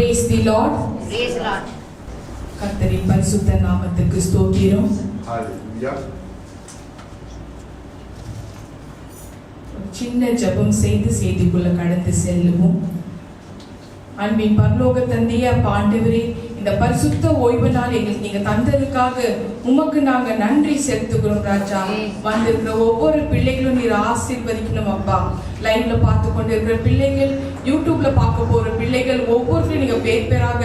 Praise the Lord. Praise the Lord. கர்த்தரின் பரிசுத்த நாமத்துக்கு ஸ்தோத்திரம். Hallelujah. சின்ன ஜெபம் செய்து செய்திக்குள்ள கடந்து செல்லுவோம். அன்பின் பரலோக தந்தையே, ஆண்டவரே, இந்த பரிசுத்த ஓய்வு நாள் எங்களுக்கு நீங்க தந்ததுக்காக உமக்கு நாங்க நன்றி செலுத்துகிறோம் ராஜா. வந்திருக்கிற ஒவ்வொரு பிள்ளைகளும் நீர் ஆசீர்வதிக்கணும் அப்பா. லைவ்ல பார்த்து கொண்டிருக்கிற பிள்ளைகள், யூடியூப்ல பார்க்க போற பிள்ளைகள் ஒவ்வொருத்தரும் நீங்க பேர் பேராக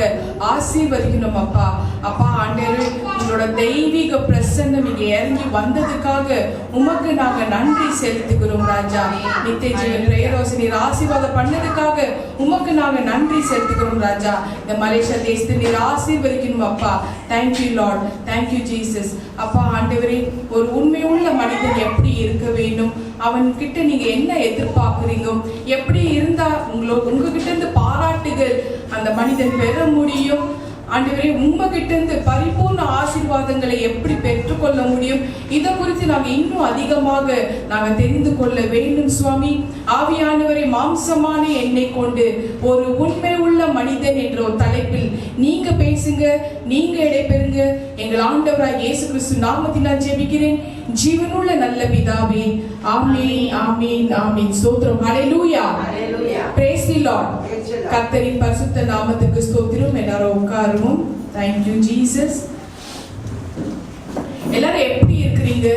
ஆசீர்வதிக்கணும் அப்பா. அப்பா ஆண்டவரே, உங்களோட தெய்வீக பிரசன்னம் இங்க இறங்கி வந்ததுக்காக உமக்கு நாங்க நன்றி செலுத்துகிறோம் ராஜா. நித்திய ஜீவன் பிரேயரோச நீர் ஆசீர்வாதம் பண்ணதுக்காக உமக்கு நாங்க நன்றி செலுத்துகிறோம் ராஜா. இந்த மலேசியா தேசத்தை நீர் ஆசீர்வதிக்கணும் அப்பா. Thank you Lord, thank you Jesus. அப்பா ஆண்டவரே, ஒரு உண்மையுள்ள மனிதன் எப்படி இருக்க வேண்டும், அவன் கிட்ட நீங்க என்ன எதிர்பார்க்குறீங்க, எப்படி இருந்தா உங்ககிட்ட இருந்து பாராட்டுகள் அந்த மனிதன் பெற முடியும் ஆண்டவரே, உங்ககிட்ட இருந்து பரிபூர்ண ஆசீர்வாதங்களை எப்படி பெற்றுக்கொள்ள முடியும், இதை குறித்து நாங்கள் இன்னும் அதிகமாக நாங்கள் தெரிந்து கொள்ள வேண்டும் சுவாமி. ஆவியானவரை, மாம்சமான என்னை கொண்டு ஒரு உண்மை உள்ள மனிதன் என்ற ஒரு தலைப்பில் நீங்க பேசுங்க, நீங்க இடைபெறுங்க. எங்கள் ஆண்டவராய் இயேசு கிறிஸ்து நாமத்தினால் ஜெபிக்கிறேன் ஜீவனுள்ள நல்ல பிதாவே. ஆமென், ஆமென், ஆமென். ஸ்தோத்திரம். Hallelujah, hallelujah. Praise the Lord. கர்த்தரின் பரிசுத்த நாமத்துக்கு ஸ்தோத்திரம். எல்லாரும் உட்காருவோம். Thank you Jesus. எல்லாரும் எப்படி இருக்கிறீங்க?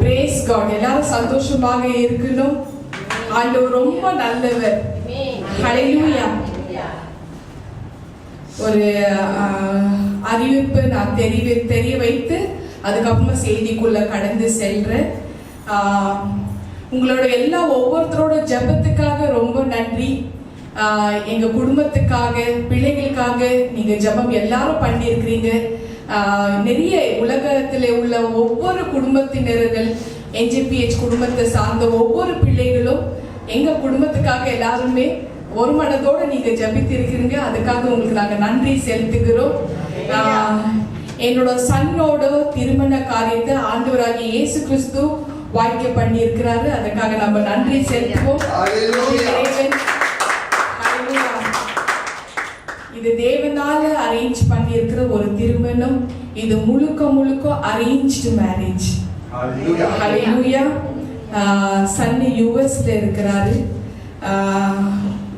Praise God. எல்லாரும் சந்தோஷமாக இருக்கணும். ஆண்டவர் ரொம்ப நல்லவர். ஹல்லேலூயா. ஒரு அறிவிப்பு நான் தெரிய வைத்து அதுக்கப்புறமா செய்திக்குள்ள கடந்து செல்றேன். உங்களோட எல்லா ஒவ்வொருத்தரோட ஜெபத்துக்காக ரொம்ப நன்றி. எங்க குடும்பத்துக்காக, பிள்ளைகளுக்காக நீங்க ஜெபம் எல்லாரும் பண்ணியிருக்கிறீங்க. நிறைய உலகத்தில் உள்ள ஒவ்வொரு குடும்பத்தினர்கள், NJPH குடும்பத்தை சார்ந்த ஒவ்வொரு பிள்ளைகளும் எங்க குடும்பத்துக்காக எல்லாருமே ஒரு மனதோட நீங்க ஜபித்திருக்கிறீங்க. அதுக்காக உங்களுக்கு நாங்க நன்றி செலுத்துகிறோம். என்னோட சன்னோட திருமண காரியத்தை ஆண்டவராகிய இயேசு கிறிஸ்து வாய்க்க பண்ணி இருக்கிறாரு. அதுக்காக நம்ம நன்றி செலுத்துவோம். இது தேவனால அரேஞ்ச் பண்ணி இருக்கிற ஒரு திருமணம். இது முழுக்க முழுக்க அரேஞ்ச்டு மேரேஜ். ஹல்லேலூயா. சன்னு யுஎஸ்ல இருக்கிறாரு.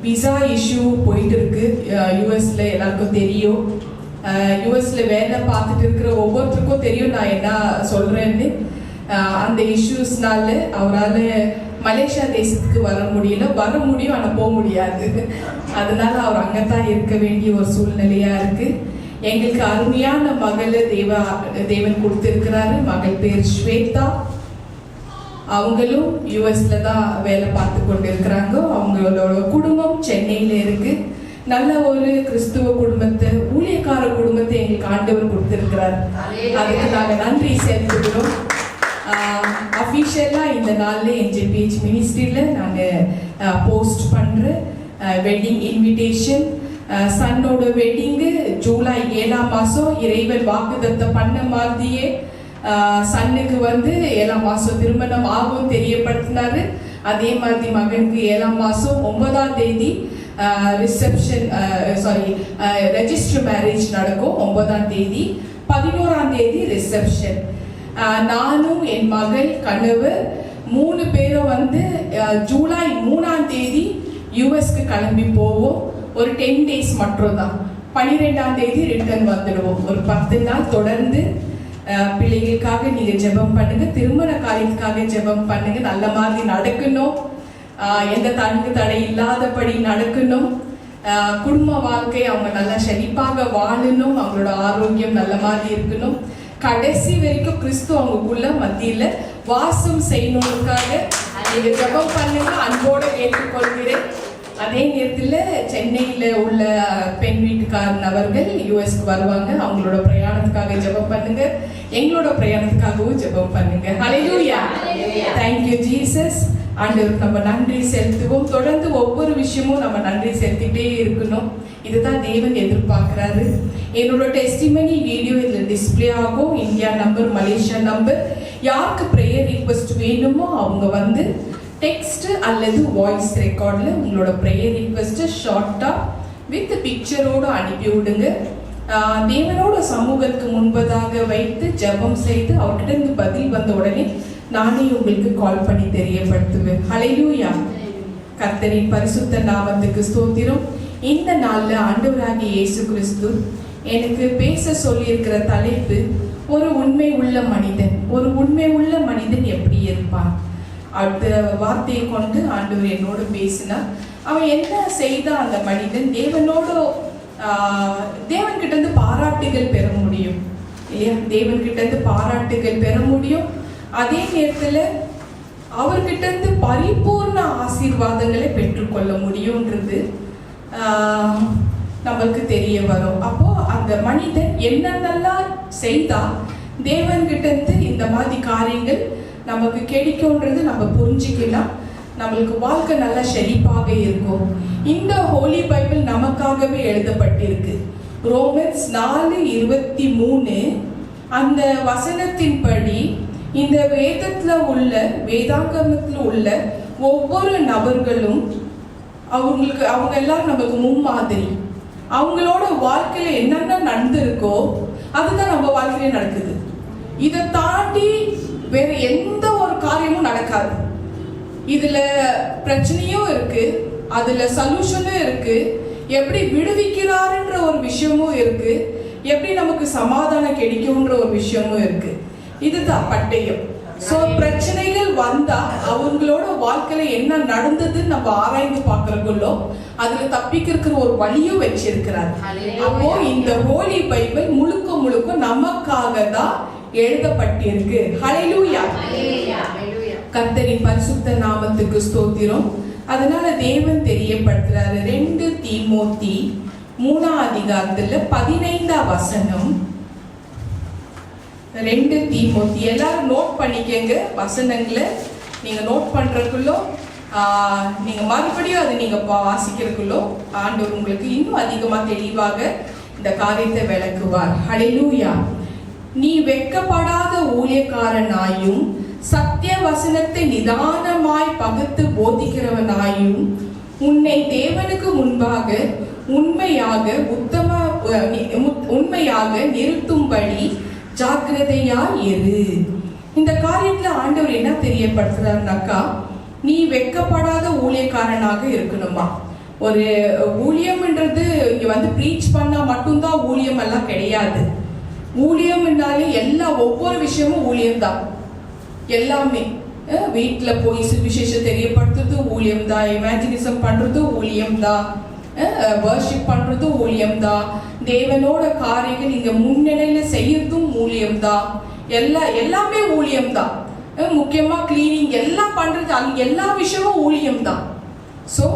விசா இஷ்யூ போயிட்டு இருக்கு யுஎஸ்ல, எல்லாருக்கும் தெரியும். யுஎஸ்ல வேலை பார்த்துட்டு இருக்கிற ஒவ்வொருத்தருக்கும் தெரியும் நான் என்ன சொல்றேன்னு. அந்த இஷ்யூஸ்னால அவரால் மலேசியா தேசத்துக்கு வர முடியும், ஆனால் போக முடியாது. அதனால அவர் அங்கத்தான் இருக்க வேண்டிய ஒரு சூழ்நிலையா இருக்கு. எங்களுக்கு அருமையான மகளை தேவன் கொடுத்திருக்கிறாரு. மகள் பேர் ஸ்வேதா. அவங்களும் யுஎஸ்ல தான் வேலை பார்த்து கொண்டு இருக்கிறாங்க. அவங்களோட குடும்பம் சென்னையில இருக்கு. நல்ல ஒரு கிறிஸ்துவ குடும்பத்தை, ஊழியக்கார குடும்பத்தை எங்களுக்கு ஆண்டவர் கொடுத்திருக்கிறார். அதுக்கு நாங்கள் நன்றி செலுத்துகிறோம். அஃபிஷியலா இந்த நாள்ல NJPH மினிஸ்ட்ரியில நாங்கள் போஸ்ட் பண்ற வெட்டிங் இன்விடேஷன். சன்னோட வெட்டிங்கு ஜூலை 7ஆம் மாதம் இறைவன் வாக்குத்தத்தம் பண்ண மாதிரியே சன்னுக்கு 7ஆம் மாதம் திருமணம் ஆகும் தெரியப்படுத்தினாரு. அதே மாதிரி மகனுக்கு 7ஆம் மாதம் 9ஆம் தேதி ரிசப்ஷன் ரெஜிஸ்டர் மேரேஜ் நடக்கும். 9ஆம் தேதி 11ஆம் தேதி ரிசப்ஷன். நானும் என் மகள் கணவர் 3 பேரும் ஜூலை 3ஆம் தேதி யுஎஸ்க்கு கிளம்பி போவோம். ஒரு 10 days மட்டும் தான். 12ஆம் தேதி ரிட்டர்ன் வந்துடுவோம். ஒரு 10 நாள் தொடர்ந்து பிள்ளைகளுக்காக நீங்க ஜெபம் பண்ணுங்க. திருமண காரியத்துக்காக ஜெபம் பண்ணுங்க. நல்ல மாதிரி நடக்கணும். எந்த தடை இல்லாதபடி நடக்கணும். குடும்ப வாழ்க்கை அவங்க நல்லா செழிப்பாக வாழணும். அவங்களோட ஆரோக்கியம் நல்ல மாதிரி இருக்கணும். கடைசி வரைக்கும் கிறிஸ்து அவங்களுக்குள்ள மத்தியில வாசம் செய்யணுக்காக நீங்க ஜெபம் பண்ணுங்க. அன்போட கேட்டுக்கொள்கிறேன். அதே நேரத்தில் சென்னையில் உள்ள பெண் வீட்டுக்காரன் அவர்கள் யுஎஸ்க்கு வருவாங்க. அவங்களோட பிரயாணத்துக்காக ஜெபம் பண்ணுங்க. எங்களோட பிரயாணத்துக்காகவும் ஜெபம் பண்ணுங்க. ஹல்லேலூயா. Thank you Jesus. ஆண்டவருக்கு நம்ம நன்றி செலுத்துவோம். தொடர்ந்து ஒவ்வொரு விஷயமும் நம்ம நன்றி செலுத்திட்டே இருக்கணும். இதுதான் தேவன் எதிர்பார்க்கிறாரு. என்னோட டெஸ்டிமனி வீடியோ இதில் டிஸ்பிளே ஆகும். India number, Malaysia number. யாருக்கு ப்ரேயர் ரிக்வெஸ்ட் வேணுமோ அவங்க டெக்ஸ்ட் அல்லது வாய்ஸ் ரெக்கார்டில் உங்களோட ப்ரேயர் ரிக்வெஸ்ட்டை ஷார்ட்டாக வித் பிக்சரோடு அனுப்பி விடுங்க. தேவனோட சமூகத்துக்கு முன்பதாக வைத்து ஜெபம் செய்து அவர்கிட்ட இருந்து பதில் வந்த உடனே நானே உங்களுக்கு கால் பண்ணி தெரியப்படுத்துவேன். ஹல்லேலூயா. கர்த்தரின் பரிசுத்த நாமத்துக்கு ஸ்தோத்திரம். இந்த நாளில் ஆண்டவராகிய இயேசு கிறிஸ்து எனக்கு பேச சொல்லியிருக்கிற தலைப்பு, ஒரு உண்மை உள்ள மனிதன். ஒரு உண்மை உள்ள மனிதன் எப்படி இருப்பான்? அடுத்த வார்த்தையை கொண்டு ஆண்டவர் என்னோடு பேசினார். அவன் என்ன செய்த அந்த மனிதன் தேவன்கிட்ட இருந்து பாராட்டுகள் பெற முடியும் இல்லையா? தேவன்கிட்ட இருந்து பாராட்டுகள் பெற முடியும். அதே நேரத்தில் அவர்கிட்ட இருந்து பரிபூர்ண ஆசீர்வாதங்களை பெற்றுக்கொள்ள முடியும்ன்றது நமக்கு தெரிய வரும். அப்போ அந்த மனிதன் என்னென்னலாம் செய்தா தேவன்கிட்ட இருந்து இந்த மாதிரி காரியங்கள் நமக்கு கிடைக்கும்ன்றது நம்ம புரிஞ்சுக்கலாம். நம்மளுக்கு வாழ்க்கை நல்லா செழிப்பாக இருக்கும். இந்த ஹோலி பைபிள் நமக்காகவே எழுதப்பட்டிருக்கு. ரோமன்ஸ் 4:23 அந்த வசனத்தின்படி இந்த வேதாகமத்தில் உள்ள ஒவ்வொரு நபர்களும் அவங்க எல்லாரும் நமக்கு முன்மாதிரி. அவங்களோட வாழ்க்கையில என்னென்ன நடந்திருக்கோ அதுதான் நம்ம வாழ்க்கையில நடக்குது. இதை தாண்டி வேற எந்த ஒரு காரியமும் நடக்காது. இதுல பிரச்சனையும் இருக்கு, அதுல சொல்யூஷனும் இருக்கு, எப்படி விடுவிக்கிறாருன்ற ஒரு விஷயமும் இருக்கு, எப்படி நமக்கு சமாதானம் கிடைக்கும்ன்ற ஒரு விஷயமும் இருக்கு. இதுதான் பட்டயம். சோ பிரச்சனைகள் வந்தா அவங்களோட வாழ்க்கையில என்ன நடந்ததுன்னு நம்ம ஆராய்ந்து பார்க்கறதுக்குள்ளோ அதுல தப்பிக்கிற ஒரு வழியும் வச்சிருக்கிறார். அப்போ இந்த ஹோலி பைபிள் முழுக்க நமக்காக தான் எழுதப்பட்டிருக்கு. ஹல்லேலூயா. கர்த்தரின் பரிசுத்த நாமத்துக்கு ஸ்தோத்திரம். அதனால தேவன் தெரியப்படுத்துறாரு. 2 தீமோத்தி 3 15 வசனம். 2 தீமோத்தி எல்லாரும் நோட் பண்ணிக்கங்க. வசனங்களை நீங்க நோட் பண்றதுக்குள்ளோ நீங்க மறுபடியும் அது நீங்க வாசிக்கிறதுக்குள்ளோ ஆண்டவர் உங்களுக்கு இன்னும் அதிகமா தெளிவாக இந்த காரியத்தை விளக்குவார். ஹல்லேலூயா. நீ வெட்கப்படாத ஊழியக்காரனாயும் சத்திய வசனத்தை நிதானமாய் பகுத்து போதிக்கிறவனாயும் உன்னை தேவனுக்கு முன்பாக உண்மையாக நிறுத்தும்படி ஜாக்கிரதையா இரு. இந்த காரியத்துல ஆண்டவர் என்ன தெரியப்படுத்துறாருனாக்கா, நீ வெட்கப்படாத ஊழியக்காரனாக இருக்கணுமா. ஒரு ஊழியம்ன்றது இங்க வந்து பிரீச் பண்ணா மட்டும்தான் ஊழியம் எல்லாம் கிடையாது. ஊழியம்னாலே ஒவ்வொரு விஷயமும் ஊழியம்தான். எல்லாமே வீட்டுல போய் சுவிசேஷம் தெரியப்படுத்துறது ஊழியம் தான், இமேஜினிசம் பண்றது ஊழியம் தான், வர்ஷிப் பண்றது ஊழியம் தான், தேவனோட காரியங்கள் இங்க முன்னிலையில செய்யறதும் ஊழியம் தான். எல்லாமே ஊழியம் தான். முக்கியமா கிளீனிங் எல்லாம் பண்றது, எல்லா விஷயமும் ஊழியம் தான். சோ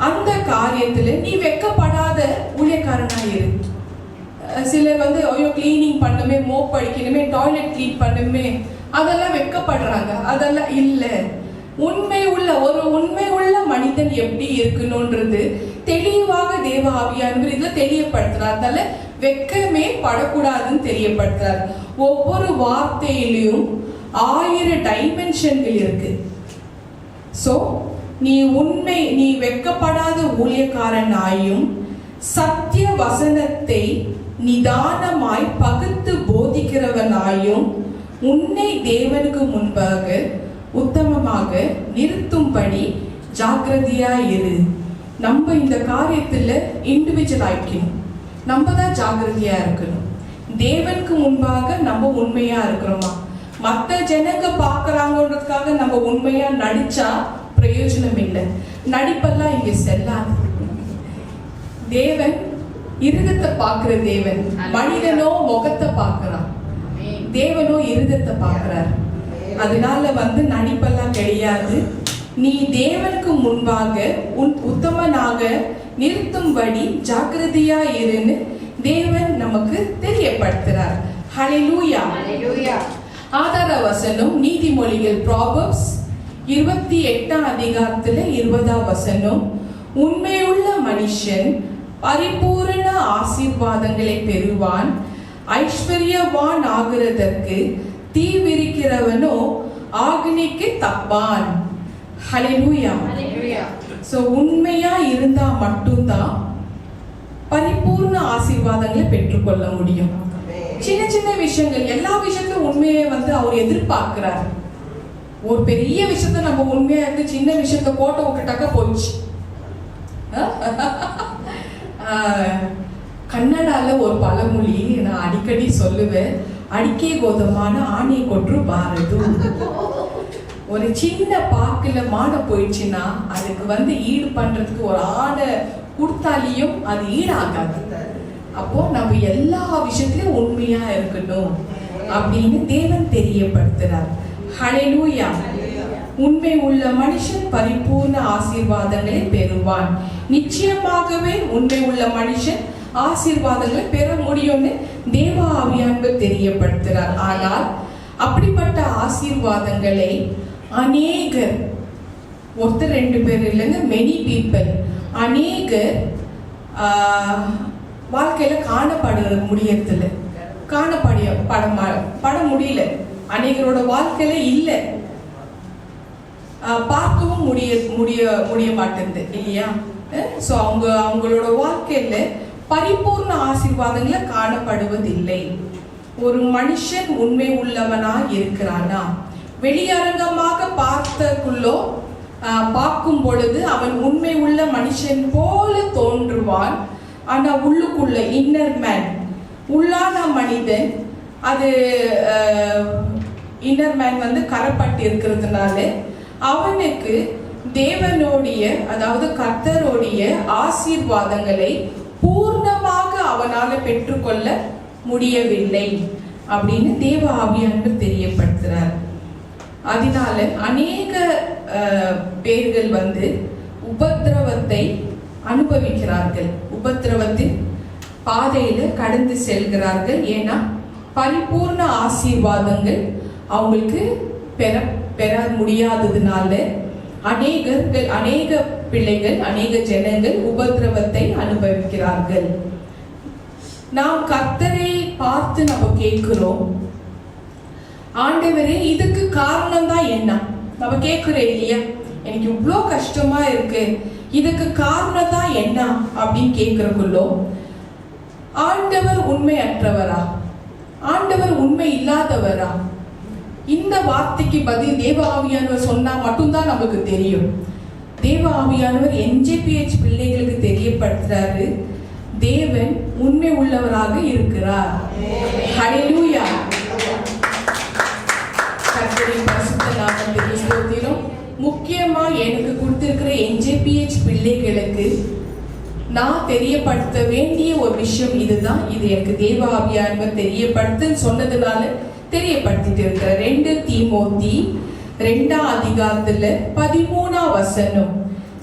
அந்த காரியத்துல நீ வெட்கப்படாத ஊழியக்காரனா இரு. சிலர் வந்து ஐயோ கிளீனிங் பண்ணுமே, மோப் அடிக்கணுமே, டாய்லெட் கிளீன் பண்ணுமே, அதெல்லாம் வெட்கப்படுறாங்க. அதெல்லாம் இல்ல. ஒரு உண்மை உள்ள மனிதன் எப்படி இருக்கணும்ன்றது தெளிவாக தேவ ஆவியானவர் இதுல தெரியப்படுத்துறார். அதனால வெட்கமே படக்கூடாதுன்னு தெரியப்படுத்துறார். ஒவ்வொரு வார்த்தையிலும் 1000 டைமென்ஷன்கள் இருக்கு. சோ நீ வெட்கப்படாத ஊழியக்காரனாயும் சத்திய வசனத்தை நிதானமாய் பகுத்து போதிக்கிறவனாயும் உன்னை தேவனுக்கு முன்பாக உத்தமமாக நிறுத்தும்படி ஜாக்கிரதையா இரு. நம்ம இந்த காரியத்துல இண்டிவிஜுவல் ஆயிக்கணும். நம்ம தான் ஜாக்கிரதையா இருக்கணும். தேவனுக்கு முன்பாக நம்ம உண்மையா இருக்கிறோமா? மற்ற ஜனங்க பாக்குறாங்கன்றதுக்காக நம்ம உண்மையா நடிச்சா பிரயோஜனம் இல்லை. நடிப்பெல்லாம் இங்க செல்லாது. தேவன் இருதத்தை பார்க்கிற தேவன். மனிதனோ முகத்தை பார்க்கிறான், தேவனோ இருதத்தை பார்க்கிறார். அதனால நடிப்பெல்லாம் கிடையாது. நீ தேவனுக்கு முன்பாக உத்தமனாக நிறுத்தும்படி ஜாக்கிரதையா இருன்னு தேவன் நமக்கு தெரியப்படுத்துறார். ஹல்லேலூயா. ஆதார வசனம் நீதிமொழிகள் ப்ராவர்ப்ஸ் 28 20 உண்மையுள்ள மனுஷன் பரிபூரண ஆசீர்வாதங்களை பெறுவான், ஐஸ்வர்யவான் ஆகிறதற்கு தீவிரிக்கிறவனோ ஆக்னிக்கு தப்பான். ஹல்லேலூயா. சோ உண்மையா இருந்தா மட்டும்தான் பரிபூர்ண ஆசீர்வாதங்களை பெற்றுக்கொள்ள முடியும். சின்ன சின்ன விஷயங்கள், எல்லா விஷயத்திலும் உண்மையை அவர் எதிர்பார்க்கிறார். ஒரு பெரிய விஷயத்த நம்ம உண்மையா இருந்து சின்ன விஷயத்த போட்ட விட்டுட்டாக்க போயிடுச்சு. கன்னடால ஒரு பழமொழி நான் அடிக்கடி சொல்லுவேன், அடிக்கே கோதமான ஆணை கொன்று பாரது. ஒரு சின்ன பாக்குல மாடை போயிடுச்சுன்னா அதுக்கு ஈடு பண்றதுக்கு ஒரு ஆடை கொடுத்தாலையும் அது ஈடாகாது. அப்போ நம்ம எல்லா விஷயத்திலும் உண்மையா இருக்கணும் அப்படின்னு தேவன் தெரியப்படுத்துறார். ஹல்லேலூயா. உண்மை உள்ள மனுஷன் பரிபூர்ண ஆசீர்வாதங்களை பெறுவான். நிச்சயமாகவே உண்மை உள்ள மனுஷன் ஆசீர்வாதங்களை பெற முடியும்னு தேவ ஆவியானவர் தெரியப்படுத்துறார். ஆனால் அப்படிப்பட்ட ஆசீர்வாதங்களை அநேகர், ஒருத்தர் ரெண்டு பேர் இல்லைங்க, மெனி பீப்பிள், அநேகர் வாழ்க்கையில காணப்பட முடியறதில்ல, பட முடியல. அநேகரோட வாழ்க்கையில இல்ல, பார்க்கவும் முடிய மாட்டேங்குது இல்லையா? சோ அவங்களோட வாழ்க்கையில பரிபூர்ண ஆசீர்வாதங்களை காணப்படுவதில்லை. ஒரு மனுஷன் உண்மை உள்ளவனா இருக்கிறானா, வெளியரங்கமாக பார்க்கும் பொழுது அவன் உண்மை உள்ள மனுஷன் போல தோன்றுவான். ஆனா உள்ளுக்குள்ள இன்னர் மேன், உள்ளான மனிதன், அது இன்னர் மேன் கரப்பட்டு இருக்கிறதுனால அவனுக்கு தேவனுடைய, அதாவது கர்த்தருடைய ஆசீர்வாதங்களை பூர்ணமாக அவனால பெற்றுக்கொள்ள முடியவில்லை அப்படின்னு தேவ ஆவியானவர் தெரியப்படுத்துறார். அதனால அநேக பேர்கள் உபத்திரவத்தை அனுபவிக்கிறார்கள், உபத்திரவத்தின் பாதையில கடந்து செல்கிறார்கள். ஏன்னா பரிபூர்ண ஆசீர்வாதங்கள் அவங்களுக்கு பெற முடியாததுனால அநேக பிள்ளைகள், அநேக ஜனங்கள் உபத்திரவத்தை அனுபவிக்கிறார்கள். நாம் கர்த்தரை பார்த்து நம்ம கேட்கிறோம், ஆண்டவரே இதுக்கு காரணம் தான் என்ன? நம்ம கேட்கிறோம் இல்லையா, எனக்கு இவ்வளோ கஷ்டமா இருக்கு, இதுக்கு காரணம் தான் என்ன அப்படின்னு கேட்கிறக்குள்ளோ, ஆண்டவர் உண்மையற்றவரா, ஆண்டவர் உண்மை இல்லாதவரா? இந்த வார்த்தைக்கு பதில் தேவ ஆவியானவர் சொன்னா மட்டும்தான் நமக்கு தெரியும். தேவ ஆவியானவர் NJPH பிள்ளைகளுக்கு தெரியப்படுத்துறாரு, தேவன் உண்மை உள்ளவராக இருக்கிறார். ஹல்லேலூயா. கர்த்தரின் பரிசுத்த நாமத்துக்கு ஸ்தோத்திரம். முக்கியமா எனக்கு கொடுத்திருக்கிற NJPH பிள்ளைகளுக்கு நான் தெரியப்படுத்த வேண்டிய ஒரு விஷயம் இதுதான். இது எனக்கு தேவ ஆவியானவர் தெரியப்படுத்து சொன்னதுனால தெரியப்படுத்திட்டு இருக்கிற 2 தீமோத்தி 2ஆம் அதிகாரத்துல 13ஆம் வசனம்,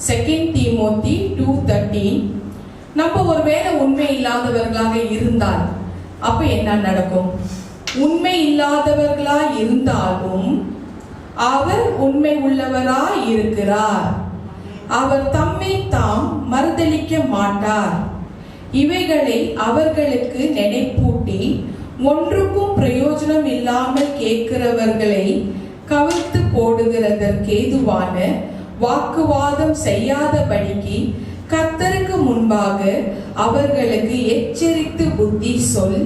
2 தீமோத்தி 2:13. நம்ம ஒருவேளை உண்மை இல்லாதவர்களாக இருந்தால் அப்ப என்ன நடக்கும்? உண்மை இல்லாதவர்களா இருந்தாலும் அவர் உண்மை உள்ளவராய் இருக்கிறார். அவர் தம்மை தாம் மறுதலிக்க மாட்டார். இவைகளை அவர்களுக்கு நினைப்பூட்டி ஒன்றுக்கும் பிரயோஜனம் இல்லாமல் கேட்கிறவர்களை கவிழ்த்து போடுகிறதற்கேதுவான வாக்குவாதம் செய்யாதபடிக்கு கர்த்தருக்கு முன்பாக அவர்களுக்கு எச்சரித்து புத்தி சொல்.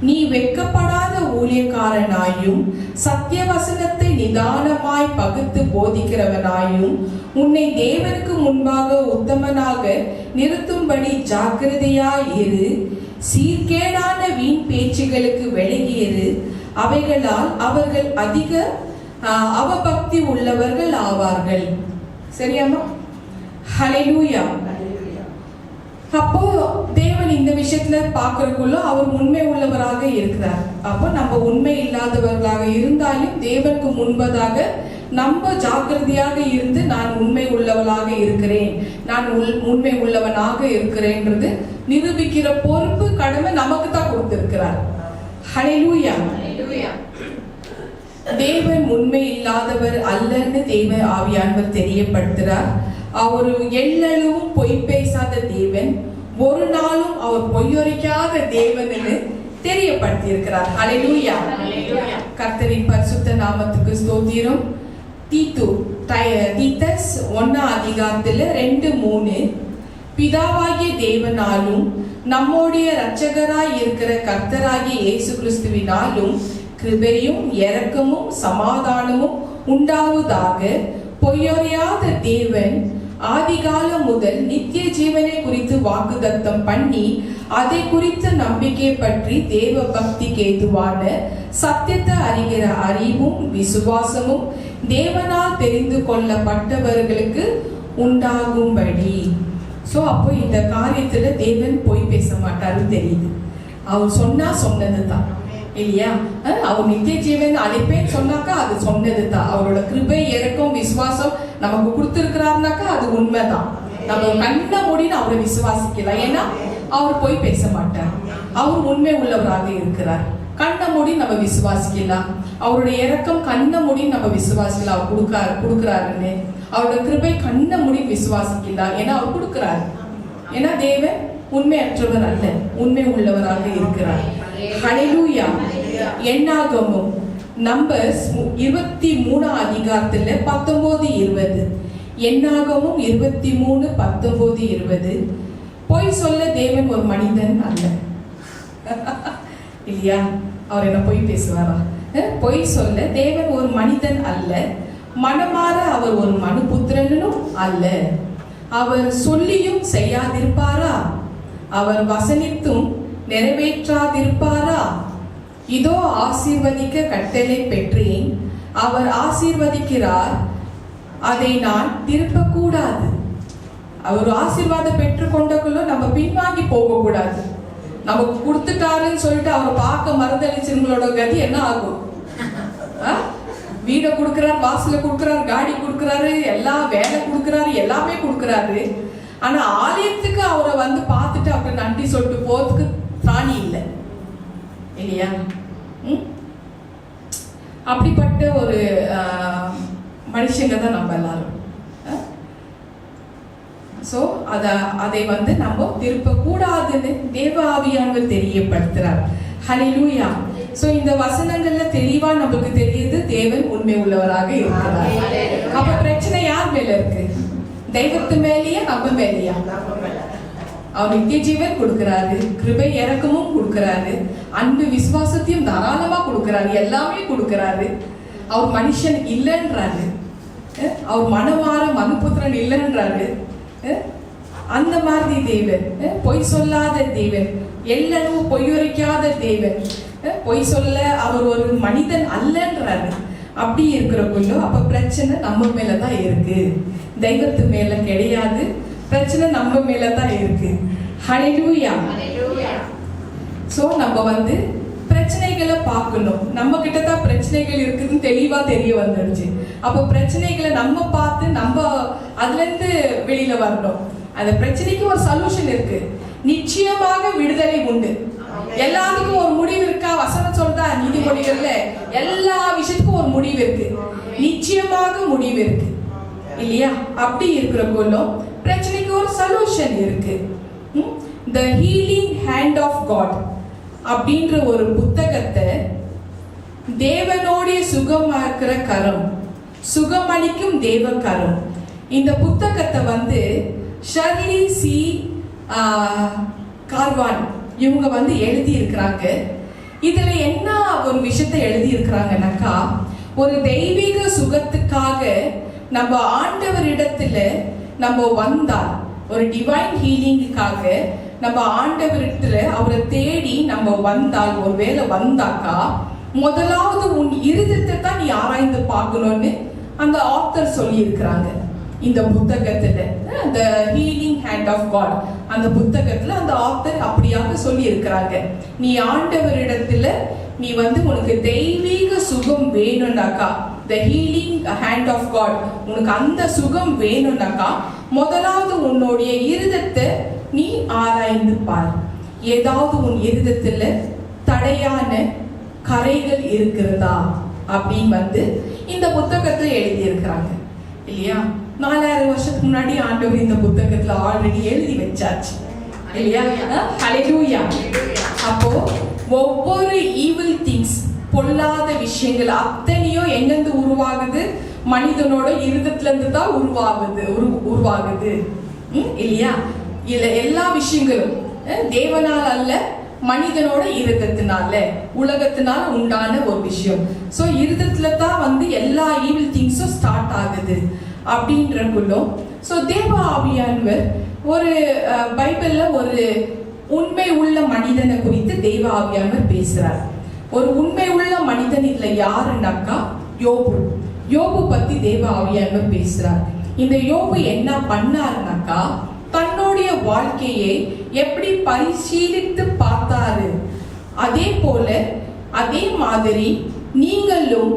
நீ வெட்கப்படாத ஊழியக்காரனாயும் சத்தியவசனத்தை நிதானமாய் பகுத்து போதிக்கிறவனாயும் உன்னை தேவனுக்கு முன்பாக உத்தமனாக நிறுத்தும்படி ஜாக்கிரதையாய் இரு. சீர்கேடான வீண் பேச்சுகளுக்கு விலகியிரு. அவைகளால் அவர்கள் அதிக அவபக்தி உள்ளவர்கள் ஆவார்கள். சரியாமா? ஹல்லேலூயா. அப்போ தேவன் இந்த விஷயத்துல பார்க்கறதுக்குள்ள அவர் உண்மை உள்ளவராக இருக்கிறார். அப்போ நம்ம உண்மை இல்லாதவர்களாக இருந்தாலும் தேவனுக்கு முன்பதாக நம்ம ஜாக்கிரதையாக இருந்து நான் உண்மை உள்ளவளாக இருக்கிறேன், நான் உண்மை உள்ளவனாக இருக்கிறேன்றது நிரூபிக்கிற பொறுப்பு, கடமை நமக்கு தான் கொடுத்திருக்கிறார். ஹல்லேலூயா. தேவன் உண்மை இல்லாதவர் அல்லன்னு தேவ ஆவியானவர் தெரியப்படுத்துறார். அவர் எல்லளவும் பொய் பேசாத தேவன், ஒரு நாளும் அவர் பொய்யுரைக்காத தேவன் என்று தெரியப்படுத்தி இருக்கிறார். ஹல்லேலூயா. கர்த்தரின் பரிசுத்த நாமத்துக்கு ஸ்தோத்திரம். தீத்தஸ் 1:2-3 பிதாவாகிய தேவனாலும் நம்முடைய இரட்சகராய் இருக்கிற கர்த்தராகிய இயேசு கிறிஸ்துவினாலும் கிருபையும் இரக்கமும் சமாதானமும் உண்டாவதாக. பொய்யறியாத தேவன் ஆதிகாலம் முதல் நித்திய ஜீவனை குறித்து வாக்குத்தத்தம் பண்ணி அதை குறித்த நம்பிக்கை பற்றி தேவ பக்திக்கு ஏதுவான சத்தியத்தை அறிகிற அறிவும் விசுவாசமும் தேவனால் தெரிந்து கொள்ளப்பட்டவர்களுக்கு உண்டாகும்படி. சோ அப்போ இந்த காரியத்துல தேவன் போய் பேச மாட்டாரு தெரியுது. அவர் சொன்னா சொன்னதுதான் இல்லையா? அவர் நித்திய ஜீவன் அழைப்பேன் சொன்னாக்கா அது சொன்னதுதான். அவரோட கிருபை இரக்கம் விசுவாசம் நமக்கு கொடுத்திருக்கிறாருனாக்கா அது உண்மைதான். நம்ம கண்ண மூடின்னு அவரை விசுவாசிக்கலாம். ஏன்னா அவர் போய் பேச மாட்டார். அவர் உண்மை உள்ளவராக இருக்கிறார். கண்ண மூடி நம்ம விசுவாசிக்கலாம். அவருடைய இரக்கம் கண்ண மூடி நம்ம விசுவாசிக்கலாம். அவர் கொடுக்கிறாருன்னு. அவரோட கிருபை கண்ண மூடி விசுவாசிக்கலாம். ஏன்னா அவர் கொடுக்கிறார். ஏன்னா தேவன் உண்மையற்றவர் அல்ல, உண்மை உள்ளவராக இருக்கிறார். ஹல்லேலூயா. என்னாகமம் நம்பர்ஸ் 23:19-20. என்னாகமும் 23:19-20. பொய் சொல்ல தேவன் ஒரு மனிதன் அல்ல. இல்லையா? அவர் என்ன பொய் பேசுவாரா? பொய் சொல்ல தேவன் ஒரு மனிதன் அல்ல. மனமாற அவர் ஒரு மனுபுத்திரனும் அல்ல. அவர் சொல்லியும் செய்யாதிருப்பாரா? அவர் வசனித்தும் நிறைவேற்றாதிருப்பாரா? இதோ ஆசீர்வதிக்க கட்டளை பெற்றேன், அவர் ஆசீர்வதிக்கிறார், அதை நான் திருப்ப கூடாது. அவர் ஆசீர்வாதம் பெற்றுக்கொண்டக்குள்ள நம்ம பின்வாங்கி போக கூடாது. நமக்கு கொடுத்துட்டாருன்னு சொல்லிட்டு அவர் பார்க்க மறந்தளிச்சவங்களோட கதி என்ன ஆகும்? வீடை கொடுக்கிறார், வாசல கொடுக்கிறார், காடி கொடுக்கிறாரு, எல்லா வேலை கொடுக்கிறாரு, எல்லாமே கொடுக்கிறாரு. ஆனா ஆலயத்துக்கு அவரை வந்து பார்த்துட்டு அவருக்கு நன்றி சொல்லிட்டு போறதுக்கு தானி இல்லை இல்லையா? அப்படிப்பட்ட ஒரு மனுஷங்க தான் நம்ம எல்லாரும். சோ அதை வந்து நம்ம திருப்ப கூடாதுன்னு தேவ ஆவியானவர் தெரியப்படுத்துறார். ஹல்லேலூயா. சோ இந்த வசனங்கள்ல தெளிவா நமக்கு தெரியுது தேவன் உண்மை உள்ளவராக இருக்கிறார். அப்ப பிரச்சனை யார் மேல இருக்கு? தெய்வத்து மேலேயா நம்ம மேலேயா? அவர் நித்திய ஜீவன் கொடுக்கிறாரு, கிருபை இரக்கமும் கொடுக்கிறாரு, அன்பு விசுவாசத்தையும் தாராளமா கொடுக்கிறாரு, எல்லாமே கொடுக்கிறாரு. அவர் மனுஷன் இல்லைன்றாரு, அவர் மனமாற மனுபுத்திரன் இல்லைன்றாரு. அந்த மாதிரி தேவன், பொய் சொல்லாத தேவன், எல்லளவு பொய்யுரைக்காத தேவன், பொய் சொல்ல அவர் ஒரு மனிதன் அல்லன்றாரு. அப்படி இருக்கிறக்குள்ள அப்ப பிரச்சனை நம்ம மேலதான் இருக்கு, தெய்வத்து மேல கிடையாது. பிரச்சனை நம்ம மேலதான் இருக்கு. ஹல்லேலூயா. சோ நம்ம வந்து பிரச்சனைகளை பார்க்கணும். நம்ம கிட்ட தான் பிரச்சனைகள் இருக்குதுன்னு தெளிவா தெரிய வந்துடுச்சு. அப்ப பிரச்சனைகளை நம்ம பார்த்து நம்ம அதுல இருந்து வெளியில வரணும். அந்த பிரச்சனைக்கு ஒரு சொல்யூஷன் இருக்கு. நிச்சயமாக விடுதலை உண்டு. எல்லாத்துக்கும் ஒரு முடிவு இருக்கா? வசனம் சொல்றா நீதிமொழிகள்ல எல்லா விஷயத்துக்கும் ஒரு முடிவு இருக்கு. நிச்சயமாக முடிவு இருக்கு இல்லையா? அப்படி இருக்கிற போலும் பிரச்சனைக்கு ஒரு சொல்யூஷன் இருக்கு. The Healing Hand of God அப்படின்ற ஒரு புத்தகத்தை, தேவனோடைய சுகமாக்குற கரம், சுகமளிக்கும் தேவ கரம், இந்த புத்தகத்தை வந்து ஷர்லி சி கார்வான் இவங்க வந்து எழுதி இருக்கிறாங்க. இதுல என்ன ஒரு விஷயத்தை எழுதி இருக்கிறாங்கன்னாக்கா, ஒரு தெய்வீக சுகத்துக்காக நம்ம ஆண்டவரிடத்துல நம்ம வந்தால், ஒரு டிவைன் ஹீலிங்குக்காக நம்ம ஆண்டவரிடத்துல அவரை தேடி நம்ம வந்தால், ஒருவேளை வந்தாக்கா முதலாவது உன் இருதயத்தை தான் நீ ஆராய்ந்து பார்க்கணும்னு அந்த ஆத்தர் சொல்லி இருக்கிறாங்க. இந்த புத்தகத்துல The Healing Hand of God அந்த புத்தகத்துல அந்த ஆத்தர் அப்படியாக சொல்லி இருக்கிறாங்க. நீ ஆண்டவரிடத்துல நீ வந்து உனக்கு தெய்வீக சுகம் வேணும்னாக்கா, The Healing Hand of God, உனக்கு அந்த சுகம் வேணும்னாக்கா முதலாவது உன்னுடைய இருதயத்தை நீ ஆராய்ந்து பார். ஏதாவது உன் இருதயத்துல தடையான கரைகள் இருக்கிறதா அப்படின்னு வந்து இந்த புத்தகத்துல எழுதி இருக்கிறாங்க இல்லையா? 4000 வருஷத்துக்கு முன்னாடி ஆண்டவர் இந்த புத்தகத்துல ஆல்ரெடி எழுதி வச்சாச்சு இல்லையா? ஹல்லேலூயா. அப்போ ஒவ்வொரு ஈவில் திங்ஸ், பொல்லாத விஷயங்கள் அத்தனையும் எங்கிருந்து உருவாகுது? மனிதனோட இருதயத்துல இருந்து தான் உருவாகுது இல்லையா? இல்ல எல்லா விஷயங்களும் தேவனால் அல்ல, மனிதனோட இருதயத்தினால, உலகத்தினால உண்டான ஒரு விஷயம். சோ இருதயத்துல தான் எல்லா ஈவில் திங்ஸும் ஸ்டார்ட் ஆகுது அப்படின்றக்குள்ள சோ தேவ ஆவியானவர் ஒரு பைபிள்ல ஒரு உண்மை உள்ள மனிதனை குறித்து தேவ ஆவியானவர் பேசுறார். ஒரு உண்மை உள்ள மனிதன் இதுல யாருன்னாக்கா யோபு பத்தி தேவ ஆவியானவர் பேசுறார். இந்த யோபு என்ன பண்ணாருனாக்கா தன்னுடைய வாழ்க்கையை எப்படி பரிசீலித்து பார்த்தாரு. அதே போல அதே மாதிரி நீங்களும்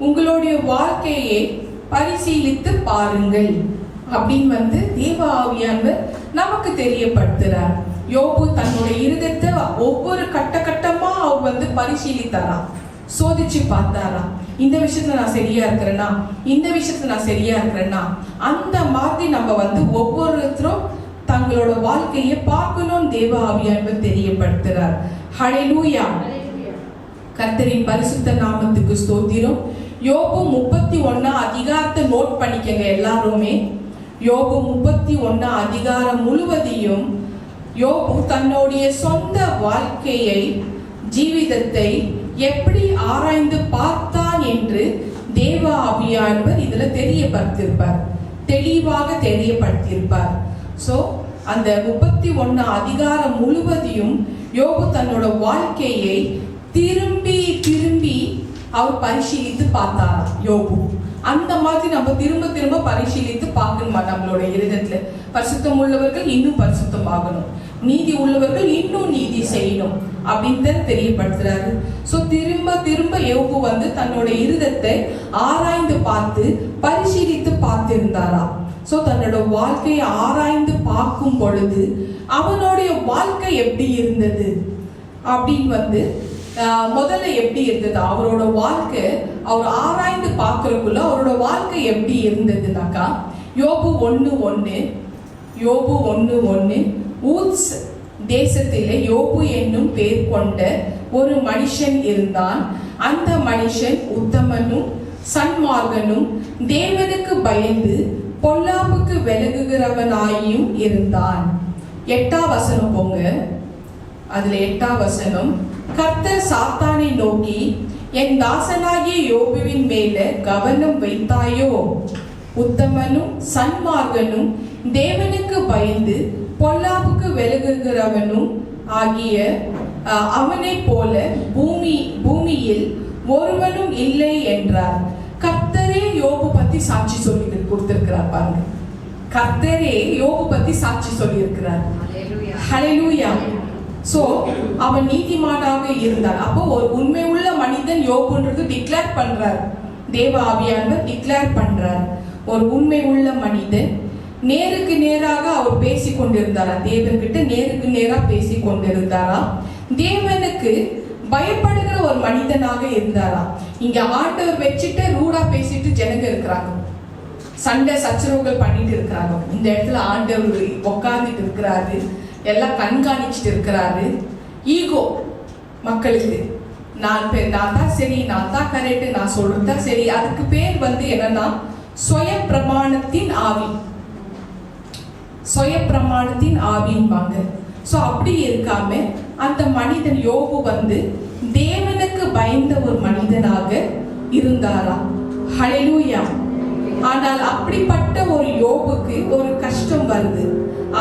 உங்களுடைய வாழ்க்கையை பரிசீலித்து பாருங்கள் அப்படின்னு தேவ ஆவியானவர் நமக்கு தெரியப்படுத்துறார். யோபு தன்னுடைய இருதயத்தை ஒவ்வொரு கட்டமா அவர் பரிசீலித்தாராம், சோதிச்சு பார்த்தாராம். இந்த விஷயத்துல நான் சரியா இருக்கிறேன்னா, இந்த விஷயத்துல நான் சரியா இருக்கிறேன்னா, அந்த மாதிரி நம்ம ஒவ்வொருத்தரும் தங்களோட வாழ்க்கையை பார்க்கணும் தேவ ஆவியானவர் தெரியப்படுத்துறார். ஹல்லேலூயா, கர்த்தரின் பரிசுத்த நாமத்துக்கு ஸ்தோத்திரம். யோபு 31 அதிகாரத்தை நோட் பண்ணிக்கங்க எல்லாருமே. யோபு 31 அதிகாரம் முழுவதையும் யோபு தன்னுடைய சொந்த வாழ்க்கையை, ஜீவிதத்தை எப்படி ஆராய்ந்து பார்த்தான் என்று தேவ ஆவியானவர் இதுல தெளிவாக தெரியப்படுத்தியிருப்பார். சோ அந்த 31 அதிகாரம் முழுவதையும் யோபு தன்னோட வாழ்க்கையை திரும்பி அவர் பரிசீலித்து பார்த்தாராம். யோபு அந்த மாதிரி நம்ம திரும்ப பரிசீலித்து பார்க்கணுமா நம்மளோட இருதயத்துல? பரிசுத்தம் உள்ளவர்கள் இன்னும் பரிசுத்தம் ஆகணும், நீதி உள்ளவர்கள் இன்னும் நீதி செய்யணும் அப்படின்னு தெரியப்படுத்துறாரு. சோ திரும்ப யோபு தன்னோட இருதயத்தை ஆராய்ந்து பார்த்து பரிசீலித்து பார்த்திருந்தாராம். சோ தன்னோட வாழ்க்கையை ஆராய்ந்து பார்க்கும் பொழுது அவனுடைய வாழ்க்கை எப்படி இருந்தது அப்படின்னு முதல்ல எப்படி இருந்தது அவரோட வாழ்க்கை, அவர் ஆராய்ந்து பார்க்கறதுக்குள்ள அவரோட வாழ்க்கை எப்படி இருந்ததுனாக்கா யோபு 1:1 ஊத்ஸ் தேசத்திலே யோபு என்னும் பேர் கொண்ட ஒரு மனுஷன் இருந்தான். அந்த மனுஷன் உத்தமனும் சன்மார்கனும் தேவனுக்கு பயந்து பொல்லாப்புக்கு விலகுகிறவனாயும் இருந்தான். 8ஆம் வசனம் போங்க. அதுல 8ஆம் வசனம், கர்த்தர் சாத்தானை நோக்கி, என் தாசனாகிய யோபுவின் மேல கவனம் வைத்தாயோ? உத்தமனும் சன்மார்கனும் தேவனுக்கு பயந்து பொல்லாப்புக்கு விலகுகிறவனும் ஆகிய அவனை போல பூமியில் ஒருவனும் இல்லை என்றார். கர்த்தரே யோபு பத்தி சாட்சி சொல்லி கொடுத்திருக்கிறார் பாருங்க. கர்த்தரே யோபு பத்தி சாட்சி சொல்லி இருக்கிறார். ஹல்லேலூயா. சோ அவன் நீதிமானாக இருந்தான். அப்போ ஒரு உண்மை உள்ள மனிதன் யோபுன்றது டிக்ளேர் பண்றார். தேவ ஆவியானவர் டிக்ளேர் பண்றார். ஒரு உண்மை உள்ள மனிதன் நேருக்கு நேராக அவர் பேசி கொண்டிருந்தாரா, தேவன்கிட்ட நேருக்கு நேரா பேசி கொண்டிருந்தாரா, தேவனுக்கு பயப்படுகிற ஒரு மனிதனாக இருந்தாரா. இங்க ஆண்டவர் வச்சுட்டு ரூடா பேசிட்டு ஜனங்க இருக்கிறாங்க, சண்டை சச்சரவுகள் பண்ணிட்டு இருக்கிறாங்க. இந்த இடத்துல ஆண்டவர் உட்கார்ந்துட்டு இருக்கிறாரு, எல்லாம் கண்காணிச்சுட்டு இருக்கிறாரு. ஈகோ மக்களுக்கு, நான் தான் சரி, நான் தான் கரெக்ட், நான் சொல்றதா சரி. அதுக்கு பேர் என்னன்னா சுய பிரமாணத்தின் ஆவி, சுய பிரமாணத்தின் ஆவின்பாங்க. சோ அப்படி இருக்காம அந்த மனிதன் யோபு தேவனுக்கு பயந்த ஒரு மனிதனாக இருந்தாரா. ஹல்லேலூயா. ஆனால் அப்படிப்பட்ட ஒரு யோபுக்கு ஒரு கஷ்டம் வருது.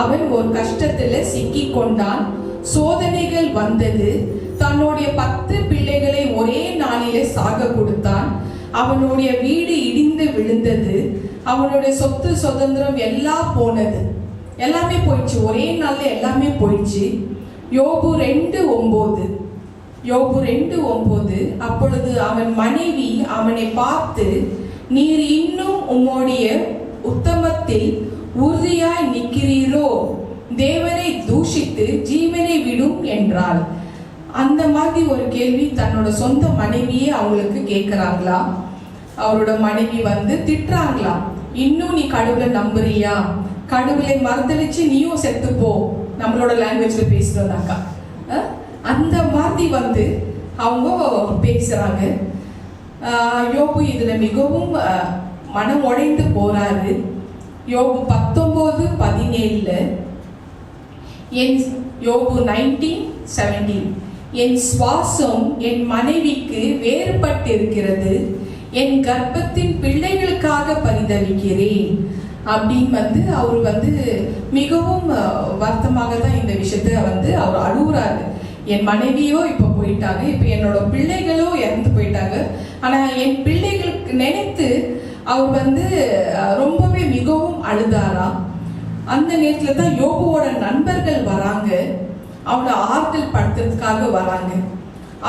அவன் ஒரு கஷ்டத்துல சிக்கி கொண்டான். சோதனைகள் வந்தது. தன்னுடைய 10 பிள்ளைகளை ஒரே நாளிலே சாக கொடுத்தான். அவனுடைய வீடு இடிந்து விழுந்தது. அவனுடைய சொத்து சுதந்திரம் எல்லாம் போனது, எல்லாமே போயிடுச்சு. ஒரே நாள்ல எல்லாமே போயிடுச்சு. யோபு 2:9 அப்பொழுது அவன் மனைவி அவனை பார்த்து, நீர் இன்னும் உம்முடைய உத்தமத்தில் உறுதியாய் நிற்கிறீரோ? தேவனை தூஷித்து ஜீவனை விடும் என்றாள். அந்த மாதிரி ஒரு கேள்வி தன்னோட சொந்த மனைவியே அவங்களுக்கு கேட்கிறாங்களா. அவரோட மனைவி திட்டுறாங்களா, இன்னும் நீ கடவுளை நம்புறியா? கடவுளை மறுதளிச்சு நீயும் செத்து போ, நம்மளோட லாங்குவேஜ்ல பேசுறதாக்கா. அந்த மாதிரி அவங்க பேசுறாங்க. யோபு இதுல மிகவும் மனம் உடைந்து போறாரு. யோபு 19:17, யோபு 19:17, என் சுவாசம் என் மனைவிக்கு வேறுபட்டிருக்கிறது, என் கர்ப்பத்தின் பிள்ளைகளுக்காக பரிதவிக்கிறேன் அப்படின்னு அவர் மிகவும் வருத்தமாக தான் இந்த விஷயத்த அவர் அழுகுறாரு. என் மனைவியோ இப்ப போயிட்டாங்க, இப்ப என்னோட பிள்ளைகளோ இறந்து போயிட்டாங்க. ஆனா என் பிள்ளைகளுக்கு நினைத்து அவர் ரொம்பவே மிகவும் அழுதாராம். அந்த நேரத்துல தான் யோபுவோட நண்பர்கள் வராங்க, அவனை ஆறுதல் படுத்துறதுக்காக வராங்க.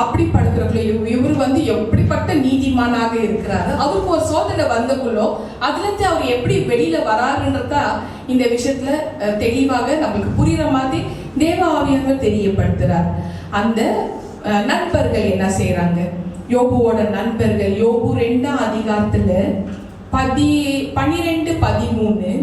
அப்படி படுக்கிறவங்கள இவர் எப்படிப்பட்ட நீதிமானாக இருக்கிறாரு, அவருக்கு ஒரு சோதனை வந்தக்குள்ளோ அதுல இருந்து அவர் எப்படி வெளியில வராருன்றதா இந்த விஷயத்துல தெளிவாக நம்மளுக்கு புரியுற மாதிரி தேவ ஆவியானவர் தெரியப்படுத்துறார். அந்த நண்பர்கள் என்ன செய்யறாங்க, யோபுவோட நண்பர்கள் யோபு 2ஆம் அதிகாரத்துல 12:13,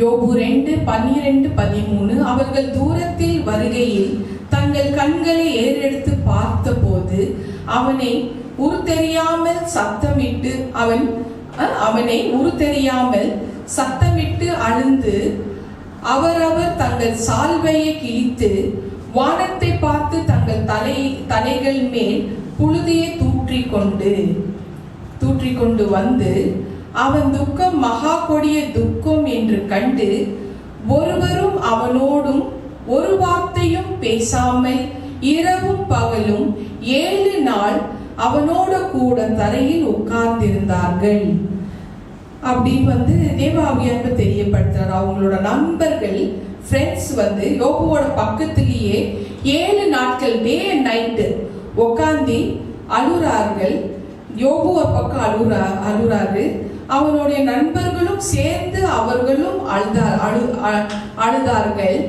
யோபு 2:12-13, அவர்கள் தூரத்தில் வருகையில் தங்கள் கண்களை ஏறெடுத்து பார்த்த போது அவனை உருத்தெரியாமல் சத்தமிட்டு அழுந்து அவரவர் தங்கள் சால்வையை கிழித்து வானத்தை பார்த்து தங்கள் தலைகள் மேல் புழுதியை தூற்றிக்கொண்டு வந்து அவன் துக்கம் மகா கொடிய துக்கம் என்று கண்டு ஒருவரும் அவனோடும் ஒரு வார்த்தையும் பேசாமல் இரவும் பகலும் 7 நாள் அவனோட கூட தரையில் உட்கார்ந்திருந்தார்கள் அப்படின்னு தேவாவியானவர் தெரியப்படுத்துறார். அவங்களோட நண்பர்கள் ஃப்ரெண்ட்ஸ் யோபுவோட பக்கத்திலேயே 7 நாட்கள் டே அண்ட் நைட்டு உட்கார்ந்து அழுறார்கள். யோபு ஒரு பக்கம் அழுறாரு, அவனுடைய நண்பர்களும் சேர்ந்து அவர்களும் அழுதார்கள்.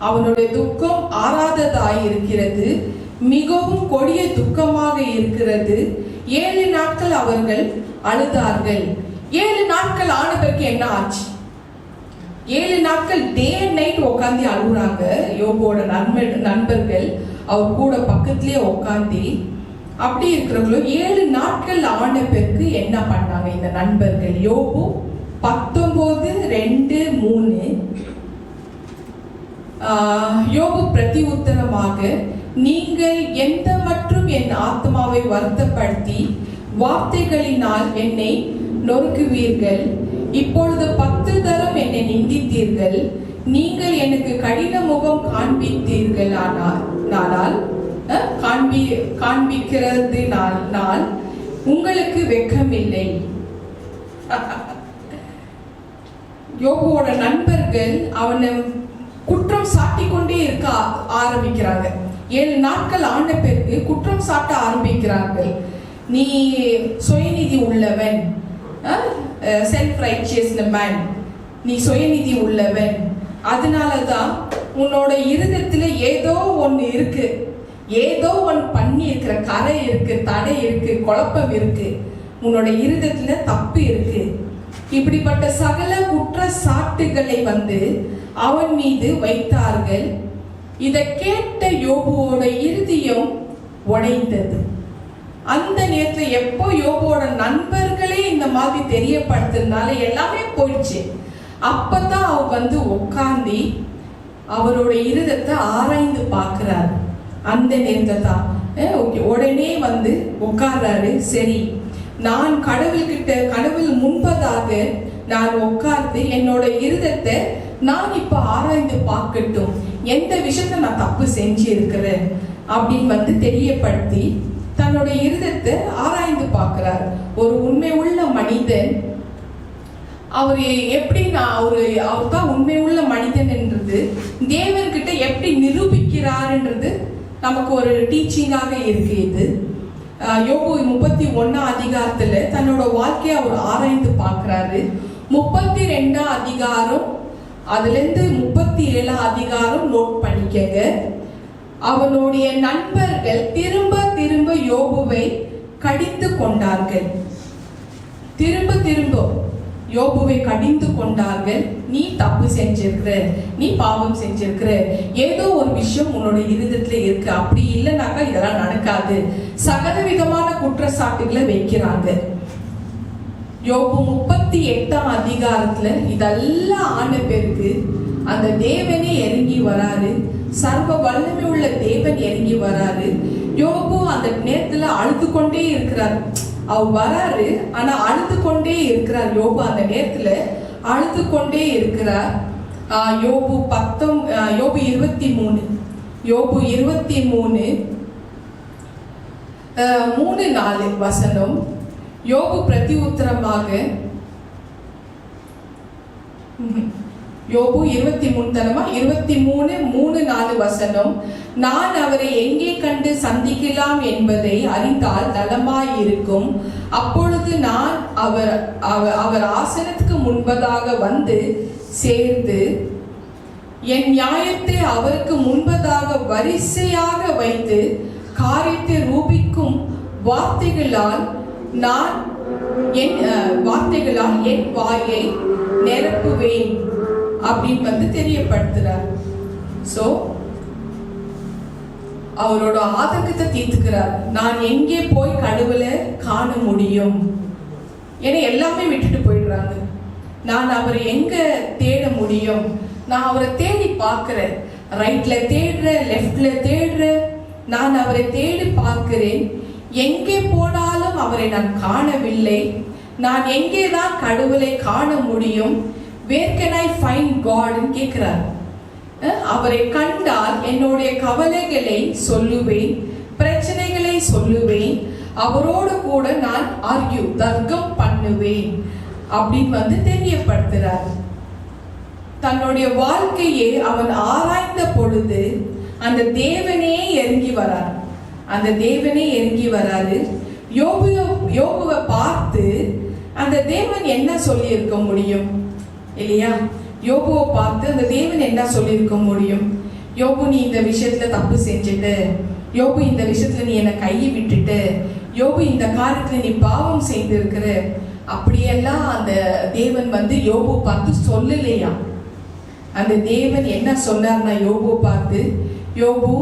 அவனுடைய துக்கம் ஆறாததாய் இருக்கிறது, மிகவும் கொடிய துக்கமாக இருக்கிறது. 7 நாட்கள் அவர்கள் அழுதார்கள். 7 நாட்கள் ஆன பிறகு என்ன ஆச்சு? 7 நாட்கள் டே அண்ட் நைட் உட்காந்து அழுகுறாங்க யோபுவோட நண்பர்கள் அவர் கூட பக்கத்திலே உட்காந்து. அப்படி இருக்கிறவங்களும் 7 நாட்கள் ஆன பிறகு என்ன பண்ணாங்க இந்த நண்பர்கள்? யோபு 19:2-3, யோபு பிரதி உத்தரமாக, நீங்கள் எந்த மற்றும் என் ஆத்மாவை வருத்தப்படுத்தி வார்த்தைகளினால் என்னை நொறுக்குவீர்கள். இப்பொழுது 10 தரம் என்னை நிந்தித்தீர்கள். நீங்கள் எனக்கு கடின முகம் காண்பித்தீர்கள், காண்பிக்கிறதுனால் உங்களுக்கு வெட்கமில்லை. யோபுவோட நண்பர்கள் அவனை குற்றம் சாட்டி கொண்டே இருக்க ஆரம்பிக்கிறாங்க. 7 நாட்கள் ஆன பிறகு குற்றம் சாட்ட ஆரம்பிக்கிறார்கள். நீ சுயநிதி உள்ளவன், செல்ஃப் ரைச்சியஸ் மேன், நீ சுயநிதி உள்ளவன், அதனாலதான் உன்னோட இருதயத்துல ஏதோ ஒண்ணு இருக்கு, ஏதோ ஒன்று பண்ணி இருக்கிற கரை இருக்கு, தடை இருக்கு, குழப்பம் இருக்கு, உன்னோட இருதயத்துல தப்பு இருக்கு. இப்படிப்பட்ட சகல குற்ற சாட்டுகளை அவன் மீது வைத்தார்கள். இதை கேட்ட யோபுவோட இருதயம் உடைந்தது. அந்த நேரத்துல எப்போ யோபுவோட நண்பர்களே இந்த மாதிரி தெரியப்படுத்துறதுனால எல்லாமே போயிடுச்சு. அப்பதான் அவர் உட்கார்ந்து அவரோட இருதயத்தை ஆராய்ந்து பார்க்கிறார். அந்த நேரத்துல தான் உடனே உட்கார்றாரு. சரி, நான் கடவுள் முன்பதாக நான் உட்கார்ந்து என்னோட இருதயத்தை நான் இப்ப ஆராய்ந்து பார்க்கட்டும், எந்த விஷயத்த நான் தப்பு செஞ்சு இருக்கிறேன் அப்படின்னு தெரியப்படுத்தி தன்னோட இருதயத்தை ஆராய்ந்து பார்க்கிறார். ஒரு உண்மை உள்ள மனிதன் அவர் தான் உண்மை உள்ள மனிதன் என்றது தேவன்கிட்ட எப்படி நிரூபிக்கிறார்ன்றது நமக்கு ஒரு டீச்சிங்காக இருக்கு. இது யோபு 31ஆம் அதிகாரத்துல தன்னோட வாழ்க்கையை அவர் ஆராய்ந்து பார்க்கிறாரு. 32ஆம் அதிகாரம் அதுல இருந்து 37ஆம் அதிகாரம் நோட் பண்ணிக்கங்க. அவனுடைய நண்பர்கள் திரும்ப திரும்ப யோபுவை கடிந்து கொண்டார்கள். திரும்ப யோபுவை கடிந்து கொண்டார்கள். நீ தப்பு செஞ்சிருக்கிற, நீ பாவம் செஞ்சிருக்கிற, ஏதோ ஒரு விஷயம் உன்னோட இருதயத்துல இருக்கு, அப்படி இல்லைனாக்கா இதெல்லாம் நடக்காது. சகல விதமான குற்றச்சாட்டுகளை வைக்கிறாங்க. யோபு 38ஆம் அதிகாரத்துல இதெல்லாம் ஆன பிறகு அந்த தேவனே இறங்கி வராரு, சர்வ வல்லமை உள்ள தேவன் இறங்கி வராரு. யோபு அந்த நேரத்துல அழுது கொண்டே இருக்கிறார். அவர் வராரு, ஆனா அழுது கொண்டே இருக்கிறார். யோபு அந்த நேரத்துல அழுது கொண்டே இருக்கிறார். யோபு 23 3-4 வசனம். யோபு பிரதி உத்தரமாக யோபு 23:3-4 வசனம். நான் அவரை எங்கே கண்டு சந்திக்கலாம் என்பதை அறிந்தால் நலமாயிருக்கும். அப்பொழுது நான் அவர் ஆசனத்துக்கு முன்பதாக வந்து சேர்ந்து என் நியாயத்தை அவருக்கு முன்பதாக வரிசையாக வைத்து காரியத்தை ரூபிக்கும் வார்த்தைகளால் என் வாயை நிரப்புவேன் அப்படின்னு தெரியப்படுத்துறார். சோ அவரோட ஆதங்கத்தை தீர்த்துக்கிறார். நான் எங்கே போய் கடவுளை காண முடியும்? ஏன்னா எல்லாமே விட்டுட்டு போயிடுறாங்க. நான் அவரை எங்க தேட முடியும்? நான் அவரை தேடி பார்க்கிறேன், ரைட்ல தேடுறேன், லெஃப்ட்ல தேடுறேன், நான் அவரை தேடி பார்க்கிறேன். எங்கே போனாலும் அவரை நான் காணவில்லை. நான் எங்கேதான் கடவுளை காண முடியும்? Where can I find God? கேட்கிறார். அவரை கண்டால் என்னுடைய கவலைகளை சொல்லுவேன், பிரச்சனைகளை சொல்லுவேன், அவரோடு கூட நான் தர்க்கம் பண்ணுவேன் அப்படின்னு தெரியப்படுத்துறார். தன்னுடைய வாழ்க்கையை அவன் ஆராய்ந்த பொழுது அந்த தேவனே இறங்கி வரார். அந்த தேவனே இறங்கி வராரு. யோபுவை பார்த்து அந்த தேவன் என்ன சொல்லி இருக்க முடியும் இல்லையா? யோபுவை பார்த்து அந்த தேவன் என்ன சொல்லி இருக்க முடியும்? யோபு, நீ இந்த விஷயத்துல தப்பு செஞ்சுட்டு, யோபு இந்த விஷயத்துல நீ என்னை கையை விட்டுட்டு, யோபு இந்த காரியத்துல நீ பாவம் செய்திருக்கிற, அப்படியெல்லாம் அந்த தேவன் யோபு பார்த்து சொல்லலையா? அந்த தேவன் என்ன சொன்னார்னா யோபு பார்த்து, யோபு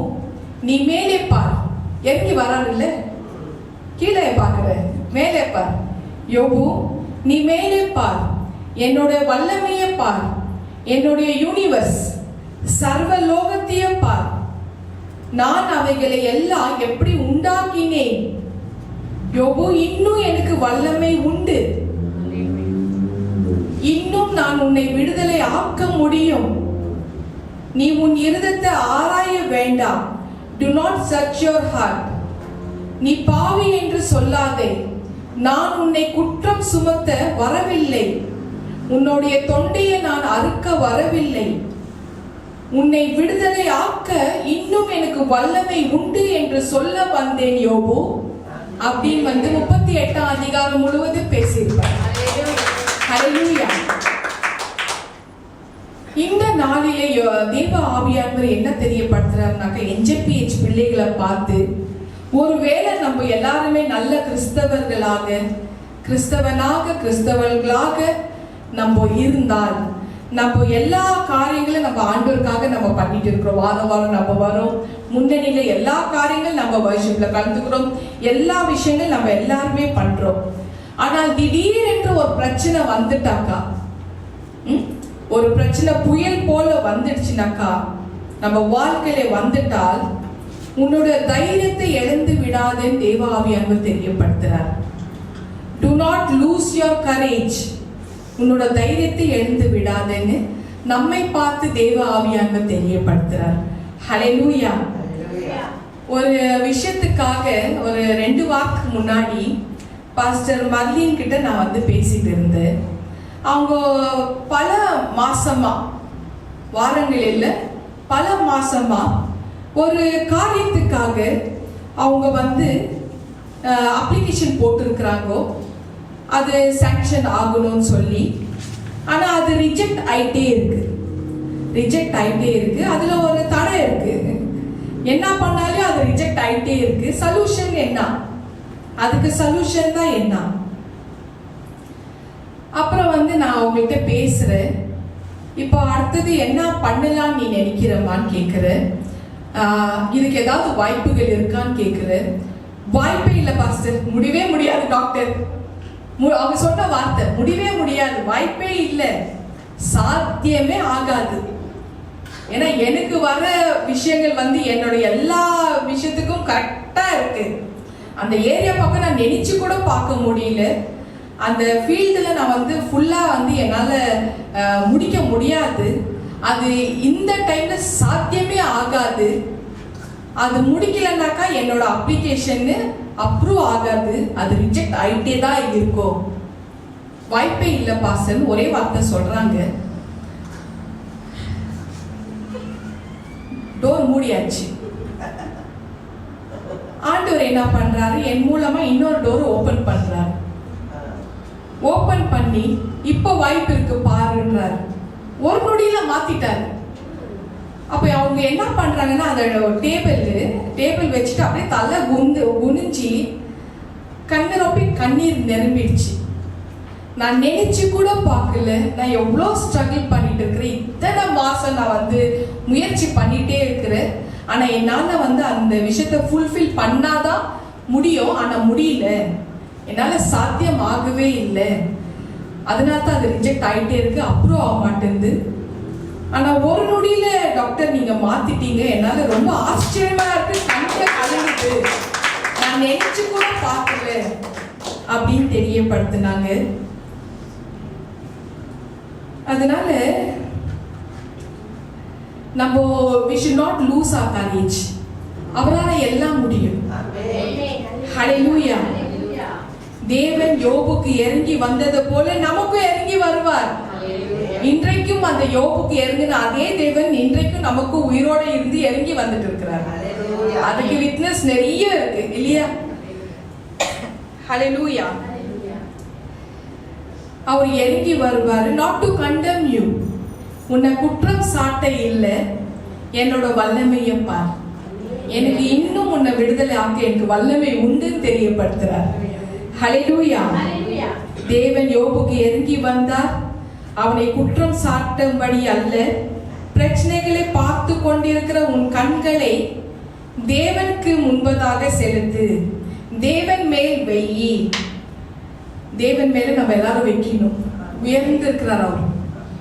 நீ மேலே பார். இறங்கி வராரு இல்ல, கீழே பாக்குற, மேலே பார். யோபு நீ மேலே பார், என்னோட வல்லமையை பார், என்னுடைய யூனிவர்ஸ் சர்வ லோகத்தையே பார். நான் அவைகளை எல்லாம் எப்படி உண்டாக்கினேன். யோபு இன்னும் எனக்கு வல்லமை உண்டு, இன்னும் நான் உன்னை விடுதலை ஆக்க முடியும். நீ உன் இருதயத்தை ஆராய வேண்டாம். Do not search your heart. நீ பாவி என்று சொல்லாதே. நான் உன்னை குற்றம் சுமத்த வரவில்லை, உன்னுடைய தொண்டையை நான் அறுக்க வரவில்லை. உன்னை விடுதலை ஆக்க இன்னும் எனக்கு வல்லமை உண்டு என்று சொல்ல வந்தேன் யோபு அப்படின்னு 38ஆம் அதிகாரம் முழுவதும் பேசியிருப்பார். ஹல்லேலூயா. இந்த நாளிலே தேவ ஆவியானவர் என்ன தெரியப்படுத்துறாருனாக்க, NJPH பிள்ளைகளை பார்த்து, ஒருவேளை நம்ம எல்லாருமே நல்ல கிறிஸ்தவர்களாக நம்ம இருந்தால், நம்ம எல்லா காரியங்களும் நம்ம ஆண்டவருக்காக நம்ம பண்ணிட்டு இருக்கிறோம். வாரம் நம்ம வரோம், முன்னணியில எல்லா காரியங்களும் நம்ம வர்ஷிப்ல கலந்துக்கிறோம், எல்லா விஷயங்களும் நம்ம எல்லாருமே பண்றோம். ஆனால் திடீரென்று ஒரு பிரச்சனை வந்துட்டாக்கா, ஒரு பிரச்சனை புயல் போல வந்துடுச்சுனாக்கா, நம்ம வாழ்க்கையில வந்துட்டால் உன்னோட தைரியத்தை இழந்து விடாதேன்னு தேவ ஆவியானவர் தெரியப்படுத்துறார். Do not lose your courage. உன்னோட தைரியத்தை இழந்து விடாதேன்னு நம்மை பார்த்து தேவ ஆவியானவர் தெரியப்படுத்துறார். ஹல்லேலூயா. ஒரு விஷயத்துக்காக ஒரு 2 வாரத்துக்கு முன்னாடி பாஸ்டர் மர்லின் கிட்ட நான் பேசிட்டு இருந்தேன். அவங்க பல மாசமா, வாரங்கள் இல்லை, பல மாசமா ஒரு காரியத்துக்காக அவங்க அப்ளிகேஷன் போட்டிருக்கிறாங்க, அது சாங்ஷன் ஆகணும்னு சொல்லி. ஆனா அது ரிஜெக்ட் ஆயிட்டே இருக்கு. அதுல ஒரு தடை இருக்கு. என்ன பண்ணாலும் அது ரிஜெக்ட் ஆயிட்டே இருக்கு. சொல்யூஷன் என்ன? அதுக்கு சொல்யூஷன் தான் என்ன? அப்புறம் நான் அவங்கள்ட்ட பேசுறேன். இப்போ அடுத்தது என்ன பண்ணலாம் நீ நினைக்கிறமான்னு கேட்குறேன். இதுக்கு ஏதாவது வாய்ப்புகள் இருக்கான்னு கேட்குறேன். வாய்ப்பே இல்லை பாஸ்டர், முடியவே முடியாது டாக்டர், அவங்க சொன்ன வார்த்தை, முடியவே முடியாது, வாய்ப்பே இல்லை, சாத்தியமே ஆகாது. ஏன்னா எனக்கு வர விஷயங்கள் வந்து என்னுடைய எல்லா விஷயத்துக்கும் கரெக்டா இருக்கு. அந்த ஏரியா பக்கம் நான் நினைச்சு கூட பார்க்க முடியல. அந்த ஃபீல்டில் நான் வந்து ஃபுல்லாக வந்து என்னால் முடிக்க முடியாது. அது இந்த டைம்ல சாத்தியமே ஆகாது. அது முடிக்கலனாக்கா என்னோட அப்ளிகேஷன் அப்ரூவ் ஆகாது, அது ரிஜெக்ட் ஆகிட்டே தான் இருக்கும். வாய்ப்பே இல்லை பாசன் ஒரே வார்த்தை சொல்றாங்க. டோர் மூடியாச்சு. ஆண்டவர் என்ன பண்றாரு, என் மூலமா இன்னொரு டோர் ஓபன் பண்றாரு. ஓபன் பண்ணி இப்ப வாய்ப்பு இருக்கு பாருன்றாரு. ஒரு நொடியில மாத்திட்டாரு. அப்ப அவங்க என்ன பண்றாங்கன்னா, அந்த டேபிள் வச்சுட்டு அப்படியே தலை குனிஞ்சி கண்ணு ரொப்பி கண்ணீர் நிரம்பிடுச்சு. நான் நினைச்சு கூட பார்க்கல, நான் எவ்வளோ ஸ்ட்ரகிள் பண்ணிட்டு இருக்கிறேன். இத்தனை மாசம் நான் வந்து முயற்சி பண்ணிட்டே இருக்கிறேன். ஆனா என்னால வந்து அந்த விஷயத்த ஃபுல்ஃபில் பண்ணாதான் முடியும். ஆனா முடியல, என்னால சாத்தியம் ஆகவே இல்லை. அதனால தான் அது ரிஜெக்ட் ஆகிட்டே இருக்கு, அப்ரூவ் ஆக மாட்டேங்குது. ஆனா ஒரு நொடியில டாக்டர் நீங்க மாத்திட்டீங்க, என்னால ரொம்ப ஆச்சரியமா இருக்கு, கண்ணுல கலங்குது, நான் நினைச்சு கூட பார்க்கல அப்படின்னு தெரியப்படுத்தினாங்க. அதனால நம்ம we should not lose our courage. அவரால் எல்லாம் முடியும். ஹல்லேலூயா. தேவன் யோபுக்கு இறங்கி வந்தது போல நமக்கும் இறங்கி வருவார். இன்றைக்கும் அந்த யோபுக்கு இறங்கின அதே தேவன் இன்றைக்கும் நமக்கு உயிரோட இருந்து இறங்கி வந்துட்டு இருக்கிறார். அதுக்கு விட்னஸ் நிறைய இருக்கு இல்லையா? ஹல்லேலூயா. அவர் இறங்கி வருவார். நாட் டு கண்டெம் யூ, உன்னை குற்றம் சாட்ட இல்லை, என்னோட வல்லமையை பார், எனக்கு இன்னும் உன்னை விடுதலை ஆக்க எனக்கு வல்லமை உண்டுன்னு தெரியப்படுத்துறார். ஹல்லேலூயா. தேவன் யோபுக்கு இறங்கி வந்தார். அவனை குற்றம் சாட்டும்படி அல்ல, பிரச்சனைகளை பார்த்து கொண்டிருக்கிற உன் கண்களை தேவனுக்கு முன்பதாக செலுத்து, தேவன் மேல் வெயி. தேவன் மேல நம்ம எல்லாரும் வைக்கணும். உயர்ந்து இருக்கிறார் அவர்.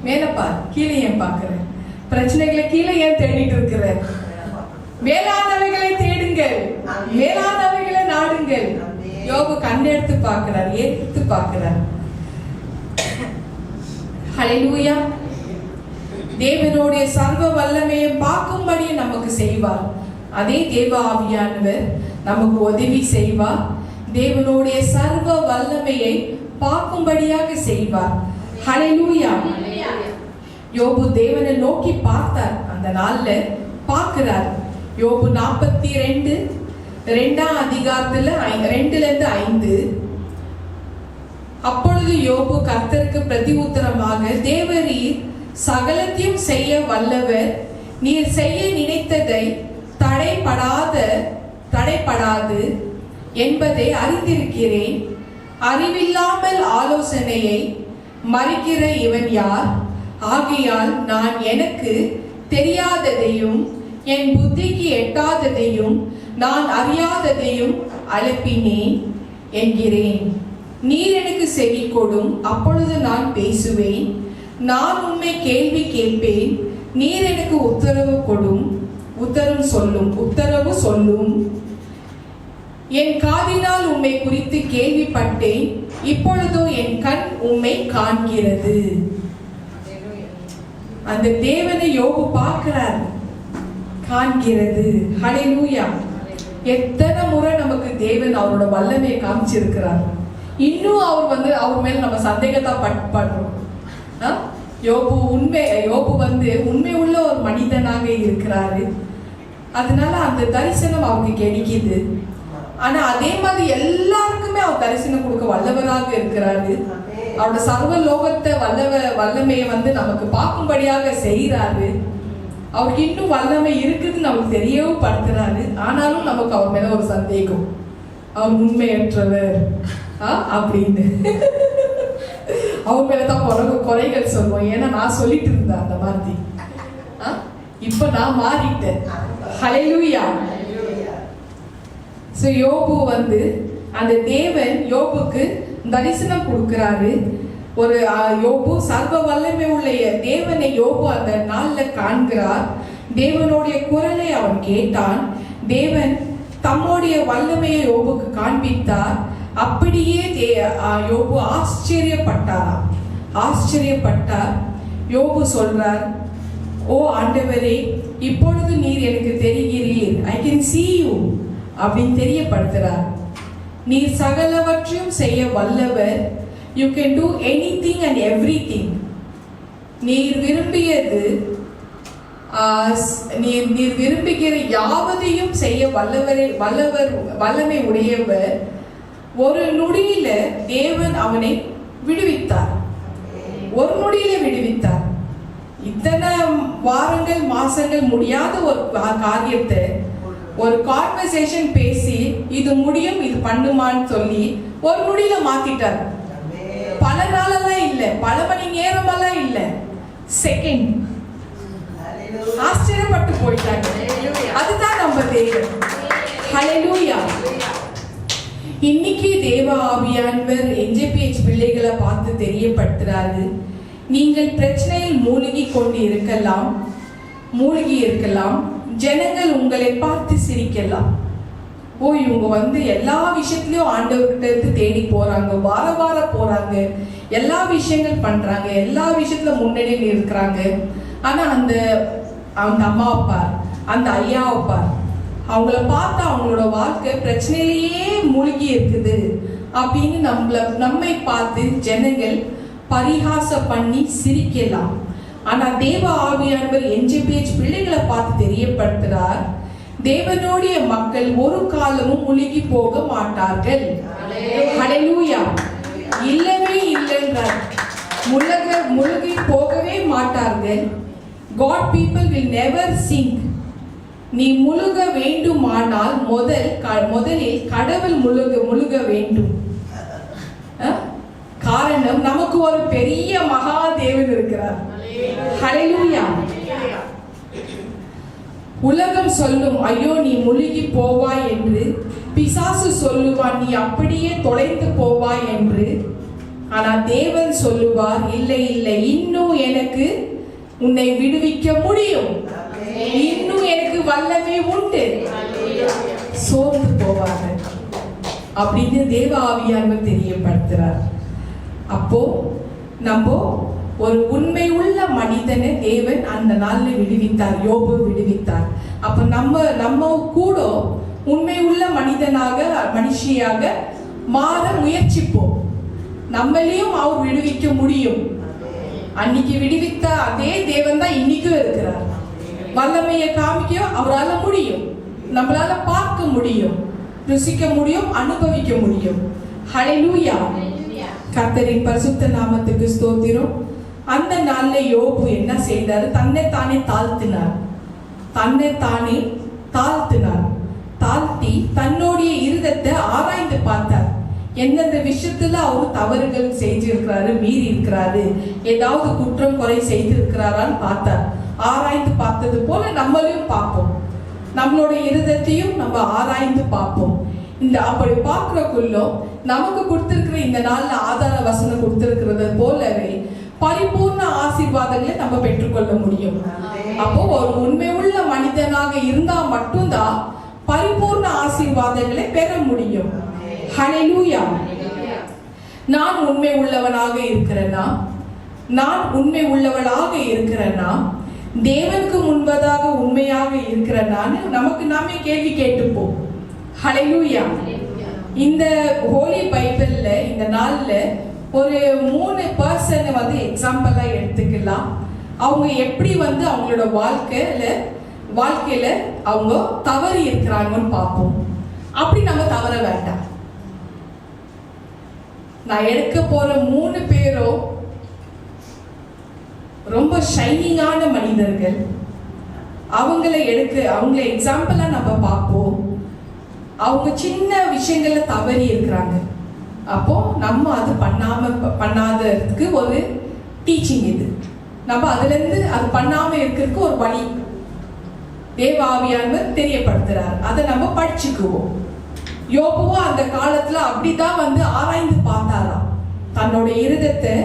மேல பார், கீழே ஏன் பார்க்கிற? பிரச்சனைகளை கீழே ஏன் தேடிட்டு இருக்கிற? மேலானவைகளை தேடுங்கள், மேலானவைகளை நாடுங்கள். யோபு கண்ணெடுத்து பார்க்கிறார், ஏத்து பார்க்கிறார். ஹல்லேலூயா. தேவனுடைய சர்வ வல்லமையை பார்க்கும்படி நமக்கு செய்வார். அதே தேவ ஆவியானவர் நமக்கு உதவி செய்வார். தேவனுடைய சர்வ வல்லமையை பார்க்கும்படியாக செய்வார். ஹல்லேலூயா. யோபு தேவனை நோக்கி பார்த்தார். அந்த நாள்ல பார்க்கிறார். யோபு 42 அதிகாரத்துல 2-5. அப்பொழுது யோபு கர்த்தருக்கு பிரதி உத்தரமாக, தேவரீர் சகலத்தையும் செய்ய வல்லவர், நீர் செய்ய நினைத்ததை தடைப்படாது என்பதை அறிந்திருக்கிறேன். அறிவில்லாமல் ஆலோசனையை மறிக்கிற இவன் யார்? ஆகையால் நான் எனக்கு தெரியாததையும் என் புத்திக்கு எட்டாததையும் நான் அறியாததையும் அலப்பினேன் என்கிறேன். நீர் எனக்கு செவி கொடும், அப்பொழுது நான் பேசுவேன். நான் உம்மை கேள்வி கேட்பேன், நீர் எனக்கு உத்தரவு சொல்லும். என் காதினால் உம்மை குறித்து கேள்விப்பட்டேன், இப்பொழுதோ என் கண் உம்மை காண்கிறது. அந்த தேவனை யோபு பார்க்கிறார், காண்கிறது. ஹல்லேலூயா. எத்தனை முறை நமக்கு தேவன் அவரோட வல்லமையை காமிச்சிருக்கிறார். இன்னும் அவர் மேல நம்ம சந்தேகத்தை படுறோம். யோபு உண்மை உள்ள ஒரு மனிதனாக இருக்கிறாரு. அதனால அந்த தரிசனம் அவருக்கு கிடைக்குது. ஆனா அதே மாதிரி எல்லாருக்குமே அவர் தரிசனம் கொடுக்க வல்லவராக இருக்கிறாரு. அவரோட சர்வ லோகத்தை வல்லமையை நமக்கு பார்க்கும்படியாக செய்யறாரு. அவருக்கு இன்னும் வல்லமை இருக்குதுன்னு நமக்கு தெரியவும் படுத்துறாரு. ஆனாலும் நமக்கு அவர் மேல ஒரு சந்தேகம், அவர் உண்மையற்றவர் அப்படின்னு. அவர் மேலதான் குறைகள் சொல்லுவோம். ஏன்னா நான் சொல்லிட்டு இருந்தேன் அந்த மாதிரி. இப்ப நான் மாறிட்டேன். ஹல்லேலூயா. சோ யோபு அந்த தேவன் யோபுக்கு தரிசனம் கொடுக்கிறாரு. ஒரு யோபு சர்வ வல்லமை உள்ள தேவனை யோபு அந்த நாள்ல காண்கிறார். தேவனுடைய குரலை அவன் கேட்டான். தேவன் தம்முடைய வல்லமையை யோபுக்கு காண்பித்தார். அப்படியே யோபு ஆச்சரியப்பட்டார். யோபு சொல்றார், ஓ ஆண்டவரே, இப்பொழுது நீர் எனக்கு தெரிகிறீர், ஐ கேன் see you அப்படின்னு தெரியப்படுத்துறார். நீர் சகலவற்றையும் செய்ய வல்லவர், you can do anything and everything. நீர் விரும்பியது நீர் விரும்புகிற யாவதையும் செய்ய வல்லமை உடையவர். ஒரு நொடியில தேவன் அவனை விடுவித்தார். ஒரு நொடியில விடுவித்தார். இத்தனை வாரங்கள் மாசங்கள் முடியாத ஒரு காரியத்தை ஒரு கான்வர்சேஷன் பேசி இது முடியும், இது பண்ணுமான்னு சொல்லி ஒரு நொடியில மாத்திட்டார். பல நாளெல்லாம் இல்ல, பல மணி நேரமெல்லாம் இல்ல, செகண்ட். ஆச்சரியப்பட்டு போயிட்டாங்க. அதுதான் நம்ம தேவன். ஹல்லேலூயா. இன்னைக்கு தேவ ஆவியானவர் NJPH பிள்ளைகளை பார்த்து தெரியப்படுத்துறாரு, நீங்கள் பிரச்சனையில் மூழ்கி இருக்கலாம். ஜனங்கள் உங்களை பார்த்து சிரிக்கலாம். ஓ, இவங்க எல்லா விஷயத்திலயும் ஆண்டவர்கிட்ட தேடி போறாங்க, வார போறாங்க, எல்லா விஷயங்கள் பண்றாங்க, எல்லா விஷயத்துல முன்னணியில் இருக்கிறாங்க. ஆனா அந்த அம்மா அப்பா, அந்த ஐயா அப்பா, அவங்கள பார்த்தா அவங்களோட வாழ்க்கை பிரச்சனையிலேயே மூழ்கி இருக்குது அப்படின்னு நம்மை பார்த்து ஜனங்கள் பரிகாசம் பண்ணி சிரிக்கலாம். ஆனா தேவ ஆவியானவர் NJPH பிள்ளைகளை பார்த்து தெரியப்படுத்துறார், தேவனுடைய மக்கள் ஒரு காலமும் முழுகி போக மாட்டார்கள். ஹல்லேலூயா. இல்லவே இல்லைன்றார். முழுகி போகவே மாட்டார்கள். God people will never sink. நீ முழுக வேண்டுமானால் முதலில் கடவுள் முழுக வேண்டும். காரணம், நமக்கு ஒரு பெரிய மகா தேவன் இருக்கிறார். ஹல்லேலூயா. உலகம் சொல்லும், ஐயோ நீ முழுகி போவாய் என்று. பிசாசு சொல்லுவான், நீ அப்படியே தொலைந்து போவாய் என்று. ஆனா தேவன் சொல்லுவார், இல்லை இல்லை, இன்னும் எனக்கு உன்னை விடுவிக்க முடியும், இன்னும் எனக்கு வல்லமை உண்டு. சோர்ந்து போவாங்க அப்படின்னு தேவ ஆவியானவர் தெரியப்படுத்துறார். அப்போ நம்ம ஒரு உண்மை உள்ள மனிதனை தேவன் அந்த நாள்ல விடுவித்தார், யோபு விடுவித்தார். அப்ப நம்ம கூட உண்மை உள்ள மனுஷியாக மாற முயற்சிப்போம். நம்மளையும் அவர் விடுவிக்க முடியும். அன்னைக்கு விடுவித்த அதே தேவன் தான் இன்னைக்கும் இருக்கிறார். வல்லமையை காமிக்க அவரால் முடியும். நம்மளால பார்க்க முடியும், ருசிக்க முடியும், அனுபவிக்க முடியும். ஹல்லேலூயா. கர்த்தரின் பரிசுத்த நாமத்துக்கு ஸ்தோத்திரம். அந்த நாள்ல யோபு என்ன செய்தாரு? தன்னைத்தானே தாழ்த்தினார். தாழ்த்தி தன்னுடைய இருதத்தை ஆராய்ந்து பார்த்தார். எந்தெந்த விஷயத்துல அவர் தவறுகள் செய்திருக்கிறாரு, மீறி இருக்கிறாரு, ஏதாவது குற்றம் குறை செய்திருக்கிறாரான்னு பார்த்தார். ஆராய்ந்து பார்த்தது போல நம்மளையும் பார்ப்போம். நம்மளோட இருதத்தையும் நம்ம ஆராய்ந்து பார்ப்போம். அப்படி பார்க்கறக்குள்ள நமக்கு கொடுத்திருக்கிற இந்த நாள்ல ஆதார வசனம் கொடுத்திருக்கிறது போலவே பரிபூர்ண ஆசீர்வாதங்களை நம்ம பெற்றுக்கொள்ள முடியும். அப்போ ஒரு உண்மை உள்ள மனிதனாக இருந்தா மட்டும்தான் பரிபூர்ண ஆசீர்வாதங்களை பெற முடியும். ஹல்லேலூயா. நான் உண்மை உள்ளவனாக இருக்கிறேனா, தேவனுக்கு முன்பதாக உண்மையாக இருக்கிறேனான்னு நமக்கு நாமே கேள்வி கேட்டுப்போம். ஹல்லேலூயா. இந்த ஹோலி பைபிள்ல இந்த நாள்ல ஒரு 3 பர்சன் எக்ஸாம்பிளா எடுத்துக்கலாம். அவங்க எப்படி அவங்களோட வாழ்க்கையில அவங்க தவறி இருக்கிறாங்கன்னு பார்ப்போம். அப்படி நம்ம தவற வேண்டாம். நான் எடுக்க போற 3 பேரும் ரொம்ப ஷைனிங்கான மனிதர்கள். அவங்கள எக்ஸாம்பிளா நம்ம பார்ப்போம். அவங்க சின்ன விஷயங்கள்ல தவறி இருக்கிறாங்க. அப்போ நம்ம அது பண்ணாததுக்கு ஒரு டீச்சிங் இது. நம்ம அதுல இருந்து அது பண்ணாம இருக்கிறதுக்கு ஒரு வழி தேவ ஆவியானவர் தெரியப்படுத்துறார். அதை நம்ம படிச்சுக்குவோம். யோபுவும் அந்த காலத்துல அப்படிதான் ஆராய்ந்து பார்த்தாராம். தன்னோட இருதத்தை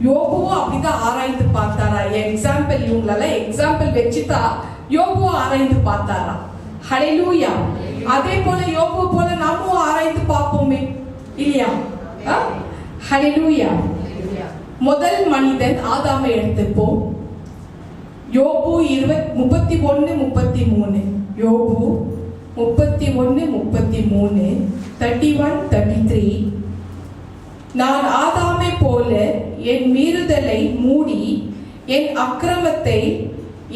யோபுவும் அப்படிதான் ஆராய்ந்து பார்த்தாரா. எக்ஸாம்பிள் இவங்களெல்லாம் எக்ஸாம்பிள் வச்சுதான் யோபுவும் ஆராய்ந்து பார்த்தாரா. ஹல்லேலூயா. அதே போல யோபு போல நாமும் ஆராய்ந்து பார்ப்போமே இல்லையா? ஹல்லேலூயா. முதல் மனிதன் ஆதாமை எடுத்துப்போம். யோபு 31:33. யோபு 31:33, 31:33. நான் ஆதாமை போல என் மீறுதலை மூடி என் அக்கிரமத்தை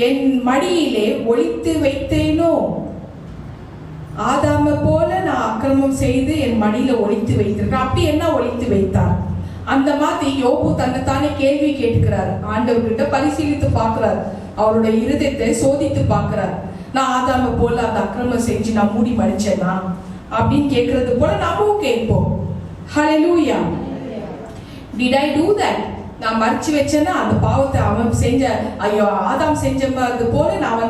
என் மடியிலே ஒளித்து வைத்தேனோ. ஆதாமை போல நான் அக்கிரமம் செய்து என் மடியில ஒளித்து வைத்திருக்கேன். அப்படி என்ன ஒளித்து வைத்தார்? அந்த மாதிரி யோபு தன்னைத்தானே கேள்வி கேட்டுக்கிறார். ஆண்டவர்கிட்ட பரிசீலித்து பார்க்கிறார். அவருடைய இருதயத்தை சோதித்து பார்க்கிறார். நான் ஆதாமை போல அந்த அக்கிரமம் செஞ்சு நான் மூடி மடிச்சேனா அப்படின்னு கேட்கறது போல நாமும் கேட்போம். ஹல்லேலூயா. Did I do that? நான் மறைச்சு வச்சேன்னா அந்த பாவத்தை அவன் செஞ்ச, ஐயோ ஆதாம் செஞ்சது போல நான்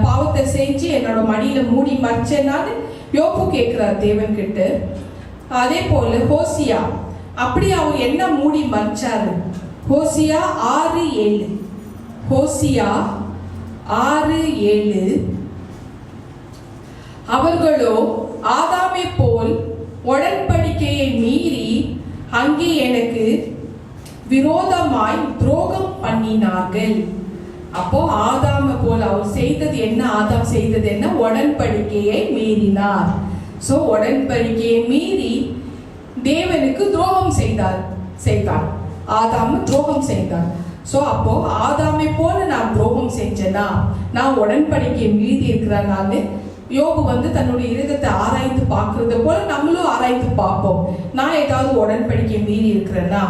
பாவத்தை செஞ்சு என்னோட மடியில மூடி மறைச்சேனான்னு யோபு கேட்கிறார் தேவன் கிட்ட. அதே போல ஹோசியா, அப்படி அவங்க என்ன மூடி மறைச்சாரு? ஹோசியா 6:7. ஹோசியா 6:7. அவர்களோ ஆதாமை போல் உடன்படிக்கையை மீறி அங்கே எனக்கு விரோதமாய் துரோகம் பண்ணினார்கள். அப்போ ஆதாம போல அவர் செய்தது என்ன? ஆதாம் செய்தது என்ன? உடன்படிக்கையை மீறினார். சோ உடன்படிக்கையை மீறி தேவனுக்கு துரோகம் செய்தார். ஆதாம் துரோகம் செய்தார். சோ அப்போ ஆதாமை போல நான் துரோகம் செஞ்சேனா, நான் உடன்படிக்கையை மீறி இருக்கிறனால யோபு தன்னுடைய இருதயத்தை ஆராய்ந்து பார்க்கறது போல நம்மளும் ஆராய்ந்து பார்ப்போம். நான் ஏதாவது உடன்படிக்கை மீறி இருக்கிறேன்னா?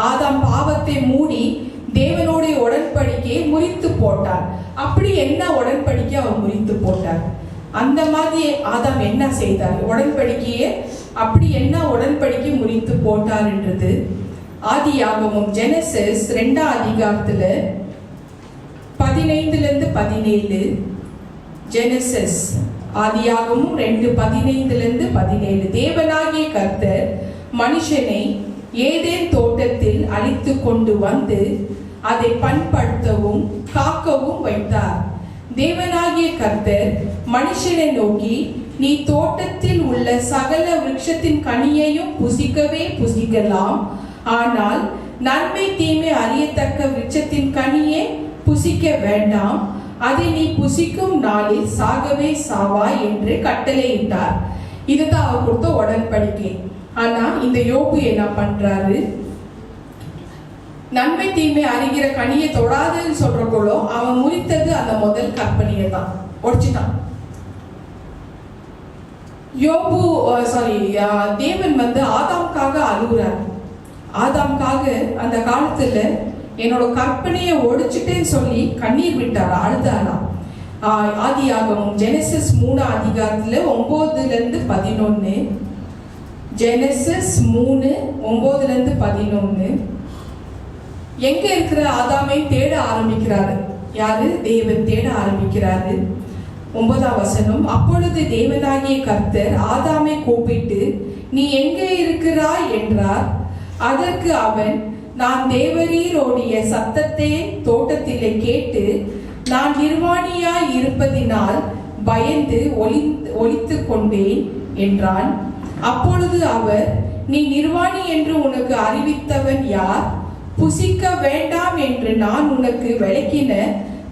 ஆதாம் பாவத்தை மூடி தேவனுடைய உடன்படிக்கையை முறித்து போட்டார். அப்படி என்ன உடன்படிக்கை அவர் முறித்து போட்டார்? அந்த மாதிரி ஆதாம் என்ன செய்தார்? உடன்படிக்கையே அப்படி என்ன உடன்படிக்கை முறித்து போட்டார் என்றது ஆதியாகமம் ஜெனசிஸ் 2ஆம் அதிகாரத்துல 15-17. ஜெனசிஸ் ஆதியாகமும் 2:15-17. தேவனாகிய கர்த்தர் மனுஷனை ஏதேன் தோட்டத்தில் அழித்து கொண்டு வந்து அதை பண்படுத்தவும் காக்கவும் வைத்தார். தேவனாகிய கர்த்தர் மனுஷனை நோக்கி, நீ தோட்டத்தில் உள்ள சகல விருட்சத்தின் கனியையும் புசிக்கவே புசிக்கலாம், ஆனால் நன்மை தீமை அறியத்தக்க விருட்சத்தின் கனியை புசிக்க வேண்டாம், அதை நீ புசிக்கும் நாளில் சாகவே சாவாய் என்று கட்டளையிட்டார். இதுதான் அவர் கொடுத்த உடன்படிக்கை. ஆனா இந்த யோபு என்ன பண்றாரு? நன்மை தீமை அறிகிற கனியை தொடாதுன்னு சொல்றப்போல அவன் முறித்தது அந்த முதல் கற்பனையை தான், உடைச்சிட்டான். யோபு தேவன் ஆதாம்காக அழுகுறார். ஆதாம்காக அந்த காலத்துல என்னோட கற்பனையை ஒடிச்சுட்டேன்னு சொல்லி கண்ணீர் விட்டார், அழுதாராம். ஆதியாகமம் ஜெனசிஸ் 3ஆம் அதிகாரத்துல 9-11. ஜெனசிஸ் 3:9-11. எங்க இருக்கிற ஆதாமை தேட ஆரம்பிக்கிறாரு. யாரு? தேவன் தேட ஆரம்பிக்கிறாரு. 9ஆம் வசனம். அப்பொழுது தேவனாகிய கர்த்தர் ஆதாமை கூப்பிட்டு, நீ எங்கே இருக்கிறாய் என்றார். அதற்கு அவன், நான் தேவரீரோடைய சத்தத்தை தோட்டத்திலே கேட்டு நான் நிர்வாணியாய் இருப்பதினால் பயந்து ஒளித்து கொண்டேன் என்றான். அப்பொழுது அவர், நீ நிர்வாணி என்று உனக்கு அறிவித்தவன் யார்? புசிக்க வேண்டாம் என்று நான் உனக்கு விளக்கின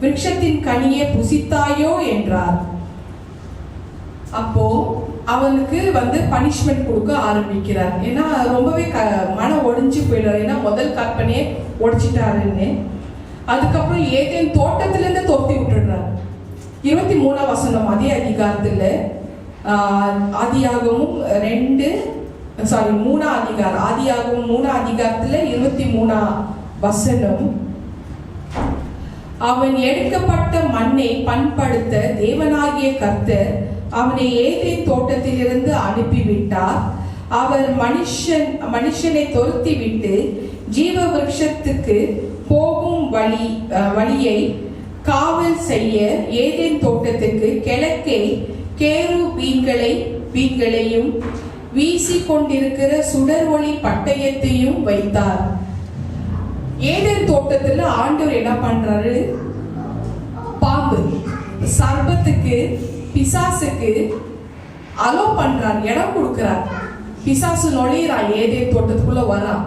விருட்சத்தின் கனியை புசித்தாயோ என்றார். அப்போ அவனுக்கு பனிஷ்மெண்ட் கொடுக்க ஆரம்பிக்கிறார். ஏன்னா ரொம்பவே மனம் ஒடிஞ்சு போயிடுறாரு. ஏன்னா முதல் கற்பனையை ஒடிச்சிட்டாருன்னு. அதுக்கப்புறம் ஏதேன் தோட்டத்துல இருந்து தோர்த்தி விட்டுடுறாரு. 23ஆம் வசனம் அதே அதிகாரத்துல ஆதியாகமும் 3ஆம் அதிகாரம் ஆதியாகமும் 3ஆம் அதிகாரத்துல 23ஆம் வசனம். அவன் எடுக்கப்பட்ட மண்ணை பண்படுத்த தேவனாகிய கர்த்தர் அவனை ஏதேன் தோட்டத்திலிருந்து அனுப்பிவிட்டார். அவர் மனுஷனை துரத்தி விட்டு ஜீவ விருட்சத்துக்கு போகும் வழியை காவல் செய்ய ஏதேன் தோட்டத்துக்கு கிழக்கே கேருபீன்களையும் வீசிக்கொண்டிருக்கிற சுடர் ஒளி பட்டயத்தையும் வைத்தார். ஏதேன் தோட்டத்துல ஆண்டவர் என்ன பண்றாரு? பாம்பு, சர்பத்துக்கு, பிசாசுக்கு அலோ பண்றார், இடம் கொடுக்கிறார். பிசாசு நுழையிறான், ஏதேன் தோட்டத்துக்குள்ள வரான்.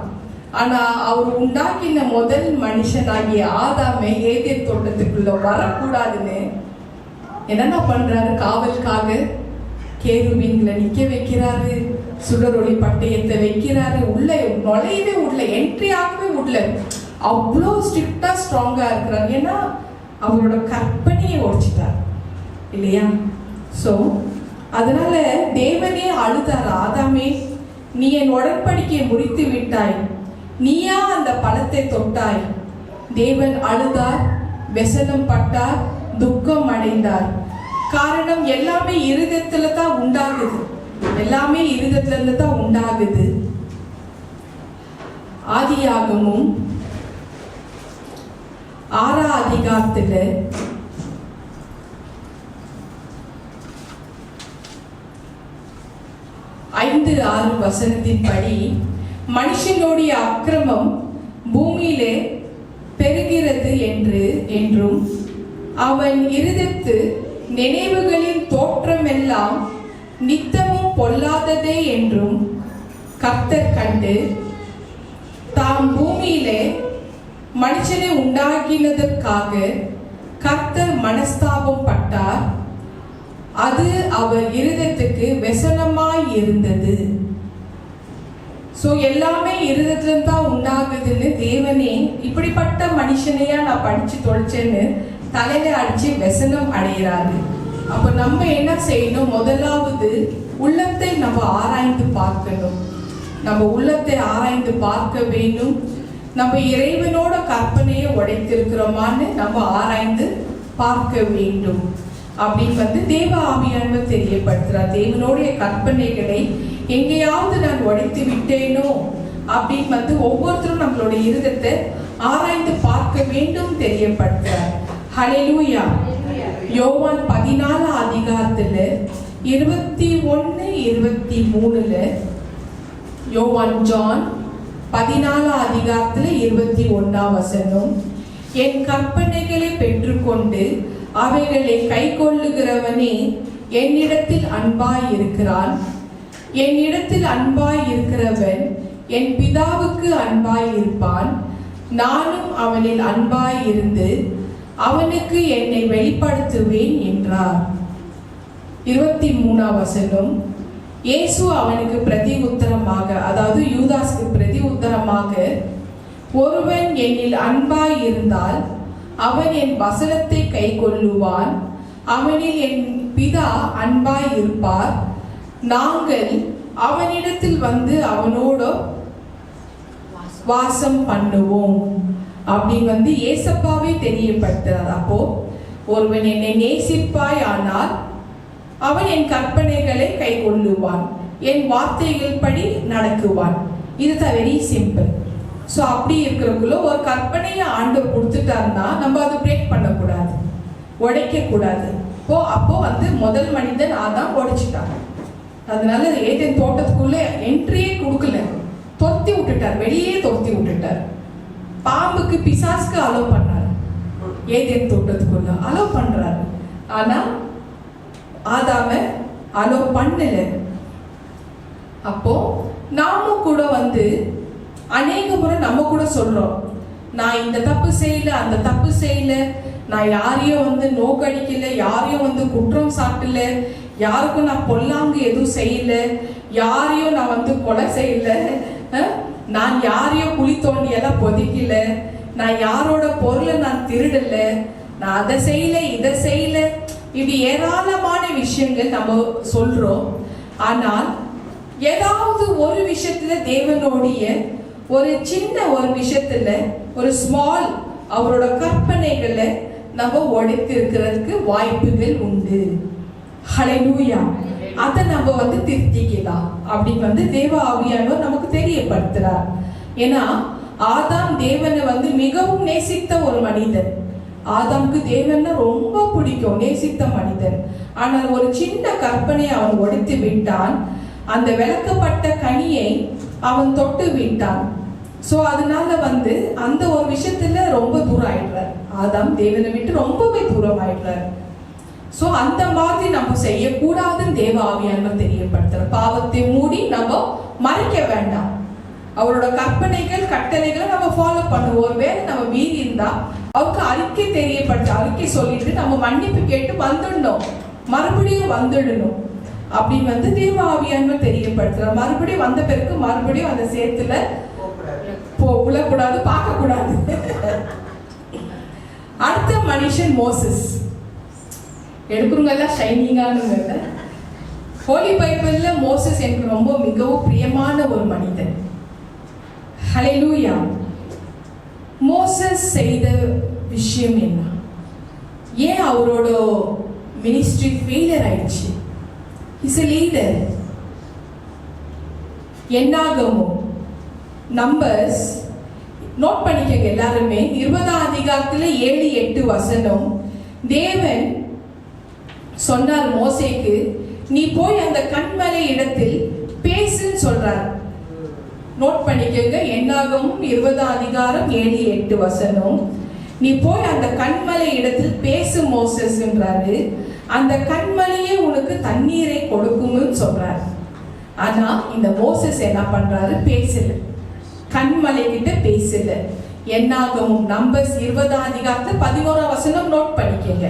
ஆனா அவர் உண்டாக்கின முதல் மனுஷனாகிய ஆதாமை ஏதேன் தோட்டத்துக்குள்ள வரக்கூடாதுன்னு என்னென்ன பண்றாரு? காவலுக்காக கேருபீன்களை நிக்க வைக்கிறாரு, சுடரொளி பட்டயத்தை வைக்கிறாரு. உள்ள நுழையவே உள்ள என்ட்ரி ஆகவே உள்ள அவ்வளோ ஸ்ட்ரிக்டா ஸ்ட்ராங்கா இருக்கிறார். ஏன்னா அவரோட கற்பனையை உடைச்சிட்டார் இல்லையா? ஸோ அதனால தேவனே அழுதார், ஆதாமே நீ என் உடன்படிக்கையை முறித்து விட்டாய், நீயா அந்த பழத்தை தொட்டாய். தேவன் அழுதார், வெசனம் பட்டார், துக்கம் அடைந்தார். காரணம் எல்லாமே இருதயத்துல தான் உண்டாகுது, எல்லாமே இருதயத்துல இருந்து தான் உண்டாகுது. ஆதியாகமும் 6ஆம் அதிகாரத்துல 5-6 வசனத்தின்படி மனுஷனுடைய அக்கிரமம் பூமியிலே பெருகிறது என்றும் அவன் இருதயத்து நினைவுகளின் தோற்றமெல்லாம் நித்தமும் பொல்லாததே என்றும் கர்த்தர் கண்டு தாம் பூமியிலே மனுஷனை உண்டாக்கினதற்காக கர்த்தர் மனஸ்தாபம் பட்டார். அது அவர் இருதயத்துக்கு வெசனமாய் இருந்தது. சோ எல்லாமே இருதயத்துல தான் உண்டாகுதுன்னு தேவனே இப்படிப்பட்ட மனுஷனையா நான் படிச்சு தொலைச்சேன்னு தலையில அடிச்சு வெசனம் அடைகிறாரு. அப்ப நம்ம என்ன செய்யணும்? முதலாவது உள்ளத்தை நம்ம ஆராய்ந்து பார்க்கணும். நம்ம உள்ளத்தை ஆராய்ந்து பார்க்க வேண்டும். நம்ம இறைவனோட கற்பனையை உடைத்திருக்கிறோமான்னு நம்ம ஆராய்ந்து பார்க்க வேண்டும் அப்படின்னு தேவ ஆவியானவர் தெரியப்படுத்துறார். தேவனுடைய கற்பனைகளை எங்கேயாவது நான் உடைத்து விட்டேனோ அப்படின்னு ஒவ்வொருத்தரும் நம்மளுடைய இருதயத்தை ஆராய்ந்து பார்க்க வேண்டும் தெரியப்படுத்துறார். ஹல்லேலூயா. யோவான் 14ஆம் அதிகாரத்துல 21-23 யோவான் ஜான் 14ஆம் அதிகாரத்துல 21ஆம் வசனம், என் கற்பனைகளை பெற்றுக்கொண்டு அவைகளை கை கொள்ளுகிறவனே என்னிடத்தில் அன்பாய் இருக்கிறான். என்னிடத்தில் அன்பாய் இருக்கிறவன் என் பிதாவுக்கு அன்பாய் இருப்பான். நானும் அவனில் அன்பாய் இருந்து அவனுக்கு என்னை வெளிப்படுத்துவேன் என்றார். 23ஆம் வசனம், இயேசு அவனுக்கு பிரதி உத்தரமாக, அதாவது யூதாஸ்க்கு பிரதி உத்தரமாக, ஒருவன் என்னில் அன்பாய் இருந்தால் அவன் என் வசனத்தை கை கொள்ளுவான். அவனில் என் பிதா அன்பாய் இருப்பார். நாங்கள் அவனிடத்தில் வந்து அவனோட வாசம் பண்ணுவோம் அப்படின்னு ஏசப்பாவே தெரியப்படுத்துறார். அப்போ ஒருவன் என்னை நேசிப்பாய் ஆனால் அவன் என் கற்பனைகளை கை கொள்ளுவான், என் வார்த்தைகள் படி நடக்குவான். இதுதான் வெரி சிம்பிள். ஸோ அப்படி இருக்கிறக்குள்ள ஒரு கற்பனையை ஆண்டவர் கொடுத்துட்டாருன்னா நம்ம அதை பிரேக் பண்ணக்கூடாது, உடைக்க கூடாது. அப்போ முதல் மனிதன் ஆதான் உடைச்சிட்டாங்க. அதனால ஏதேன் தோட்டத்துக்குள்ள என்ட்ரியே கொடுக்கல, தொத்தி விட்டுட்டார், வெளியே தொத்தி விட்டுட்டார். பாம்புக்கு பிசாசுக்கு அலோ பண்ணாரு, ஏதேன் தோட்டத்துக்குள்ள அலோ பண்றாரு. ஆனா ஆதாம அலோ பண்ணல. அப்போ நாமும் கூட அநேக முறை நம்ம கூட சொல்றோம், நான் இந்த தப்பு செய்யல, அந்த தப்பு செய்யல, நான் யாரையும் நோக்கடிக்கல, யாரையும் குற்றம் சாட்டல, யாருக்கும் நான் பொல்லாங்கு எதுவும் செய்யல, யாரையும் நான் கொலை செய்யல, நான் யாரையும் குழி தோண்டி எல்லாம் பொதிக்கல, நான் யாரோட பொருளை நான் திருடல, நான் அதை செய்யல, இதை செய்யல, இப்படி ஏராளமான விஷயங்கள் நம்ம சொல்றோம். ஆனால் ஏதாவது ஒரு விஷயத்துல தேவனுடைய ஒரு சின்ன ஒரு விஷயத்துல ஒரு ஸ்மால் அவரோட கற்பனைகளை நம்ம உடைத்திருக்கிறதுக்கு வாய்ப்புகள் உண்டு. ஹல்லேலூயா. அதை நம்ம திருத்திக்கலாம் அப்படின்னு தேவ ஆவியானவர் நமக்கு தெரியப்படுத்துறார். ஏன்னா ஆதாம் தேவனை மிகவும் நேசித்த ஒரு மனிதன். ஆதாமுக்கு தேவனை ரொம்ப பிடிக்கும், நேசித்த மனிதன். ஆனால் ஒரு சின்ன கற்பனையை அவன் உடைத்து விட்டான். அந்த விளக்கப்பட்ட கனியை அவன் தொட்டு விட்டான். சோ அதனால அந்த ஒரு விஷயத்துல ரொம்ப தூரம் ஆயிடுறார். ஆதாம் தேவனை விட்டு ரொம்பவே தூரம் ஆயிடுறார். சோ அந்த மாதிரி நம்ம செய்யக்கூடாதுன்னு தேவ ஆவியானவர் தெரியப்படுத்துற. பாவத்தை மூடி நம்ம மறைக்க வேண்டாம். அவரோட கற்பனைகள் கட்டளைகளை நம்ம ஃபாலோ பண்ணுவோம். ஒருவேளை நம்ம மீறி இருந்தா அவருக்கு அறிக்கை தெரியப்படுத்த, அறிக்கை சொல்லிட்டு நம்ம மன்னிப்பு கேட்டு வந்துடணும், மறுபடியும் வந்துடணும் அப்படின்னு தேவ ஆவியானவர் தெரியப்படுத்துற. மறுபடியும் வந்த பிறகு மறுபடியும் அந்த சேத்துல உழக்கூடாது, பார்க்க கூடாது. அடுத்த மனுஷன் மோசஸ். எடுக்கிறவங்க ஷைனிங்கான ஹோலி பைபிள்ல மோசஸ் எனக்கு ரொம்ப மிகவும் பிரியமான ஒரு மனிதன். ஹல்லேலூயா. மோசஸ் செய்த விஷயம் என்ன? ஏன் அவரோட மினிஸ்ட்ரி ஃபெயிலியர் ஆயிடுச்சு? Is a leader. என்னாகமோ நம்பர்ஸ் நோட் பண்ணிக்கங்க எல்லாருமே. 20ஆம் அதிகாரத்துல 7-8 வசனம். தேவன் சொன்னார் மோசேக்கு, நீ போய் அந்த கண்மலை இடத்தில் பேசுன்னு சொல்றார். நோட் பண்ணிக்கங்க. என்னாகமும் 20ஆம் அதிகாரம் 7-8 வசனம். நீ போய் அந்த கண்மலை இடத்தில் பேசு மோசஸ்ன்றாரு. அந்த கண்மலையே உனக்கு தண்ணீரை கொடுக்கும்னு சொல்றாரு. ஆனா இந்த மோசஸ் என்ன பண்றாரு? பேசல, கண்மலை கிட்ட பேசல. என்னாகமும் நம்பர்ஸ் 20ஆம் அதிகாரத்துல 11ஆம் வசனம் நோட் பண்ணிக்கங்க.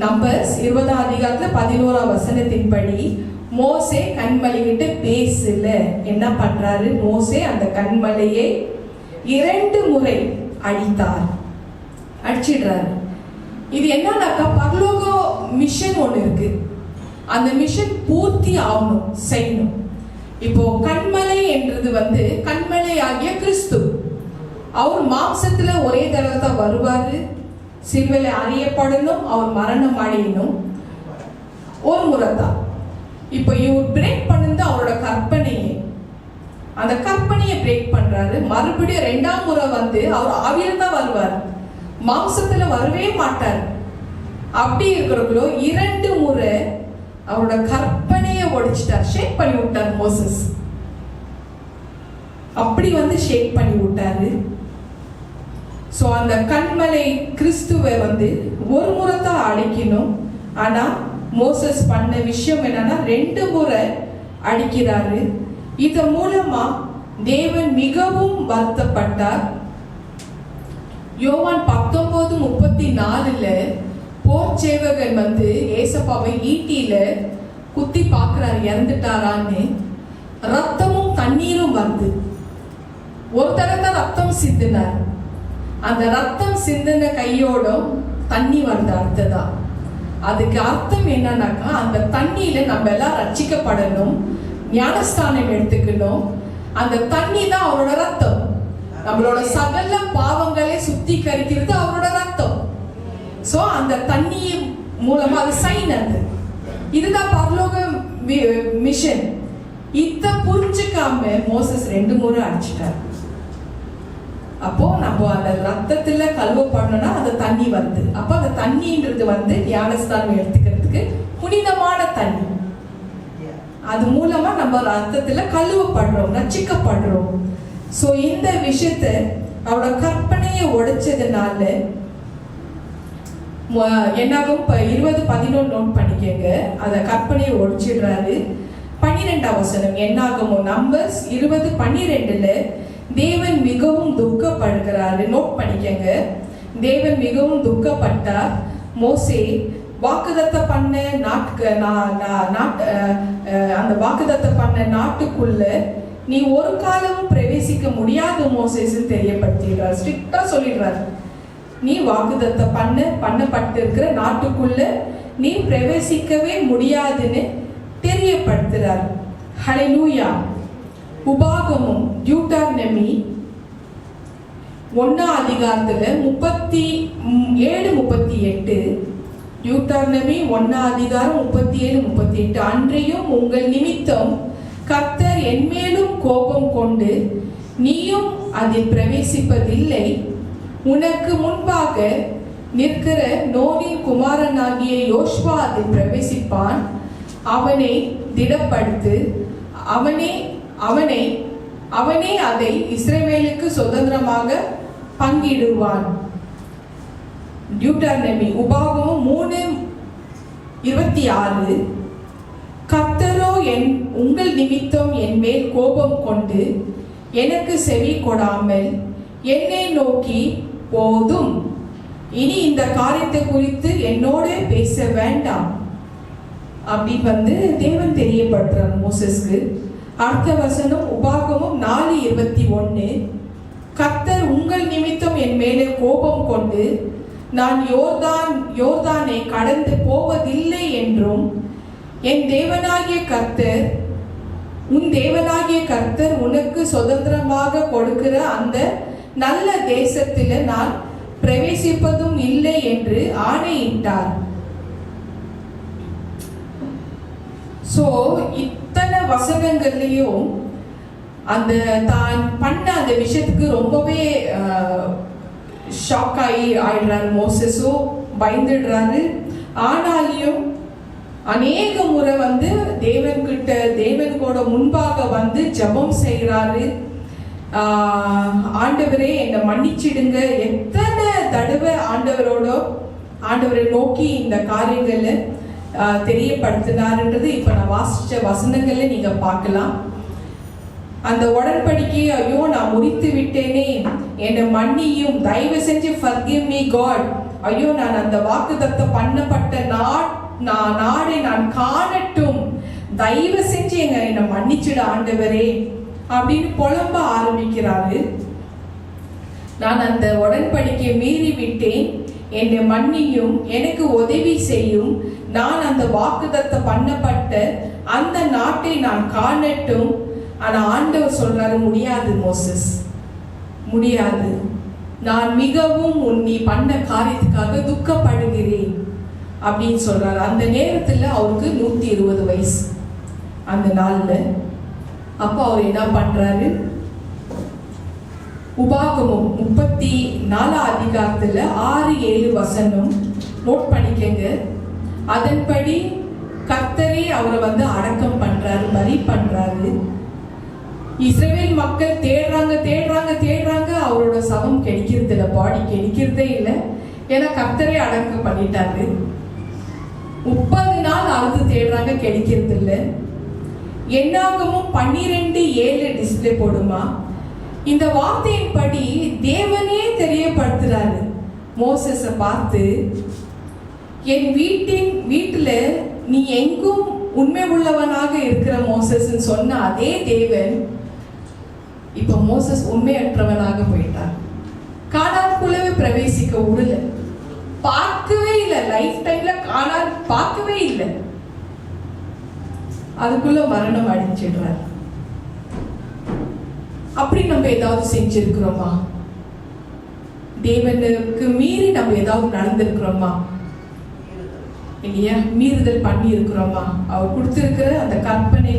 நம்பர்ஸ் 20ஆம் அதிகாரத்துல 11ஆம் வசனத்தின்படி மோசே கண்மலை கிட்ட பேசல. என்ன பண்றாரு? மோசே அந்த கண்மலையை 2 முறை அடித்தார், அடிச்சிடுறாரு. இது என்னன்னாக்கா பரலோக மிஷன் ஒண்ணு இருக்கு. அந்த மிஷன் பூர்த்தி ஆகணும், செய்யணும். இப்போ கண்மலை என்றது கண்மலை ஆகிய கிறிஸ்து. அவர் மாம்சத்துல ஒரே தடவை தான் வருவாரு, சிலுவையில அறியப்படணும், அவர் மரணம் அடையணும், ஒரு முறை தான். இப்போ இவர் பிரேக் பண்ணது அவரோட கற்பனையை, அந்த கற்பனையை பிரேக் பண்றாரு. மறுபடியும் 2ஆம் முறை அவர் ஆவியில தான் வருவார், மாம்சத்துல வரவே மாட்டார். அப்படி இருக்கிறவங்களோ 2 முறை அவரோட கற்பனையை உடைச்சிட்டார், ஷேக் பண்ணி விட்டார் மோசஸ். அப்படி ஷேக் பண்ணி விட்டாரு. சோ அந்த கண்மலை கிறிஸ்துவை ஒரு முறை தான் அடிக்கணும். ஆனா மோசஸ் பண்ண விஷயம் என்னன்னா 2 முறை அடிக்கிறாரு. இது மூலமா தேவன் மிகவும் வருத்தப்பட்டார். யோவான் 19:34 போர் சேவகன் ஏசப்பாவை ஈட்டியில குத்தி பாக்குறாரு, இறந்துட்டாரான்னு. ரத்தமும் தண்ணீரும் வருது. ஒரு தடவை ரத்தம் சிந்தினார். அந்த ரத்தம் சிந்தின கையோட தண்ணி வருது அடுத்ததா. அதுக்கு அர்த்தம் என்னன்னாக்கா அந்த தண்ணியில நம்ம எல்லாம் ரட்சிக்கப்படணும், ஞானஸ்தானம் எடுத்துக்கணும். அந்த தண்ணி தான் அவரோட ரத்தம். நம்மளோட சகல பாவங்களை சுத்திகரிக்கிறது அவரோட ரத்தம். சோ அந்த தண்ணி மூலமா அது சைன். அது இதுதான் பரலோக மிஷன். இத புரிஞ்சுக்காம மோசஸ் 2 முறை அடிச்சிட்டார். அப்போ நம்ம அந்த ரத்தத்துல கழுவப்படணும்னா அந்த தண்ணி வருது. அப்ப அந்த தண்ணின்றது ஞானஸ்தானம் எடுத்துக்கிறதுக்கு புனிதமான தண்ணி. அது மூலமா நம்ம ரத்தத்துல கழுவப்படுறோம், ரட்சிக்கப்படுறோம். சோ இந்த விஷயத்தை அவரோட கற்பனையை உடைச்சதுனால என்னாகும் 20:11 நோட் பண்ணிக்கங்க. அத கற்பனையை உடைச்சிடுறாரு. 12ஆம் வசனம் என்னாகுமோ நம்பர்ஸ் 20:12 தேவன் மிகவும் துக்கப்படுகிறாரு. நோட் பண்ணிக்கங்க. தேவன் மிகவும் துக்கப்பட்டார். மோசே வாக்குதத்த பண்ண அந்த வாக்குதத்த பண்ண நாட்டுக்குள்ள நீ ஒரு காலமும் பிரவேசிக்க முடியாது மோசேஸ் தெரியப்படுத்திடுறார். ஸ்ட்ரிக்டா சொல்லிடுறாரு, நீ வாக்குதத்த பண்ணப்பட்டு இருக்கிற நாட்டுக்குள்ள நீ பிரவேசிக்கவே முடியாதுன்னு தெரியப்படுத்துறார். ஹல்லேலூயா. உபாகமும் டியூட்டர்னமி 1ஆம் அதிகாரத்துல 37-38 டியூட்டர்னமி 1ஆம் அதிகாரம் 37-38 அன்றையும் உங்கள் நிமித்தம் கர்த்தர் என்மேலும் கோபம் கொண்டு நீயும் அதில் பிரவேசிப்பதில்லை. உனக்கு முன்பாக நிற்கிற நோனின் குமாரனாகிய யோசுவா அதில் பிரவேசிப்பான். அவனை திடப்படுத்து, அவனே அவனை அவனே அதை இஸ்ரவேலுக்கு சுதந்திரமாக பங்கிடுவான். டியூட்டர்னமி உபாகமம் 3:26. கர்த்தரோ உங்கள் நிமித்தம் என் மேல் கோபம் கொண்டு எனக்கு செவி கொடாமல் என்னை நோக்கி, போதும், இனி இந்த காரியத்தை குறித்து என்னோட பேச வேண்டாம் அப்படி தேவன் தெரியப்படுறார் மோசஸ்க்கு. அடுத்த வசனம் உபாகமம் 4:21. கர்த்தர் உங்கள் நிமித்தம் என் மேலே கோபம் கொண்டு நான் யோர்தானை கடந்து போவதில்லை என்றும் உன் தேவனாகிய கர்த்தர் உனக்கு சுதந்திரமாக கொடுக்கிற அந்த நல்ல தேசத்தில் நான் பிரவேசிப்பதும் இல்லை என்று ஆணையிட்டார். சோ இத்தனை வசனங்கள்லயும் அந்த தான் பண்ண அந்த விஷயத்துக்கு ரொம்பவே ஷாக் ஆயிடுறாரு மோசஸும், பயந்துடுறாரு. ஆனாலும் அநேக முறை தேவன் கூட முன்பாக ஜெபம் செய்கிறாரு. ஆண்டவரே என்னை மன்னிச்சிடுங்க. எத்தனை தடவை ஆண்டவரை நோக்கி இந்த காரியங்களை தெரியப்படுத்தினாருன்றது இப்ப நான் வாசிச்ச வசனங்கள்ல நீங்க பார்க்கலாம். அந்த உடன்படிக்கையை, ஐயோ நான் முறித்து விட்டேனே, என்னை மன்னியும், தயவு செஞ்சு forgive me God, ஐயோ நான் அந்த வாக்குத்தத்தம் பண்ணப்பட்ட நாடை நான் காணட்டும், தயவு செஞ்சு என்னை மன்னிச்சிட ஆண்டவரே அப்படின்னு புலம்ப ஆரம்பிக்கிறாரு. நான் அந்த உடன்படிக்கையை மீறி விட்டேன், என்னை மன்னியும், எனக்கு உதவி செய்யும், நான் அந்த வாக்குத்தத்தம் பண்ணப்பட்ட அந்த நாட்டை நான் காணட்டும். ஆனா ஆண்டவர் சொல்றாரு, முடியாது மோசஸ், முடியாது, நான் மிகவும் நீ பண்ண காரியத்துக்காக துக்கப்படுகிறேன் அப்படின்னு சொல்றாரு. அந்த நேரத்துல அவருக்கு 120 வயசு அந்த நாள்ல. அப்ப அவர் என்ன பண்றாரு, உபாகமம் 34 அதிகாரத்துல 6-7 வசனம் நோட் பண்ணிக்கங்க. அதன்படி கர்த்தரே அவரை அடக்கம் பண்றாரு, பலி பண்றாரு. இஸ்ரவேல் மக்கள் தேடுறாங்க, அவரோட சவம் கிடைக்கிறது இல்லை, பாடி கிடைக்கிறதே இல்லை. ஏன்னா கர்த்தரே அடக்கம் பண்ணிட்டாரு. 30 நாள் அறுத்து தேடுறாங்க, கிடைக்கிறது இல்லை. என்னாகமும் 12:7 டிஸ்பிளே போடுமா. இந்த வார்த்தையின் படி தேவனே தெரியப்படுத்துறாரு மோசஸை பார்த்து, என் வீட்டுல நீ எங்கும் உண்மை உள்ளவனாக இருக்கிற மோசஸ் சொன்ன அதே தேவன் இப்ப மோசஸ் உண்மையற்றவனாக போயிட்டார். கானானுக்குள்ளவே பிரவேசிக்க விடல, பார்க்கவே இல்லை, லைஃப் டைம்ல கானான் பார்க்கவே இல்லை, அதுக்குள்ள மரணம் அடிச்சிடுறார். அப்படி நம்ம ஏதாவது செஞ்சிருக்கிறோமா? தேவனுக்கு மீறி நம்ம ஏதாவது நடந்திருக்கிறோமா? இல்லையா? மீறுதல் பண்ணி இருக்கிறோமா? அவர் கொடுத்திருக்கிற அந்த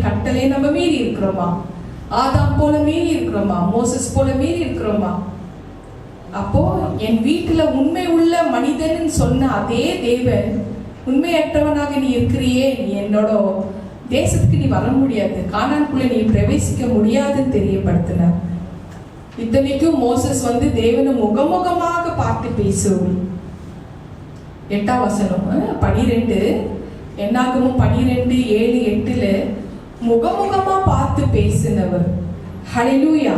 கட்டளை நம்ம மீறி இருக்கிறோமா? ஆதாம் போல மீறி இருக்கிறோமா? மோசஸ் போல மீறி இருக்கிறோமா? அப்போ என் வீட்டுல உண்மை உள்ள மனிதன் சொன்ன அதே தேவன், உண்மையற்றவனாக நீ இருக்கிறியே, நீ என்னோட தேசத்துக்கு நீ வர முடியாது, கானானுக்குள்ள நீ பிரவேசிக்க முடியாதுன்னு தெரியப்படுத்தினார். இத்தனைக்கும் மோசஸ் தேவனை முகமுகமாக பார்த்து பேசுவோம். 8ஆம் வசனம் 12 என்னாகமும் 12:7-8 முகமுகமா பார்த்து பேசினவர். ஹல்லேலூயா.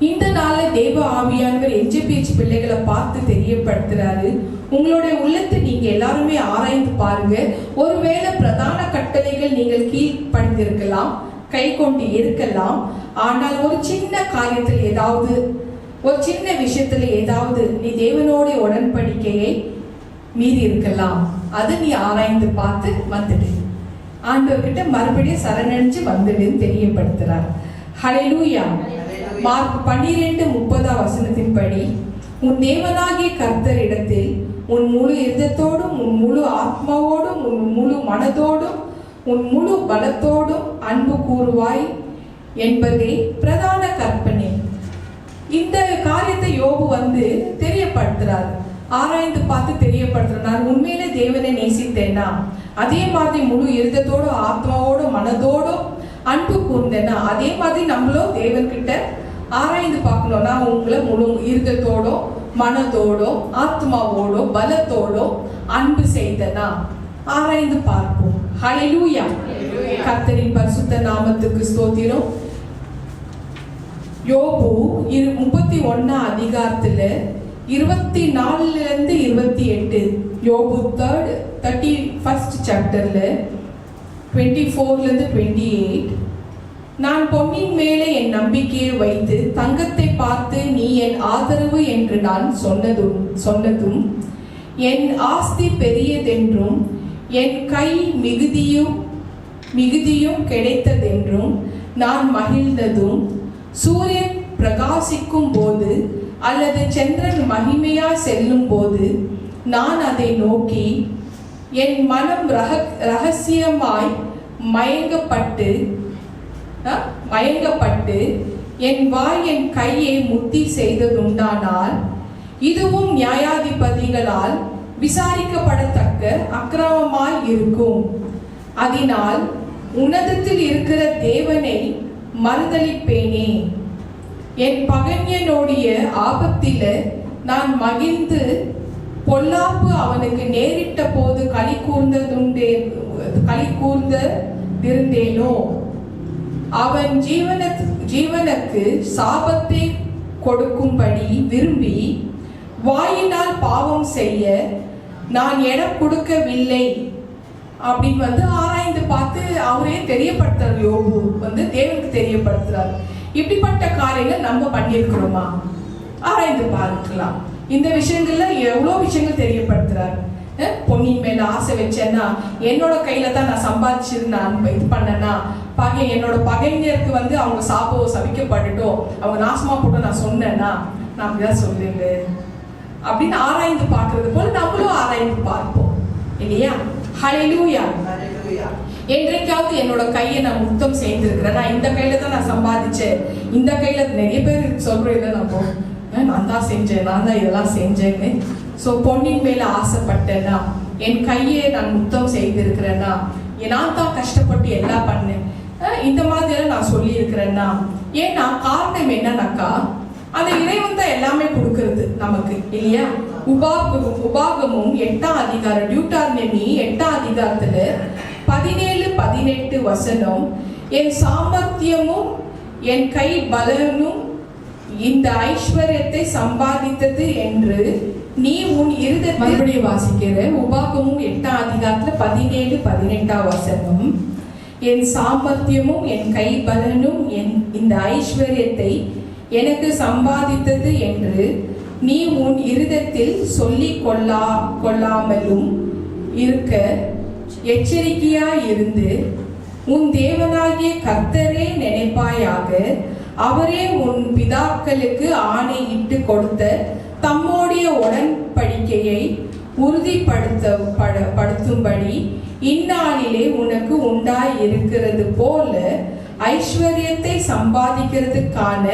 இந்த நாள்ல தேவ ஆவியானவர் எஜ்ஜபேச் பிள்ளைகளை பார்த்து தெரியப்படுத்துறாரு, உங்களுடைய உள்ளத்தை நீங்க எல்லாருமே ஆராய்ந்து பாருங்க. ஒருவேளை பிரதான கட்டளைகள் நீங்கள் கீழ்ப்படிந்திருக்கலாம், கை கொண்டு இருக்கலாம். ஆனால் ஒரு சின்ன காரியத்தில் ஏதாவது, ஒரு சின்ன விஷயத்துல ஏதாவது நீ தேவனோட உடன்படிக்கையை மீறி இருக்கலாம். அது நீ ஆராய்ந்து பார்த்து வந்துடு, ஆண்டவர்கிட்ட மறுபடியும் சரணடைஞ்சு வந்துடுன்னு தெரியப்படுத்துறார். ஹல்லேலூயா. மார்க் 12:30 வசனத்தின்படி, உன் தேவனாகிய கர்த்தரிடத்தில் உன் முழு இதயத்தோடும், உன் முழு ஆத்மாவோடும், உன் முழு மனதோடும், உன் முழு பலத்தோடும் அன்பு கூறுவாய் என்பதே பிரதான கற்பனை. இந்த காரியத்தை யோபு தெரியப்படுத்துறார். ஆராய்ந்து பார்த்து தெரியப்படுத்துறேன். நான் உண்மையிலே தேவனை நேசித்தேனா, அதே மாதிரி முழு இருதத்தோட ஆத்மாவோட மனதோட அன்பு கூர்ந்தேனா, அதே மாதிரி நம்மளும் தேவன்கிட்ட ஆராய்ந்து பார்க்கணும். நான் உங்களை முழு இருதத்தோட மனதோட ஆத்மாவோட பலத்தோட அன்பு செய்தனா ஆராய்ந்து பார்ப்போம். ஹல்லேலூயா. கர்த்தரின் பரிசுத்த நாமத்துக்கு ஸ்தோத்திரம். யோபு 31 அதிகாரத்துல 24 28, யோபு 31st சாப்டர்ல 24 28, நான் பொன்னின் மேலே என் நம்பிக்கையை வைத்து தங்கத்தை பார்த்து நீ என் ஆதரவு என்று நான் சொன்னதும் என் ஆஸ்தி பெரியதென்றும் என் கை மிகுதியும் கிடைத்ததென்றும் நான் மகிழ்ந்ததும் சூரியன் பிரகாசிக்கும் போது அல்லது சந்திரன் மகிமையா செல்லும் போது நான் அதை நோக்கி என் மனம் ரகசியமாய் மயங்கப்பட்டு என் வாய் என் கையை முத்தி செய்ததுண்டானால் இதுவும் நியாயாதிபதிகளால் விசாரிக்கப்படத்தக்க அக்கிரமமாய் இருக்கும். அதனால் உன்னதத்தில் இருக்கிற தேவனை மறுதலிப்பேனே. என் பகைஞனுடைய ஆபத்தில நான் மகிழ்ந்து பொல்லாப்பு அவனுக்கு நேரிட்ட போது களி கூர்ந்திருந்தேனோ. அவன் ஜீவனுக்கு சாபத்தை கொடுக்கும்படி விரும்பி வாயினால் பாவம் செய்ய நான் இடம் கொடுக்கவில்லை அப்படின்னு ஆராய்ந்து பார்த்து அவரே தெரியப்படுத்துறார். யோபு தேவனுக்கு தெரியப்படுத்துறார். இப்படிப்பட்ட காரியங்கள் நம்ம பண்ணியிருக்கிறோமா ஆராய்ந்து பார்க்கலாம். இந்த விஷயங்கள்ல எவ்வளோ விஷயங்கள் தெரியப்படுத்துறார். பொன்னின் மேல ஆசை வச்சேன்னா என்னோட கையில தான் நான் சம்பாதிச்சது நான் இது பண்ணேன்னா என்னோட பகைஞருக்கு அவங்க சபிக்கப்பட்டுட்டோம், அவங்க நாசமா போட்டு நான் சொன்னேன்னா நான் அப்படிதான் சொல்லுங்க அப்படின்னு ஆராய்ந்து பார்க்கறது போல நம்மளும் ஆராய்ந்து பார்ப்போம் இல்லையா? ஹல்லேலூயா. என்றைக்காவது என்னோட கையை நான் முத்தம் செய்திருக்கிறேன், நான் இந்த கையில தான் நான் சம்பாதிச்சேன், இந்த கையில நிறைய பேர் சொல்றேன் நான் தான் செஞ்சேன், நான் தான் இதெல்லாம் செஞ்சேன்னு. ஸோ பொன்னின் மேல ஆசைப்பட்டேன்னா, என் கையை நான் முத்தம் செய்திருக்கிறேன்னா, நான் தான் கஷ்டப்பட்டு எல்லாம் பண்ணேன், இந்த மாதிரியெல்லாம் நான் சொல்லி இருக்கிறேன்னா, ஏன்னா காரணம் என்னன்னாக்கா அந்த இறைவன் தான் எல்லாமே கொடுக்கறது நமக்கு இல்லையா? உபாகமும் 8ஆம் அதிகாரம், டியூட்டார்னமி 8ஆம் அதிகாரத்துல 17-18 வசனம், என் சாமர்த்தியமும் என் கை பலனும் இந்த ஐஸ்வர்யத்தை சம்பாதித்தது என்று நீ உன் இருதயத்தில் மறுபடியும் வாசிக்கிற. உபாகமும் 8ஆம் அதிகாரத்துல 17-18 வசனம், என் சாமர்த்தியமும் என் கை பலனும் இந்த ஐஸ்வர்யத்தை எனக்கு சம்பாதித்தது என்று நீ உன் இருதயத்தில் சொல்லிக் கொள்ளாமலும் இருக்க எச்சரிக்கையாய் இருந்து உன் தேவனாகிய கர்த்தரே நினைப்பாயாக. அவரே உன் பிதாக்களுக்கு ஆணையிட்டு கொடுத்த தம்முடைய உடன்படிக்கையை உறுதிப்படுத்தும்படி இந்நாளிலே உனக்கு உண்டாய் இருக்கிறது போல ஐஸ்வர்யத்தை சம்பாதிக்கிறதுக்கான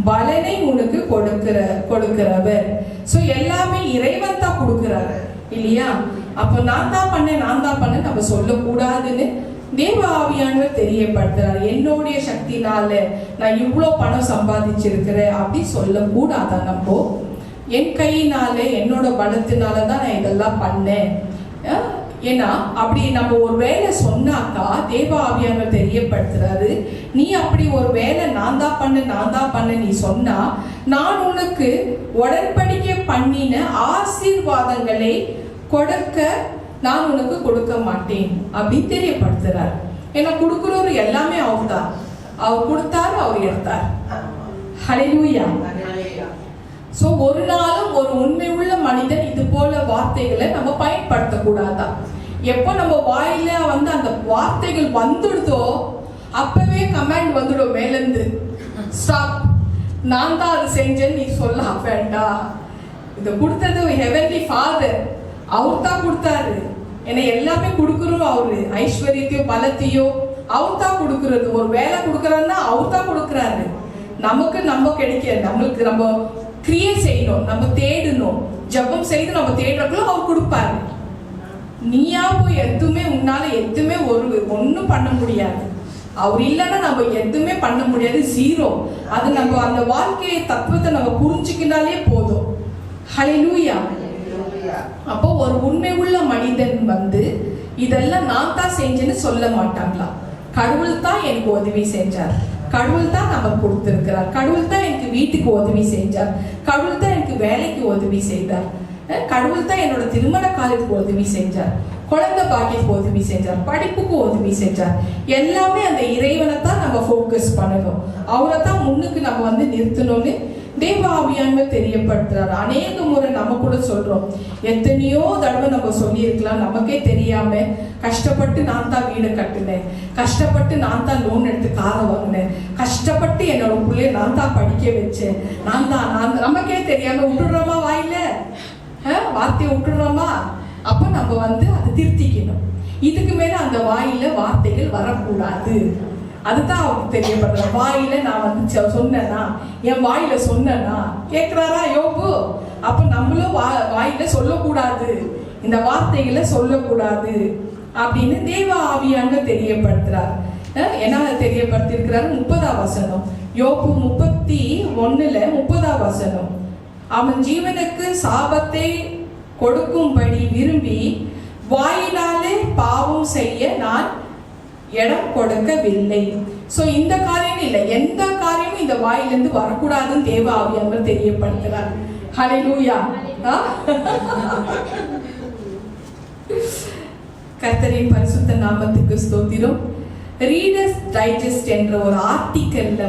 பலனை உனக்கு கொடுக்கிறவர். சோ எல்லாமே இறைவன் தான் கொடுக்கிறாரு இல்லையா? அப்போ நான் தான் பண்ணேன் நம்ம சொல்லக்கூடாதுன்னு தேவ ஆவியானவர் தெரியப்படுத்துறாரு. என்னுடைய சக்தினால நான் இவ்வளோ பணம் சம்பாதிச்சிருக்கிறேன் அப்படி சொல்லக்கூடாதா? நம்ம என் கையினால என்னோட பலத்தினால தான் நான் இதெல்லாம் பண்ணேன். ஏன்னா அப்படி நம்ம ஒரு வேலை சொன்னாக்கா தேவ ஆவியானவர் தெரியப்படுத்துறாரு, நீ அப்படி ஒரு வேலை நான் தான் பண்ண நீ சொன்னா நான் உனக்கு உடன்படிக்கை பண்ணின ஆசீர்வாதங்களை நான் உனக்கு கொடுக்க மாட்டேன் அப்படின்னு தெரியப்படுத்துறார். ஏன்னா கொடுக்குறவரு எல்லாமே அவர் தான். அவர் கொடுத்தாரு, அவர் எடுத்தார். ஹல்லேலூயா. சோ ஒரு நாளும் ஒரு உண்மை உள்ள மனிதன் இது போல வார்த்தைகளை நம்ம பயன்படுத்த கூடாதான். எப்போ நம்ம வாயில அந்த வார்த்தைகள் வந்துடுதோ அப்பவே கமாண்ட் வந்துடும் மேலிருந்து, ஸ்டாப், நான் தான் அது செஞ்சேன்னு நீ சொல்ல வேண்டாம். இதை கொடுத்தது ஹெவன்லி ஃபாதர், அவர் தான் கொடுத்தாரு. ஏன்னா எல்லாமே கொடுக்குறோம் அவரு, ஐஸ்வர்யத்தையோ பலத்தையோ அவர் தான் கொடுக்கறது. ஒரு வேலை கொடுக்கறாருன்னா அவர் தான் கொடுக்கறாரு. நமக்கு நம்ம கிடைக்க, நம்மளுக்கு நம்ம கிரியேட் செய்யணும், நம்ம தேடணும். ஜெபம் செய்து நம்ம தேடுறதுக்குள்ள அவர் கொடுப்பாரு. நீயா போய் எதுவுமே உன்னால எதுவுமே ஒன்றும் பண்ண முடியாது. அவர் இல்லைன்னா நம்ம எதுவுமே பண்ண முடியாது, ஜீரோ. அது நம்ம அந்த வாழ்க்கையை தத்துவத்தை நம்ம புரிஞ்சுக்கினாலே போதும். ஹல்லேலூயா. அப்போ ஒரு உண்மை உள்ள மனிதன் இதெல்லாம் நான் தான் செஞ்சேன்னு சொல்ல மாட்டாங்களா? கடவுள் தான் எனக்கு உதவி செஞ்சார், கடவுள் தான் நமக்கு கொடுத்திருக்கிறார், கடவுள் தான் எனக்கு வீட்டுக்கு உதவி செஞ்சார், கடவுள் தான் எனக்கு வேலைக்கு உதவி செய்தார், கடவுள் தான் என்னோட திருமண காலத்துக்கு உதவி செஞ்சார், குழந்தை பாக்கியத்துக்கு உதவி செஞ்சார், படிப்புக்கு உதவி செஞ்சார். எல்லாமே அந்த இறைவனை தான் நம்ம ஃபோக்கஸ் பண்ணணும், அவரை தான் முன்னுக்கு நம்ம நிறுத்தணும்னு தேவ ஆவியானவர் தெரியப்படுத்துறாரு. அநேக முறை நம்ம கூட சொல்றோம், எத்தனையோ தடவை நம்ம சொல்லியிருக்கலாம், நமக்கே தெரியாம கஷ்டப்பட்டு நான் தான் வீடு கட்டினேன், கஷ்டப்பட்டு நான் தான் லோன் எடுத்து காரை வாங்கினேன், கஷ்டப்பட்டு என்னோட பிள்ளைய நான் தான் படிக்க வச்சேன், நான் நமக்கே தெரியாம விட்டுடுறோமா? வாயில வார்த்தையை விட்டுடுறோமா? அப்ப நம்ம அதை திருத்திக்கணும். இதுக்கு மேல அந்த வாயில வார்த்தைகள் வரக்கூடாது. அதுதான் அவருக்கு தெரியப்படுற. வாயில நான் சொன்னேன்னா, என் வாயில சொன்னா கேட்கிறாரா யோபு? அப்ப நம்மளும் வாயில சொல்லக்கூடாது, இந்த வார்த்தைகளை சொல்லக்கூடாது அப்படின்னு தேவ ஆவியானவர் தெரியப்படுத்துறார். என்ன தெரியப்படுத்திருக்கிறாரு? 30ஆம் வசனம், யோபு 31:30 வசனம். அவன் ஜீவனுக்கு சாபத்தை கொடுக்கும்படி விரும்பி வாயினாலே பாவம் செய்ய நான் இடம் கொடுக்கவில்லை. சோ இந்த காரியம் இல்லை, எந்த காரியமும் இந்த வாயிலிருந்து வரக்கூடாதுன்னு தேவ ஆவியானவர் தெரியப்படுத்துறார். ஹல்லேலூயா. கர்த்தரின் பரிசுத்த நாமத்துக்கு ஸ்தோத்திரம். ரீடர்ஸ் டைஜஸ்ட் என்ற ஒரு ஆர்டிக்கல்ல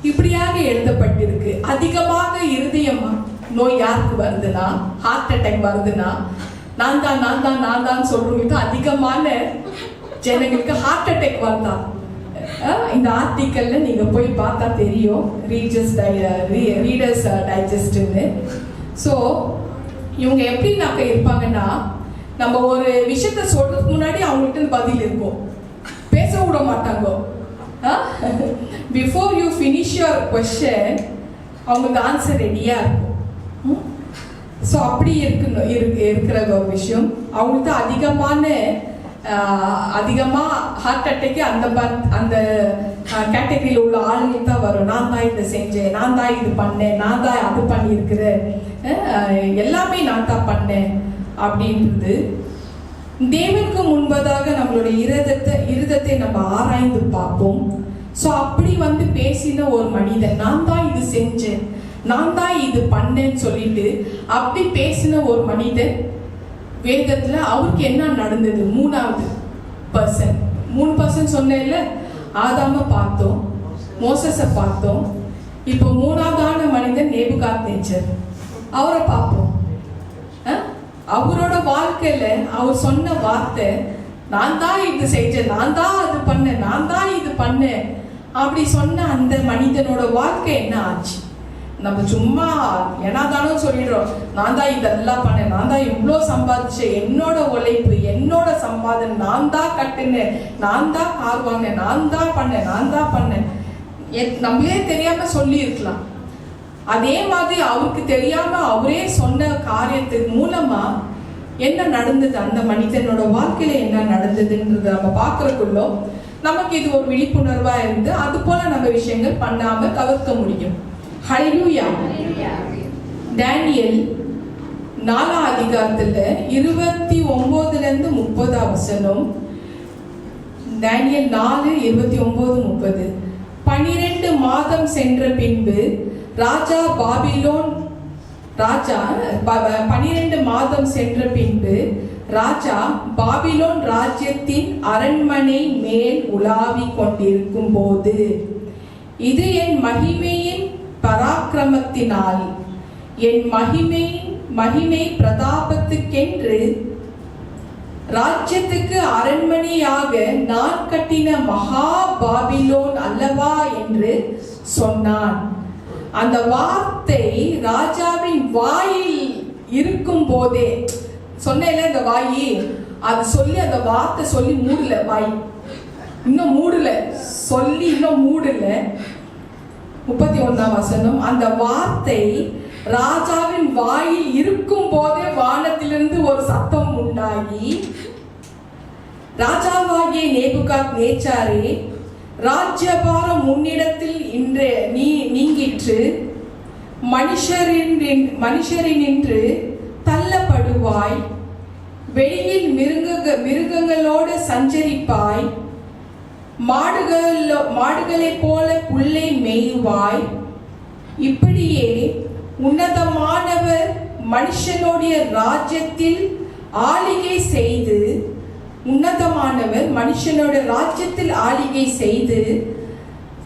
இப்படியாக எழுதப்பட்டிருக்கு. அதிகமாக இருதயம் நோய் யாருக்கு வருதுன்னா, ஹார்ட் அட்டாக் வருதுன்னா, நான் தான் சொல்றவங்களுக்கு அதிகமான ஜனங்களுக்கு ஹார்ட் அட்டாக் வருதா? இந்த ஆர்டிக்கல்ல நீங்க போய் பார்த்தா தெரியும், ரீடர்ஸ் டைஜஸ்ட்னு. ஸோ இவங்க எப்படின்னாக்க இருப்பாங்கன்னா, நம்ம ஒரு விஷயத்த சொல்றதுக்கு முன்னாடி அவங்கள்ட்ட பதில் இருக்கும், பேச விட மாட்டாங்க. Before you finish your question அவங்களுக்கு ஆன்சர் ரெடியா இருக்கும். ஸோ அப்படி இருக்கிற ஒரு விஷயம். அவங்களுக்கு அதிகமா ஹார்ட் அட்டாக் அந்த கேட்டகரியில் உள்ள ஆளுங்களுக்கு தான் வரும். நான் தான் இதை செஞ்சேன், நான் தான் இது பண்ணேன், நான் தான் அது பண்ணியிருக்கிறேன், எல்லாமே நான் தான் பண்ணேன் அப்படின்றது. தேவனுக்கு முன்பதாக நம்மளுடைய இருதத்தை நம்ம ஆராய்ந்து பார்ப்போம். ஸோ அப்படி பேசின ஒரு மனிதன், நான் தான் இது செஞ்சேன், நான் தான் இது பண்ணேன்னு சொல்லிட்டு அப்படி பேசின ஒரு மனிதன் வேதத்துல அவருக்கு என்ன நடந்தது? 3 பர்சன் சொன்னேன்ல, ஆதாம பார்த்தோம், மோசஸை பார்த்தோம். இப்போ 3ஆவதான மனிதன் நேபுகாத்நேச்சர், அவரை பார்ப்போம். அவரோட வாழ்க்கையில அவர் சொன்ன வார்த்தை, நான் தான் இது செஞ்சேன், நான் தான் அது பண்ணேன், நான் தான் இது பண்ணேன் அப்படி சொன்ன அந்த மனிதனோட வாழ்க்கை என்ன ஆச்சு? நம்ம சும்மா ஏனாதானும் சொல்லிடுறோம், நான் தான் இதெல்லாம் பண்ணேன், நான் தான் இவ்வளோ சம்பாதிச்சேன், என்னோட உழைப்பு, என்னோட சம்பாதனை, நான் தான் கட்டுனேன், நான் தான் கார் வாங்கினேன், நான் தான் பண்ணேன். நம்மளே தெரியாம சொல்லி இருக்கலாம். அதே மாதிரி அவருக்கு தெரியாம அவரே சொன்ன காரியத்தின் மூலமா என்ன நடந்தது, அந்த மனிதனோட வாழ்க்கையில என்ன நடந்ததுன்றது நம்ம பார்க்கறதுக்குள்ள நமக்கு இது ஒரு விழிப்புணர்வா இருந்து அது போல நம்ம விஷயங்கள் பண்ணாம தவிர்க்க முடியும். ஹல்லேலூயா. தானியேல் 4ஆம் அதிகாரத்துல 29 30 வசனம். தானியேல் 4:29-30. 12 மாதம் சென்ற பின்பு 12 மாதம் சென்ற பின்பு ராஜா பாபிலோன் ராஜ்யத்தின் அரண்மனை மேல் உலாவிக் கொண்டிருக்கும் போது, இது என் மகிமையின் பராக்கிரமத்தினால் என் மகிமை பிரதாபத்துக்கென்று ராஜ்யத்துக்கு அரண்மனையாக நான் கட்டின மகா பாபிலோன் அல்லவா என்று சொன்னான். அந்த வார்த்தை ராஜாவின் வாயில் இருக்கும் போதே சொன்னேன்ல, இந்த வாயி அது சொல்லி அந்த வார்த்தை சொல்லி மூடல, வாய் இன்னும் மூடல, சொல்லி இன்னும் மூடல. 31ஆம் வசனம், அந்த வார்த்தை ராஜாவின் வாயில் இருக்கும் போதே வானத்திலிருந்து ஒரு சத்தம் உண்டாகி, ராஜாவாகிய நேபுகாத் நேச்சாரே, ராஜ்யபாரம் உன்னிடத்தில் இன்று நீங்கிற்று, மனுஷரினின்று தள்ளப்படுவாய், வெளியில் மிருகங்களோடு சஞ்சரிப்பாய், மாடுகளைப் போல புல்லை மேய்வாய். இப்படியே உன்னதமானவர் மனுஷனுடைய ராஜ்யத்தில் ஆளுகை செய்து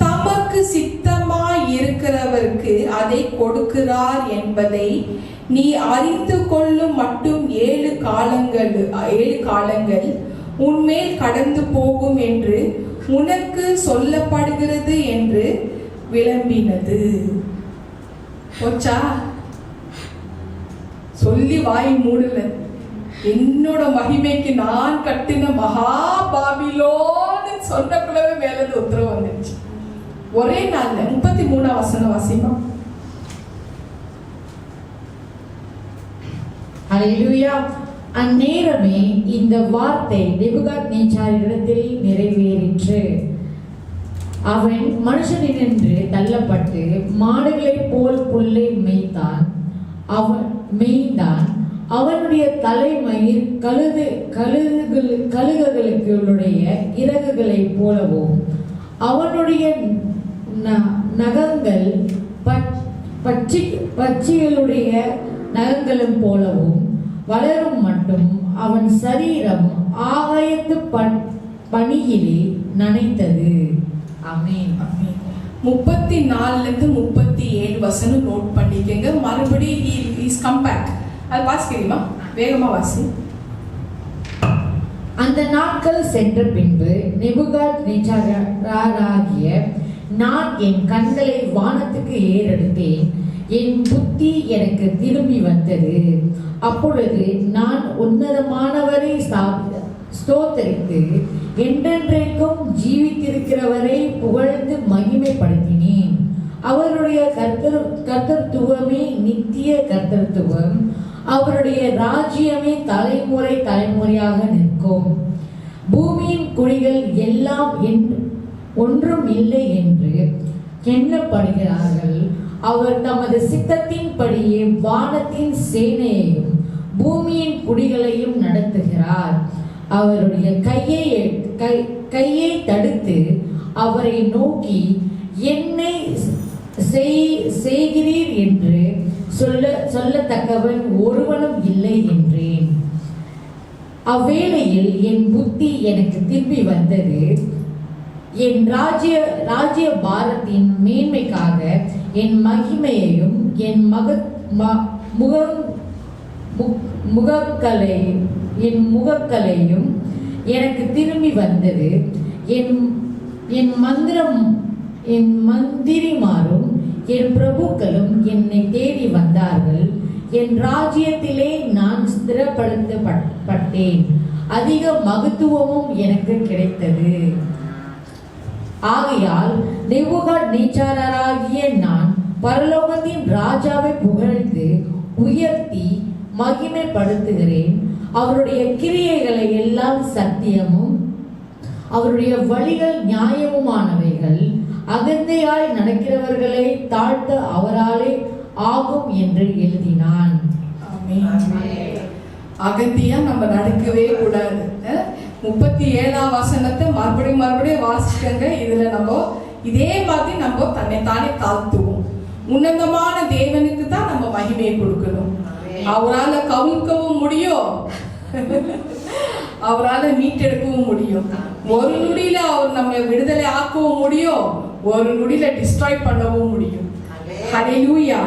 தமக்கு சித்தமாய் இருக்கிறவருக்கு அதை கொடுக்கிறார் என்பதை நீ அறிந்து கொள்ளும் மட்டும் 7 காலங்கள் உன்மேல் கடந்து போகும் என்று உனக்கு சொல்லப்படுகிறது என்று விளம்பினது. போச்சா? சொல்லி வாய் மூடல. என்னோட மகிமைக்கு நான் கட்டின மகா பாபிலோன்னு சொன்னக்குள்ளவே மேலது உத்தரவு வந்துருச்சு. ஒரே நாள்ல 33ஆம் வசனம் வாசிமா. ஹல்லேலூயா. அந்நேரமே இந்த வார்த்தை நேபுகாத்நேச்சாரிடத்தில் நிறைவேறிற்று. அவன் மனுஷனினின்று தள்ளப்பட்டு மாடுகளைப் போல் புல்லை மேய்ந்தான். அவனுடைய தலைமயிர் கழுகுகளுடைய இறகுகளைப் போலவும் அவனுடைய நகங்கள் பட்சிகளுடைய நகங்களும் போலவும் வளரும் மட்டும் அவன் சரீரம் ஆகாயத்து பனியிலே நனைத்தது. ஆமென். 34 37 வசனம் நோட் பண்ணிக்கங்க. மறுபடியும் இஸ் கம் பேக். அது வாசிக்கிறீமா? வேகமா வாசி. அந்த நாட்கள் சென்ற பின்பு நேபுகாத்நேச்சாராகிய நான் என் கண்களை வானத்துக்கு ஏறெடுத்தேன். என் புத்தி எனக்கு திரும்பி வந்தது. அப்பொழுது நான் உன்னதமானவரை ஸ்தோத்தரித்து என்றென்றைக்கும் ஜீவித்திருக்கிறவரை புகழ்ந்து மகிமைப்படுத்தினேன். அவருடைய கர்த்தத்துவமே நித்திய கர்த்தத்துவம். அவருடைய ராஜ்யமே தலைமுறையாக நிற்கும். பூமியின் குடிகள் எல்லாம் ஒன்றும் இல்லை என்று எண்ணப்படுகிறார்கள். அவர் தமது சித்தத்தின்படியே வானத்தின் சேனையையும் பூமியின் குடிகளையும் நடத்துகிறார். அவருடைய கையை தடுத்து அவரை நோக்கி என்னை செய்கிறீர் என்று சொல்லத்தக்கவன் ஒருவனும் இல்லை என்றேன். அவ்வேளையில் என் புத்தி எனக்கு திரும்பி வந்தது. என் ராஜ்ய பாரத்தின் மேன்மைக்காக என் மகிமையையும் என் முகக்கலையும் எனக்கு திரும்பி வந்தது. என் மந்திரிமாரும் என் பிரபுக்களும் என்னை தேடி வந்தார்கள். என் ராஜ்யத்திலே நான் ஸ்திரப்படுத்தப்பட்டேன். அதிக மகத்துவமும் எனக்கு கிடைத்தது. ஆகையால் நேபுகாத்நேச்சாராகிய நான் பரலோகத்தின் ராஜாவை புகழ்ந்து உயர்த்தி மகிமைப்படுத்துகிறேன். அவருடைய கிரியைகளை எல்லாம் சத்தியமும் அவருடைய வழிகள் நியாயமுமானவைகள். அகந்தையாய் நடக்கிறவர்களை தாழ்த்த அவராலே ஆகும் என்று எழுதினான். அகந்தியா நம்ம நடக்கவே கூடாது. 37ஆம் வசனத்தை மறுபடியும் வாசிக்கங்க. இதுல நம்ம இதே மாதிரி நம்ம தன்னைத்தானே தாழ்த்துவோம். உன்னதமான தேவனுக்கு தான் நம்ம மகிமையை கொடுக்கணும். அவரால் கவிழ்க்கவும் முடியும், அவரால் மீட்டெடுக்கவும் முடியும். ஒரு நொடியில அவர் நம்ம விடுதலை ஆக்கவும் முடியும், ஒரு நொடியில டிஸ்ட்ராய் பண்ணவும் முடியும். ஹல்லேலூயா.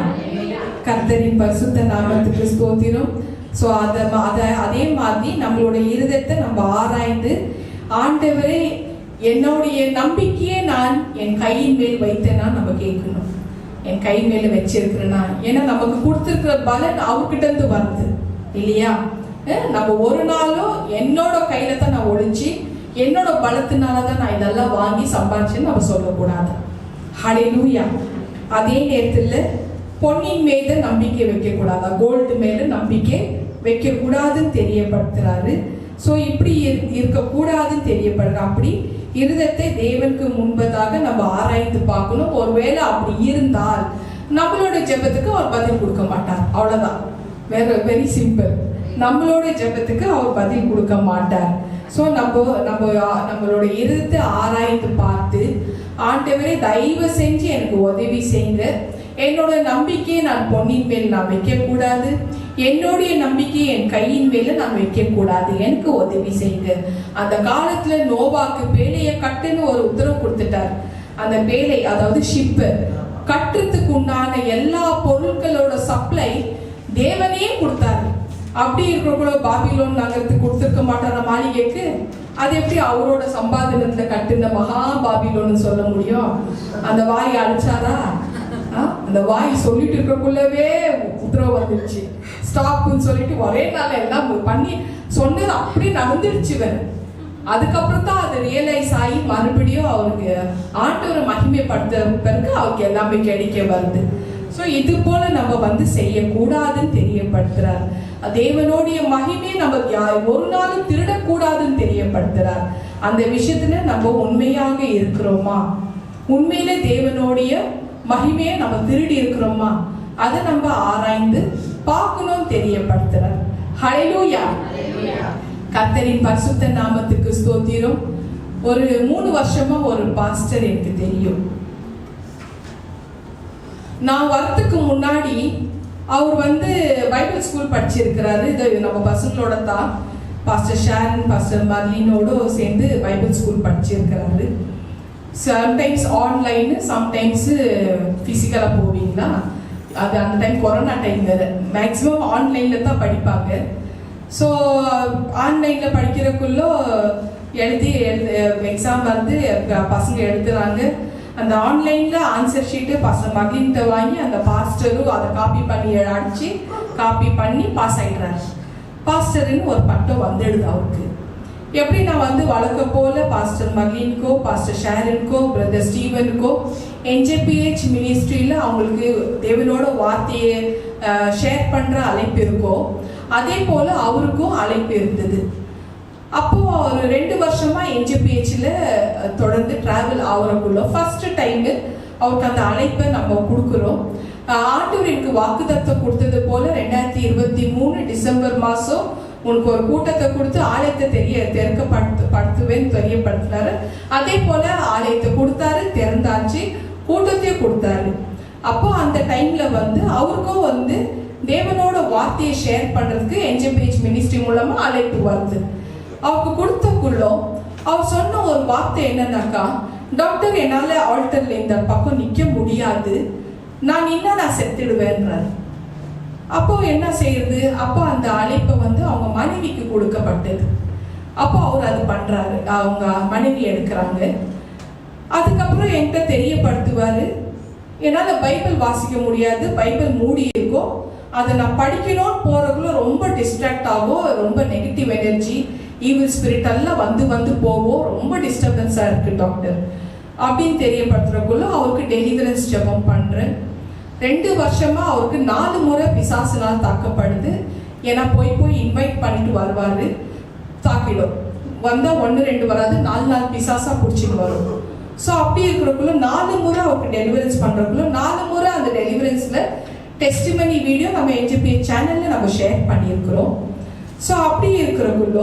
கர்த்தரின் பரிசுத்த நாமத்துக்கு ஸ்தோத்திரம். ஸோ அதே மாதிரி நம்மளோட இருதயத்தை நம்ம ஆராய்ந்து, ஆண்டவரே என்னுடைய நம்பிக்கையை நான் என் கையின் மேல் வைத்தேன்னா நம்ம கேட்கணும். என் கை மேல வச்சிருக்கிறேன்னா, ஏன்னா நமக்கு கொடுத்துருக்கிற பலன் அவர்கிட்ட இருந்து வருது இல்லையா? நம்ம ஒரு நாளும் என்னோட கையில தான் நான் ஒழிச்சு என்னோட பலத்தினால தான் நான் இதெல்லாம் வாங்கி சம்பாதிச்சேன்னு நம்ம சொல்லக்கூடாது. ஹல்லேலூயா. அதே நேரத்தில் பொன்னின் மீது நம்பிக்கை வைக்கக்கூடாதா, கோல்டு மேல நம்பிக்கை வைக்கக்கூடாதுன்னு தெரியப்படுத்துறாரு. ஸோ இப்படி இருக்கக்கூடாதுன்னு தெரியப்படுற. அப்படி இருதத்தை தேவனுக்கு முன்பதாக நம்ம ஆராய்ந்து பார்க்கணும். ஒருவேளை அப்படி இருந்தால் நம்மளோட ஜெபத்துக்கு அவர் பதில் கொடுக்க மாட்டார். அவ்வளவுதான், வேற வெரி சிம்பிள். நம்மளோட ஜெபத்துக்கு அவர் பதில் கொடுக்க மாட்டார். ஸோ நம்மளோட இருதத்தை ஆராய்ந்து பார்த்து, ஆண்டவரே தயவு செஞ்சு எனக்கு உதவி செய்யுங்க, என்னோட நம்பிக்கையை நான் பொன்னின் மேல் நான் வைக்கக்கூடாது, என்னுடைய நம்பிக்கையை என் கையின் மேல நான் வைக்கக்கூடாது, எனக்கு உதவி செய்யுங்க. அந்த காலத்துல நோவாக்கு பேழையை கட்டுன்னு ஒரு உத்தரவு கொடுத்துட்டார். அந்த பேழை, அதாவது ஷிப்பு கட்டுறதுக்கு உண்டான எல்லா பொருட்களோட சப்ளை தேவனே கொடுத்தாரு. அப்படி இருக்கிறவங்களோ பாபிலோன் நகரத்துக்கு கொடுத்துருக்க மாட்டார மாளிகைக்கு. அது எப்படி அவரோட சம்பாதனத்துல கட்டுன மகா பாபிலோன்னு சொல்ல முடியும்? அந்த வாய் அழிச்சாரா? அந்த வாய் சொல்லிட்டு இருக்கக்குள்ளவே உத்தரவு வந்துருச்சு, ஸ்டாப்னு சொல்லிட்டு ஒரே நாள் எல்லாம் பண்ணி சொன்னது அப்படி நடந்துருச்சு. அதுக்கப்புறம் தான் அது ரியலைஸ் ஆகி மறுபடியும் அவருக்கு ஆண்டவரை மகிமைப்படுத்த பிறகு அவருக்கு எல்லாமே கிடைக்க வருது. ஸோ இது போல நம்ம செய்யக்கூடாதுன்னு தெரியப்படுத்துறார். தேவனுடைய மகிமையை நம்ம ஒரு நாளும் திருடக்கூடாதுன்னு தெரியப்படுத்துறார். அந்த விஷயத்துல நம்ம உண்மையாக இருக்கிறோமா? உண்மையில தேவனுடைய மகிமையை நம்ம திருடி இருக்கிறோமா? அதை நம்ம ஆராய்ந்து பார்க்கணும் தெரியப்படுத்துறார். ஹல்லேலூயா. கர்த்தரின் பரிசுத்த நாமத்துக்கு ஸ்தோத்திரம். ஒரு 3 வருஷமா ஒரு பாஸ்டர் எனக்கு தெரியும். நான் வரத்துக்கு முன்னாடி அவர் பைபிள் ஸ்கூல் படிச்சிருக்கிறாரு. இது நம்ம பசங்களோட தான், பாஸ்டர் ஷாரன் பாஸ்டர் மர்லினோட சேர்ந்து பைபிள் ஸ்கூல் படிச்சிருக்கிறாரு. சம்டைம்ஸ் ஆன்லைன், சம்டைம்ஸ் பிசிக்கலா போவீங்களா? அது அந்த டைம் கொரோனா டைம் வேறு, மேக்ஸிமம் ஆன்லைன்ல தான் படிப்பாங்க. ஸோ ஆன்லைன்ல படிக்கிறக்குள்ள எழுதி எக்ஸாம் பசங்க எழுதுறாங்க. அந்த ஆன்லைன்ல ஆன்சர் ஷீட்டு பாஸ்டர் மகிழ்கிட்ட வாங்கி அந்த பாஸ்டரும் அதை காப்பி பண்ணி அடிச்சு காப்பி பண்ணி பாஸ் ஆயிடுறாரு. பாஸ்டர்னு ஒரு பட்டம் வந்துடுது அவருக்கு. எப்படி நான் வழக்க போல பாஸ்டர் மகிழ்கோ, பாஸ்டர் ஷாரனுக்கோ, பிரதர் ஸ்டீவனுக்கோ NJPH மினிஸ்ட்ரியில அவங்களுக்கு தேவனோட வார்த்தையை ஷேர் பண்ற அழைப்பு இருக்கோ, அதே போல அவருக்கும் அழைப்பு இருந்தது. அப்போ ஒரு 2 வருஷமா NJPHல தொடர்ந்து டிராவல் ஆகிறக்குள்ள ஃபர்ஸ்ட் டைம் அவருக்கு அந்த அழைப்பை நம்ம கொடுக்குறோம். ஆண்டவர் எனக்கு வாக்குத்தத்தம் கொடுத்தது போல 2023 டிசம்பர் மாசம் உனக்கு ஒரு கூட்டத்தை கொடுத்து ஆலயத்தை திறக்கப்படுத்துவேன்னு தெரியப்படுத்தினாரு. அதே போல ஆலயத்தை கொடுத்தாரு, திறந்தாச்சு, கூட்டத்தையும் கொடுத்தாரு. அப்போ அந்த டைம்ல அவருக்கும் தேவனோட வார்த்தையை ஷேர் பண்றதுக்கு NJPH மினிஸ்ட்ரி மூலமா அழைப்பு வருது. அவருக்கு கொடுத்தக்குள்ள அவர் சொன்ன ஒரு வார்த்தை என்னன்னாக்கா, டாக்டர் என்னால ஆல்டர்ல இந்த பக்கம் நிக்க முடியாது, நான் செத்துடுவேன்றார். அப்போ என்ன செய்யறது? அப்போ அந்த அழைப்பை அவங்க மனைவிக்கு கொடுக்கப்பட்டது. அப்போ அவர் அது பண்றாரு, அவங்க மனைவி எடுக்கிறாங்க. அதுக்கப்புறம் என்கிட்ட தெரியப்படுத்துவாரு, என்னால பைபிள் வாசிக்க முடியாது, பைபிள் மூடி இருக்கும், அதை நான் படிக்கணும்னு போறதுக்குள்ள ரொம்ப டிஸ்ட்ராக்ட் ஆகும், ரொம்ப நெகட்டிவ் எனர்ஜி, ஈவில் ஸ்பிரிட் எல்லாம் வந்து போவோம், ரொம்ப டிஸ்டர்பன்ஸா இருக்கு டாக்டர் அப்படின்னு தெரியப்படுத்துறதுக்குள்ள அவருக்கு டெலிவரன்ஸ் ஜெபம் பண்றேன். 2 வருஷமா அவருக்கு 4 முறை பிசாசினால் தாக்கப்படுது. ஏன்னா போய் இன்வைட் பண்ணிட்டு வருவாரு, தாக்கிடும். வந்தா 1-2 வராது, 4 பிசாசா பிடிச்சிட்டு வரும். ஸோ அப்படி இருக்கிறக்குள்ள 4 முறை அவருக்கு டெலிவரன்ஸ் பண்றதுக்குள்ள 4 முறை அந்த டெலிவரன்ஸ்ல டெஸ்டிமனி வீடியோ நம்ம NJPH சேனல்ல நம்ம ஷேர் பண்ணியிருக்கிறோம். ஸோ அப்படி இருக்கிறக்குள்ள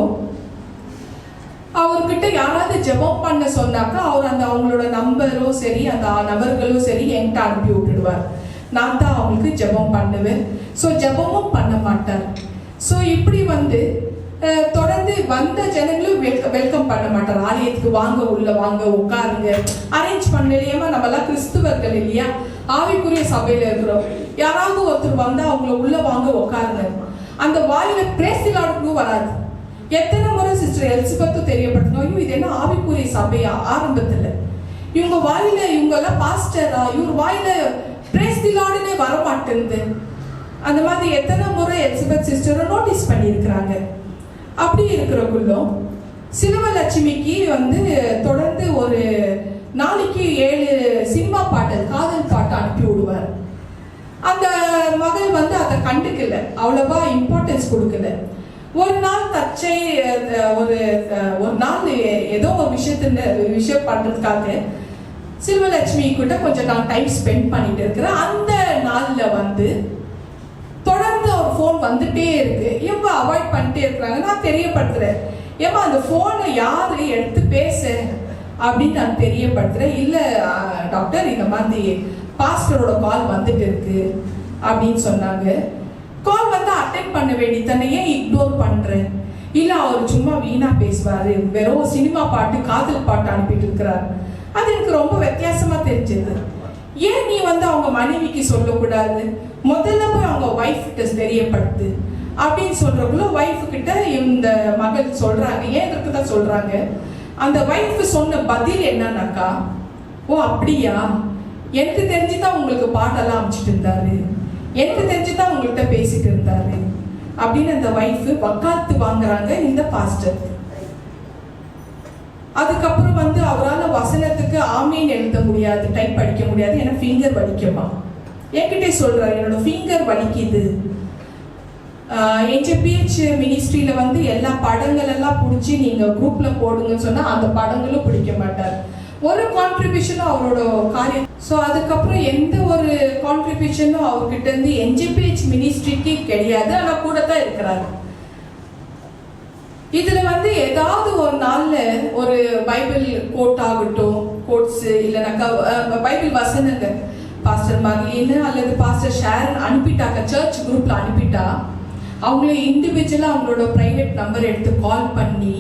அவர்கிட்ட யாராவது ஜெபம் பண்ண சொன்னாக்கா அவர் அவங்களோட நம்பரோ சரி, அந்த நபர்களோ சரி என்கிட்ட அனுப்பி விட்டுடுவார். நான் தான் அவங்களுக்கு ஜெபம் பண்ணுவேன். ஸோ ஜெபமும் பண்ண மாட்டார். ஸோ இப்படி தொடர்ந்து வந்த ஜனங்களும் வெல்கம் பண்ண மாட்டார். ஆலயத்துக்கு வாங்க, உள்ள வாங்க, உட்காருங்க, அரேஞ்ச் பண்ணலையாமா. நம்மளாம் கிறிஸ்துவர்கள் இல்லையா, ஆவிக்குரிய சபையில இருக்கிறோம். யாராவது ஒருத்தர் வந்தா அவங்கள உள்ள வாங்க, உட்காருங்க. அந்த வாயில பிரேஸ் தி லார்ட்க்கு வராது. எத்தனை முறை சிஸ்டர் எலிசபெத் தெரியப்படுத்தணும், இது என்ன ஆவிக்குரிய சபையா? ஆரம்பத்துல இவங்க வாயில, இவங்க எல்லாம் பாஸ்டரா, இவர் வாயில பிரேஸ் தி லார்ட்னே வர மாட்டேங்குது. அந்த மாதிரி எத்தனை முறை எலிசபெத் சிஸ்டரை நோட்டீஸ் பண்ணியிருக்கிறாங்க. அப்படி இருக்கிறக்குள்ள சிலுவலட்சுமிக்கு தொடர்ந்து ஒரு நாளைக்கு 7 சினிமா பாடல், காதல் பாட்டு பாட்டு அனுப்பி விடுவார். அந்த மகள் வந்து அதை கண்டுக்கல, அவ்வளவா இம்பார்ட்டன்ஸ் கொடுக்கல. ஒரு நாள் ஒரு நாள் ஏதோ ஒரு விஷயம் பண்றதுக்காக செல்வலட்சுமி கிட்ட கொஞ்சம் நான் டைம் ஸ்பெண்ட் பண்ணிட்டு இருக்கிறேன். அந்த நாள்ல வந்து தொடர்ந்து ஒரு ஃபோன் வந்துட்டே இருக்கு. ஏமா அவாய்ட் பண்ணிட்டே இருக்கிறாங்க. நான் தெரியப்படுத்துறேன், ஏமா அந்த ஃபோனை யாரு எடுத்து பேச அப்படின்னு நான் தெரியப்படுத்துறேன். இல்ல டாக்டர், இந்த மாதிரி பாஸ்டரோட கால் வந்துட்டு இருக்கு அப்படின்னு சொன்னாங்க. கால் வந்து அட்டென்ட் பண்ண வேண்டியதானே, ஏன் இக்னோர் பண்றேன்? இல்ல அவர் சும்மா வீணா பேசுவாரு, வெறும் சினிமா பாட்டு காதல் பாட்டு அனுப்பிட்டு இருக்கிறார். அது எனக்கு ரொம்ப வித்தியாசமா தெரிஞ்சது. ஏன் நீ வந்து அவங்க மனைவிக்கு சொல்லக்கூடாது, முதல்ல போய் அவங்க ஒய்ஃப் கிட்ட தெரியப்படுத்து அப்படின்னு சொல்றக்குள்ள ஒய்ஃப் கிட்ட இந்த மகள் சொல்றாங்க. ஏன் இருக்குதான் சொல்றாங்க, அந்த ஒய்ஃப் சொன்ன பதில் என்னன்னாக்கா, ஓ அப்படியா, எனக்கு தெரிஞ்சுதான் உங்களுக்கு பாட்டெல்லாம் அமைச்சிட்டு இருந்தாரு, எனக்கு தெரிஞ்சுதான் உங்கள்கிட்ட பேசிட்டு இருந்தாரு அப்படின்னு அந்த ஒய்ஃப் வக்காலத்து வாங்குறாங்க இந்த பாஸ்டர். அதுக்கப்புறம் வந்து அவரால் வசனத்துக்கு ஆமீன் எழுத முடியாது, டைப் படிக்க முடியாது, ஏன்னா ஃபிங்கர் வலிக்குமா. என்கிட்டே சொல்றாரு, என்னோட ஃபிங்கர் வலிக்குது. HPH மினிஸ்ட்ரியில வந்து எல்லா படங்கள் எல்லாம் பிடிச்சி நீங்க குரூப்ல போடுங்கன்னு சொன்னா அந்த படங்களும் பிடிக்க மாட்டார். ஒரு கான்ட்ரிபியூஷனும் அவரோட காரியம். ஸோ அதுக்கப்புறம் எந்த ஒரு கான்ட்ரிபியூஷனும் அவர்கிட்ட இருந்து HPH மினிஸ்ட்ரிக்கு கிடையாது. ஆனா கூட தான் இருக்கிறாரு. இதுல வந்து ஏதாவது ஒரு நாள்ல ஒரு பைபிள் கோட் ஆகட்டும், கோட்ஸ் இல்லைனாக்கா பைபிள் வசனங்கள் பாஸ்டர் மர்லின்னு அல்லது பாஸ்டர் ஷேரன் அனுப்பிட்டாங்க, சர்ச் குரூப்ல அனுப்பிட்டா அவங்களே இண்டிவிஜுவலா அவங்களோட பிரைவேட் நம்பர் எடுத்து கால் பண்ணி,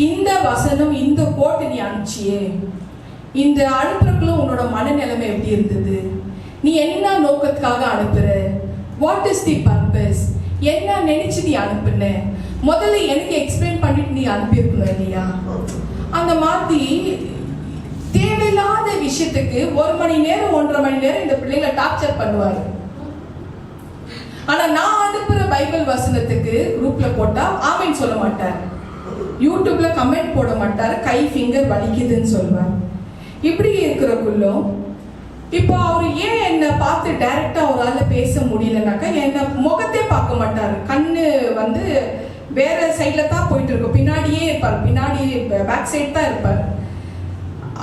இந்த வசனம் இந்த கோட் நீ அனுப்பிச்சியே, இந்த அனுப்புறதுக்குள்ள உன்னோட மனநிலைமை எப்படி இருந்தது, நீ என்ன நோக்கத்துக்காக அனுப்புற, வாட் இஸ் தி பர்பஸ், என்ன நினைச்சு நீ அனுப்புன, முதல்ல எனக்கு எக்ஸ்பிளைன் பண்ணிட்டு நீ அனுப்பியிருக்கணும் இல்லையா. அந்த மாதிரி தேவையில்லாத விஷயத்துக்கு 1 மணி நேரம் 1.5 மணி நேரம் இந்த பிள்ளைகளை டார்ச்சர் பண்ணுவாரு. ஆனா நான் அனுப்புற பைபிள் வசனத்துக்கு குரூப்ல போட்டா ஆமீன் சொல்ல மாட்டார், யூடியூப்ல கமெண்ட் போட மாட்டார், கை ஃபிங்கர் வலிக்குதுன்னு சொல்லுவார். இப்படி இருக்கிறக்குள்ளும் இப்போ அவர் ஏன் என்னை பார்த்து டைரக்டா அவரால் பேச முடியலனாக்கா, என்னை முகத்தே பார்க்க மாட்டார், கண்ணு வந்து வேற சைட்ல தான் போயிட்டு இருக்கும், பின்னாடியே இருப்பார், பின்னாடி பேக் சைட் தான் இருப்பார்.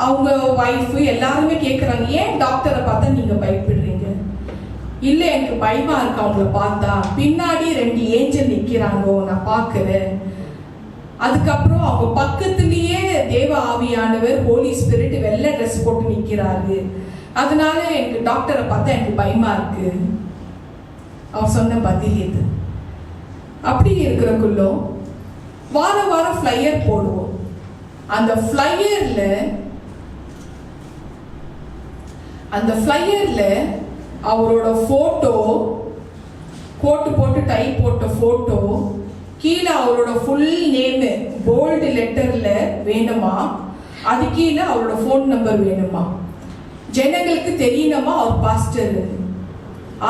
அவங்க ஒய்ஃபு எல்லாருமே கேட்குறாங்க, ஏன் டாக்டரை பார்த்தா நீங்க பயப்படுறீங்க? இல்ல எனக்கு பயமா இருக்கு அவங்கள பார்த்தா, பின்னாடி 2 ஏஞ்சல் நிக்கிறாங்க நான் பார்க்கிறேன். அதுக்கப்புறம் அவங்க பக்கத்திலேயே தேவ ஆவியானவர் ஹோலி ஸ்பிரிட் வெள்ளை ட்ரெஸ் போட்டு நிக்கிறாரு, அதனால எனக்கு டாக்டரை பார்த்தா எனக்கு பயமா இருக்கு. அவர் சொன்ன பதில் இது. அப்படி இருக்கிறக்குள்ளோ வாரம் வாரம் ஃப்ளையர் போடுவோம். அந்த ஃப்ளையர்ல அவரோட போட்டோ, கோட்டு போட்டு டை போட்ட போட்டோ, கீழே அவரோட ஃபுல் நேம் போல்டு லெட்டர்ல வேணுமா, அது கீழே அவரோட ஃபோன் நம்பர் வேணுமா, ஜனங்களுக்கு தெரியணுமா அவர் பாஸ்டர்,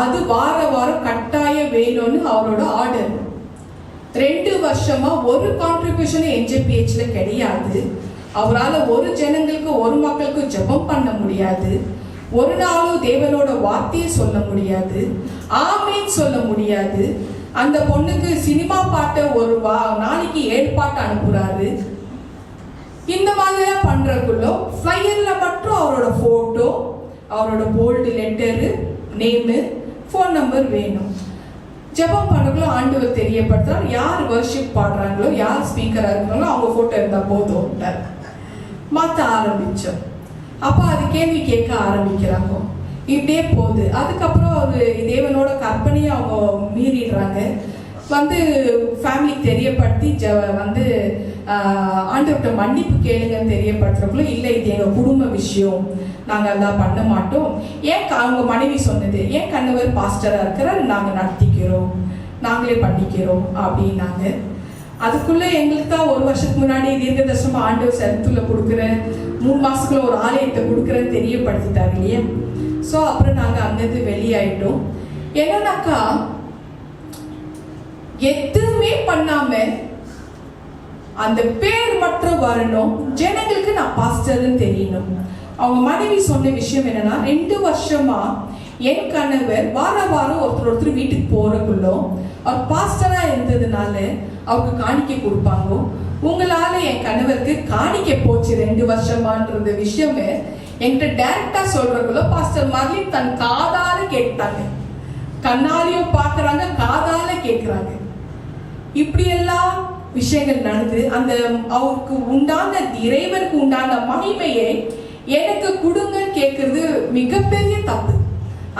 அது வார வாரம் கட்டாயம் வேணும்னு அவரோட ஆர்டர். 2 வருஷமா ஒரு கான்ட்ரிபியூஷன் HPHல கிடையாது. அவரால் ஒரு ஜனங்களுக்கு ஒரு மக்களுக்கு ஜெபம் பண்ண முடியாது, ஒரு நாளும் தேவனோட வார்த்தையை சொல்ல முடியாது, ஆமீன் சொல்ல முடியாது. அந்த பொண்ணுக்கு சினிமா பாட்டை ஒரு நாளைக்கு 7 பாட்டு அனுப்புறாரு. இந்த மாதிரிலாம் பண்றதுக்குள்ள ஃப்ளையர்ல மட்டும் அவரோட போட்டோ, அவரோட bold letter, name, phone number வேணும். ஜெபம் பண்ணக்குள்ள ஆண்டவர் தெரியப்படுத்துறார், யார் வர்ஷிப் பாடுறாங்களோ, யார் ஸ்பீக்கரா இருக்கிறாங்களோ அவங்க போட்டோ இருந்தா போதும் மாற்ற ஆரம்பிச்சோம். அப்ப அது கேள்வி கேட்க ஆரம்பிக்கிறாங்க. இப்படியே போகுது. அதுக்கப்புறம் ஒரு தேவனோட கற்பனையை அவங்க மீறிடுறாங்க. வந்து ஃபேமிலிக்கு தெரியப்படுத்தி வந்து ஆண்டவர்கிட்ட மன்னிப்பு கேளுங்கன்னு தெரியப்படுத்துறக்குள்ள, இல்லை இது எங்கள் குடும்ப விஷயம், நாங்கள் அதெல்லாம் பண்ண மாட்டோம். ஏன் அவங்க மனைவி சொன்னது, ஏன் கணவர் பாஸ்டராக இருக்கிறார், நாங்கள் நடத்திக்கிறோம், நாங்களே பண்ணிக்கிறோம் அப்படின்னாங்க. அதுக்குள்ள எங்களுக்கு தான் 1 வருஷத்துக்கு முன்னாடி தீர்க்கதர்சனமா ஆண்டவர் செலுத்துல கொடுக்குற 3 மாசத்துக்குள்ள ஒரு ஆலயத்தை கொடுக்குறேன்னு தெரியப்படுத்திட்டாங்க இல்லையா. ஸோ அப்புறம் நாங்கள் அங்கிருந்து வெளியாயிட்டோம். என்னன்னாக்கா எதுவுமே பண்ணாம அந்த பேர் மட்டும் வரணும், ஜனங்களுக்கு நான் பாஸ்டர்னு தெரியணும். அவங்க மனைவி சொன்ன விஷயம் என்னன்னா, 2 வருஷமா என் கணவர் வாரம் ஒருத்தர் வீட்டுக்கு போறக்குள்ளோ அவர் பாஸ்டரா இருந்ததுனால அவருக்கு காணிக்க கொடுப்பாங்க. உங்களால என் கணவருக்கு காணிக்க போச்சு 2 வருஷமான்றது விஷயமே என்கிட்ட டைரக்டா சொல்றக்குள்ள பாஸ்டர் மாதிரி தன் காதால கேட்டாங்க. கண்ணாலையும் பாக்குறாங்க, காதால கேட்கிறாங்க. இப்படி எல்லாம் விஷயங்கள் நடந்து அந்த அவருக்கு உண்டான இறைவனுக்கு உண்டான மகிமையை எனக்கு கொடுங்க கேட்கறது மிகப்பெரிய தப்பு.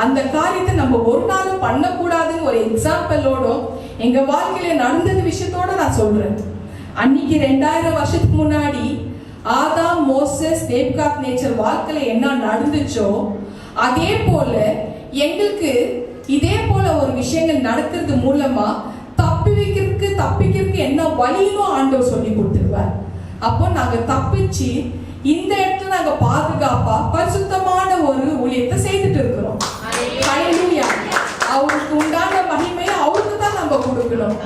அந்த காரியத்தை நம்ம ஒரு நாளும் பண்ணக்கூடாதுன்னு ஒரு எக்ஸாம்பிளோட எங்க வாழ்க்கையில நடந்தது விஷயத்தோட நான் சொல்றேன். அன்னைக்கு 2000 வருஷத்துக்கு முன்னாடி ஆதாம், மோசஸ், நேபுகாத் நேச்சர் வாழ்க்கையில என்ன நடந்துச்சோ அதே போல எங்களுக்கு இதே போல ஒரு விஷயங்கள் நடக்கிறது மூலமா தப்பிக்கிறதுக்கு என்ன வழியும் ஆண்டவர் சொல்லி கொடுத்துருவார். அப்போ நாங்க தப்பிச்சு இந்த இடத்துல நாங்க பாதுகாப்பா பரிசுத்தமான ஒரு ஊழியத்தை செய்துட்டு இருக்கிறோம். அவருக்கு உண்டான மகிமையை அவருக்கு தான் நம்ம கொடுக்கணும்.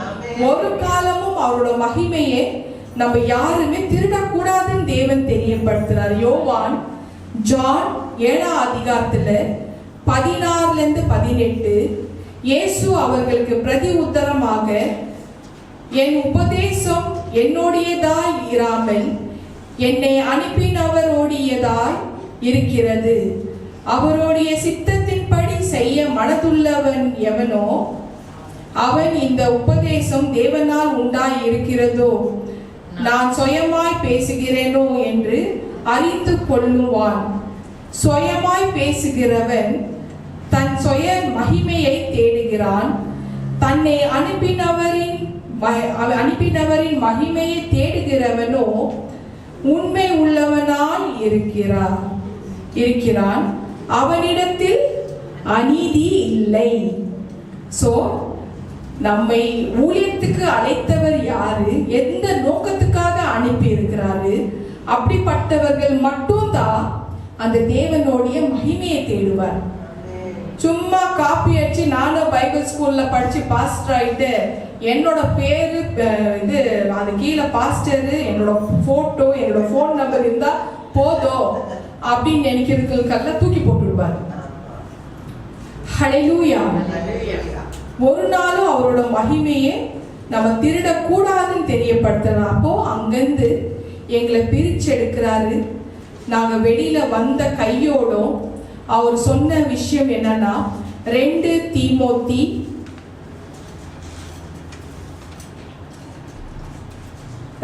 ஒரு காலமும் அவரோட மகிமையை நம்ம யாருமே திருடக்கூடாதுன்னு தேவன் தெரியப்படுத்துறார். யோவான் ஜான் 7ஆம் அதிகாரத்துல 16-18 இயேசு அவர்களுக்கு பிரதி உத்தரமாக, என் உபதேசம் என்னுடையதாய் இராமல் என்னை அனுப்பினவரோடையதாய் இருக்கிறது. அவருடைய சித்தத்தின்படி செய்ய மனதுள்ளவன் எவனோ அவன் இந்த உபதேசம் தேவனால் உண்டாய் இருக்கிறதோ நான் சுயமாய் பேசுகிறேனோ என்று அறிந்து கொள்ளுவான். சுயமாய் பேசுகிறவன் தன் சுய மகிமையை தேடுகிறான். தன்னை அனுப்பினவரின் மகிமையை தேடுகிறவனோ உண்மை உள்ளவனாய் இருக்கிறான். அவனிடத்தில் அநீதி இல்லை. சோ நம்மை ஊழியத்துக்கு அழைத்தவர் யாரு, எந்த நோக்கத்துக்காக அனுப்பி இருக்கிறாரு, அப்படிப்பட்டவர்கள் மட்டும்தான் அந்த தேவனுடைய மகிமையை தேடுவார். சும்மா காப்பி அடிச்சு நானும் பைபிள் ஸ்கூல்ல படிச்சு பாஸ்டர் ஆயிட்டு என்னோட பேரு இது அது கீழே பாஸ்டர், என்னோட போட்டோ, என்னோட போன் நம்பர் இருந்தா போதும் அப்படின்னு நினைக்கிறதுக்கெல்லாம் தூக்கி போட்டுருவார். ஹல்லேலூயா. ஒரு நாளும் அவரோட மகிமையை நம்ம திருடக்கூடாதுன்னு தெரியப்படுத்தலாம். அப்போ அங்கிருந்து எங்களை பிரிச்செடுக்கிறாரு. நாங்க வெளியில வந்த கையோடும் அவர் சொன்ன விஷயம் என்னன்னா, 2 தீமோத்தி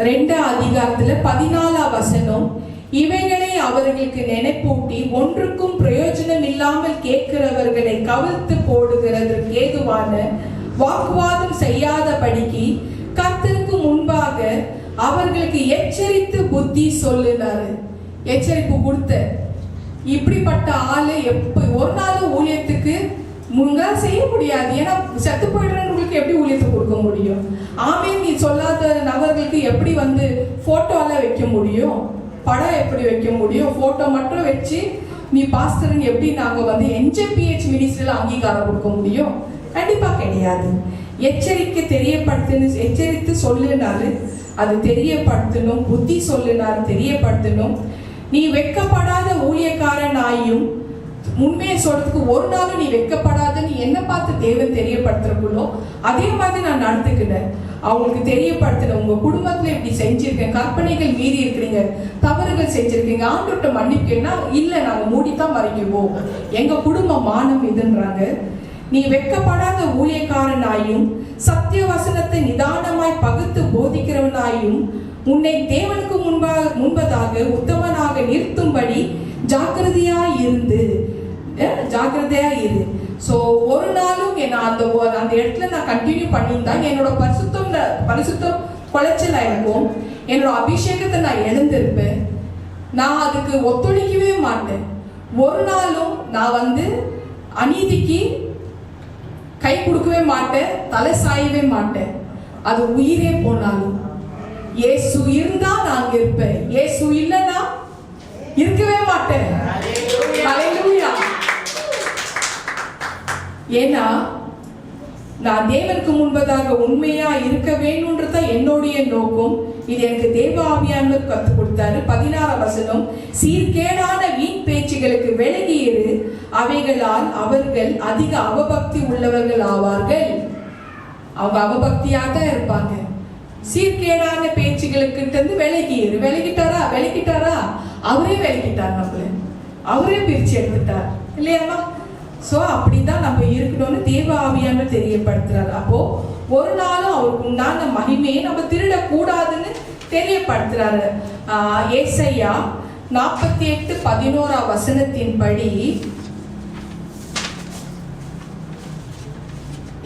2ஆம் அதிகாரத்துல 14ஆம் வசனம், இவைகளை அவர்களுக்கு நினைப்பூட்டி ஒன்றுக்கும் பிரயோஜனம் இல்லாமல் கேட்கிறவர்களை கவிழ்த்து போடுகிறதற்கு ஏதுவான வாக்குவாதம் செய்யாதபடிக்கு கர்த்தருக்கு முன்பாக அவர்களுக்கு எச்சரித்து புத்தி சொல்லுனாரு. எச்சரிப்பு கொடுத்த இப்படிப்பட்ட ஆளு ஒரு நாள் ஊழியத்துக்கு முன்னால செய்ய முடியாது. ஏன்னா செத்து போயிடுறவங்களுக்கு எப்படி ஊழியத்தை கொடுக்க முடியும்? ஆமீன் நீ சொல்லாத நபர்களுக்கு எப்படி போட்டோ எல்லாம் வைக்க முடியும்? படம் எப்படி வைக்க முடியும்? போட்டோ மட்டும் வச்சு நீ பாஸ்டர்னு எப்படி நாங்க NJPH மினிஸ்ட்ரியில அங்கீகாரம் கொடுக்க முடியும்? கண்டிப்பா கிடையாது. எச்சரித்து சொல்லுனாரு, அது தெரியப்படுத்தணும். புத்தி சொல்லுனாரு, தெரியப்படுத்தணும். நீ வெட்கப்படாத ஊழியக்காரன் ஆயும் உண்மையை சொல்றதுக்கு ஒரு நாளும் நீ வெட்கப்படாதன்னு என்ன பார்த்து தேவன் தெரியப்படுத்துறக்குள்ளோ அதே மாதிரி நான் நடந்துக்கிட்டேன். அவங்களுக்கு தெரியப்படுத்தின உங்க குடும்பத்துல இப்படி செஞ்சிருக்கேன், கற்பனைகள் மீறி இருக்கிறீங்க, தவறுகள் செஞ்சிருக்கீங்க, ஆண்டோட்ட மன்னிப்புன்னா இல்ல நாங்க மூடித்தான் மறைக்குவோம், எங்க குடும்ப மானம் இதுன்றாங்க. நீ வெட்கப்படாத ஊழியக்காரனாயும் சத்திய வசனத்தை நிதானமாய் பகுத்து போதிக்கிறவனாயும் உன்னை தேவனுக்கு முன்பதாக உத்தமனாக நிறுத்தும்படி ஜாக்கிரதையா இரு. சோ ஒரு நாளும் அந்த இடத்துல நான் கண்டினியூ பண்ணியிருந்தா என்னோட பரிசுத்தம் குலைச்சலா இருக்கும், என்னோட அபிஷேகத்தை நான் இழந்திருப்பேன். நான் அதுக்கு ஒத்துழைக்கவே மாட்டேன். ஒரு நாளும் நான் அநீதிக்கு கை கொடுக்கவே மாட்டேன், தலை சாயவே மாட்டேன். அது உயிரே போனாலும் இயேசு இருந்தா நான் இருப்பேன், இயேசு இல்லைன்னா இருக்கவே மாட்டேன். ஹல்லேலூயா. ஏன்னா நான் தேவனுக்கு முன்பதாக உண்மையா இருக்க வேணும்ன்றத என்னுடைய நோக்கம். இது எனக்கு தேவ ஆவியானவர் கற்றுக் கொடுத்தாரு. 16ஆம் வசனம், சீர்கேடான வீண் பேச்சுகளுக்கு விலகியிரு, அவைகளால் அவர்கள் அதிக அவபக்தி உள்ளவர்கள் ஆவார்கள். அவங்க அவபக்தியா தான் இருப்பாங்க. சீர்கேடான பேச்சுகளுக்கு விலகியிரு. விலகிட்டாரா அவரே விலகிட்டார், அவரே பிரிச்சு எடுத்துட்டார் இல்லையாமா? சோ அப்படிதான் நம்ம இருக்கணும்னு தேவ ஆவியானவர் தெரியப்படுத்துறாரு. அப்போ ஒரு நாளும் அவருக்கு உண்டான மகிமையை நம்ம திருடக்கூடாதுன்னு தெரியப்படுத்துறாரு. ஏசாயா 48:11 வசனத்தின்படி,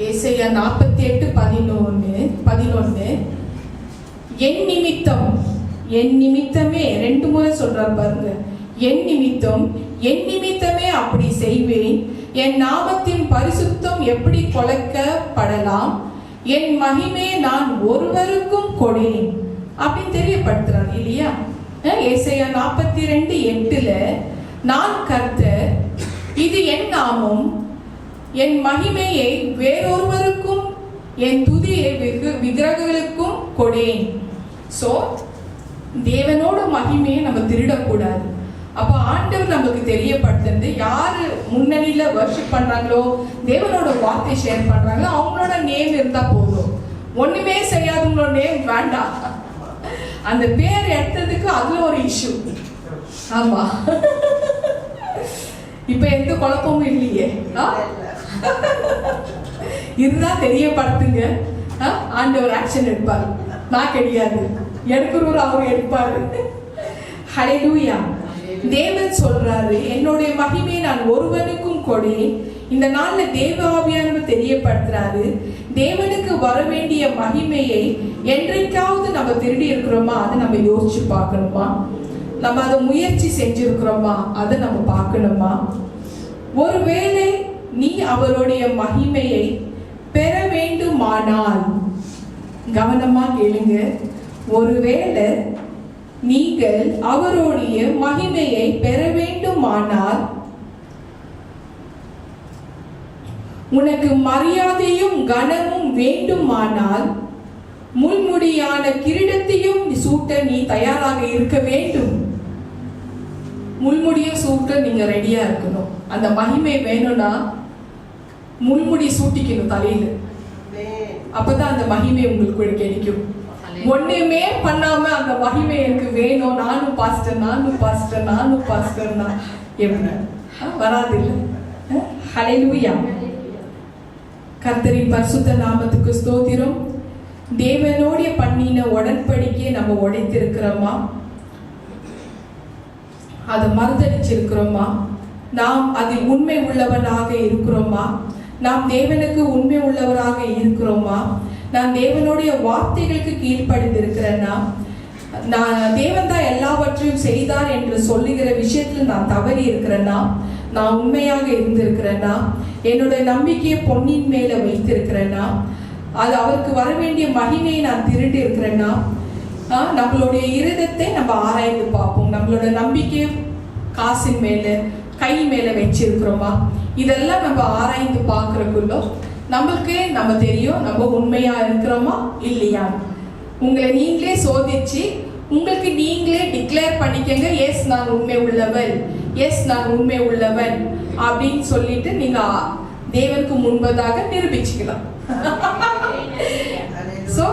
ஏசாயா 48:11 என் நிமித்தமே 2 முறை சொல்றாரு பாருங்க. என் நிமித்தமே அப்படி செய்வேன். என் நாமத்தின் பரிசுத்தம் எப்படி கொலைக்கப்படலாம்? என் மகிமே நான் ஒருவருக்கும் கொடேன் அப்படின்னு தெரியப்படுத்துறாரு இல்லையா? ஏசாயா 42:8 நான் கர்த்தர், இது என் நாமம், என் மகிமையை வேறொருவருக்கும் என் துதியை விக்கிரகங்களுக்கும் கொடேன். சோ தேவனோட மகிமையை நம்ம திருடக்கூடாது. அப்ப ஆண்டவர் நமக்கு தெரியப்படுத்துறது, யாரு முன்னணியில வர்ஷிப் பண்றாங்களோ, தேவனோட வார்த்தை ஷேர் பண்றாங்களோ, அவங்களோட நேம் இருந்தா போதும். ஒண்ணுமே செய்யாதவங்களோட நேம் வேண்டாம். அந்த பேர் எடுத்ததுக்கு அதுல ஒரு இஷ்யூ. ஆமா, இப்ப எந்த குழப்பமும் இல்லையே. இதுதான் தெரியப்படுத்துங்க. ஆண்டவர் ஆக்ஷன் எடுப்பாரு, நான் கிடையாது, எடுக்கிறவர் அவர் எடுப்பாரு. ஹல்லேலூயா. தேவன் சொல்றாரு, என்னுடைய மகிமையை நான் ஒருவனுக்கும் கொடேன். இந்த நாள்ல தேவ ஆவியானவர் தெரியப்படுத்துறாரு, தேவனுக்கு வர வேண்டிய மகிமையை என்றைக்காவது நம்ம திருடி இருக்கிறோமா அதை நம்ம யோசிச்சு பார்க்கணுமா? நம்ம அதை முயற்சி செஞ்சிருக்கிறோமா அதை நம்ம பார்க்கணுமா? ஒருவேளை நீ அவருடைய மகிமையை பெற வேண்டுமானால், கவனமா கேளுங்க, ஒருவேளை நீங்கள் அவருடைய மகிமையை பெற வேண்டுமானால், உனக்கு மரியாதையும் கனமும் வேண்டுமானால், முள்முடியான கிரீடத்தையும் சூட்ட நீ தயாராக இருக்க வேண்டும். முள்முடிய சூட்ட நீங்க ரெடியா இருக்கணும். அந்த மகிமை வேணும்னா முள்முடி சூட்டிக்கணும் தலையில. அப்பதான் அந்த மகிமை உங்களுக்கு கிடைக்கும். ஒண்ணுமே பண்ணாம அந்த மகிமை எனக்கு வேணும், நானும் பாஸ்டர்னா எப்படி வராது இல்ல? ஹல்லேலூயா. கர்த்தரின் பரிசுத்த நாமத்துக்கு ஸ்தோத்திரம். தேவனோட பண்ணின உடன்படிக்கையை நம்ம உடைத்திருக்கிறோமா? அதை மறுதளிச்சிருக்கிறோமா? நாம் அதில் உண்மை உள்ளவனாக இருக்கிறோமா? நாம் தேவனுக்கு உண்மை உள்ளவராக இருக்கிறோமா? நான் தேவனுடைய வார்த்தைகளுக்கு கீழ்ப்படிந்திருக்கிறேன்னா? நான் தேவன் தான் எல்லாவற்றையும் செய்தார் என்று சொல்லுகிற விஷயத்தில் நான் தவறி இருக்கிறேன்னா? நான் உண்மையாக இருந்திருக்கிறேன்னா? என்னுடைய நம்பிக்கையை பொன்னின் மேல வைத்திருக்கிறேன்னா? அது அவருக்கு வர வேண்டிய மகிமையை நான் திருடி இருக்கிறேன்னா? நம்மளுடைய இருதயத்தை நம்ம ஆராய்ந்து பார்ப்போம். நம்மளோட நம்பிக்கை காசின் மேல, கை மேல வச்சிருக்கிறோமா? இதெல்லாம் நம்ம ஆராய்ந்து பார்க்கறதுக்குள்ள நமக்கு நம்ம தெரியும் நம்ம உண்மையா இருக்கிறோமா இல்லையா. உங்களை நீங்களே சோதிச்சு உங்களுக்கு நீங்களே டிக்ளேர் பண்ணிக்கங்க, எஸ் நான் உண்மை உள்ளவன், எஸ் நான் உண்மை உள்ளவன் அப்படின்னு சொல்லிட்டு நீங்க தேவனுக்கு முன்பதாக நிரூபிச்சுக்கலாம். சோ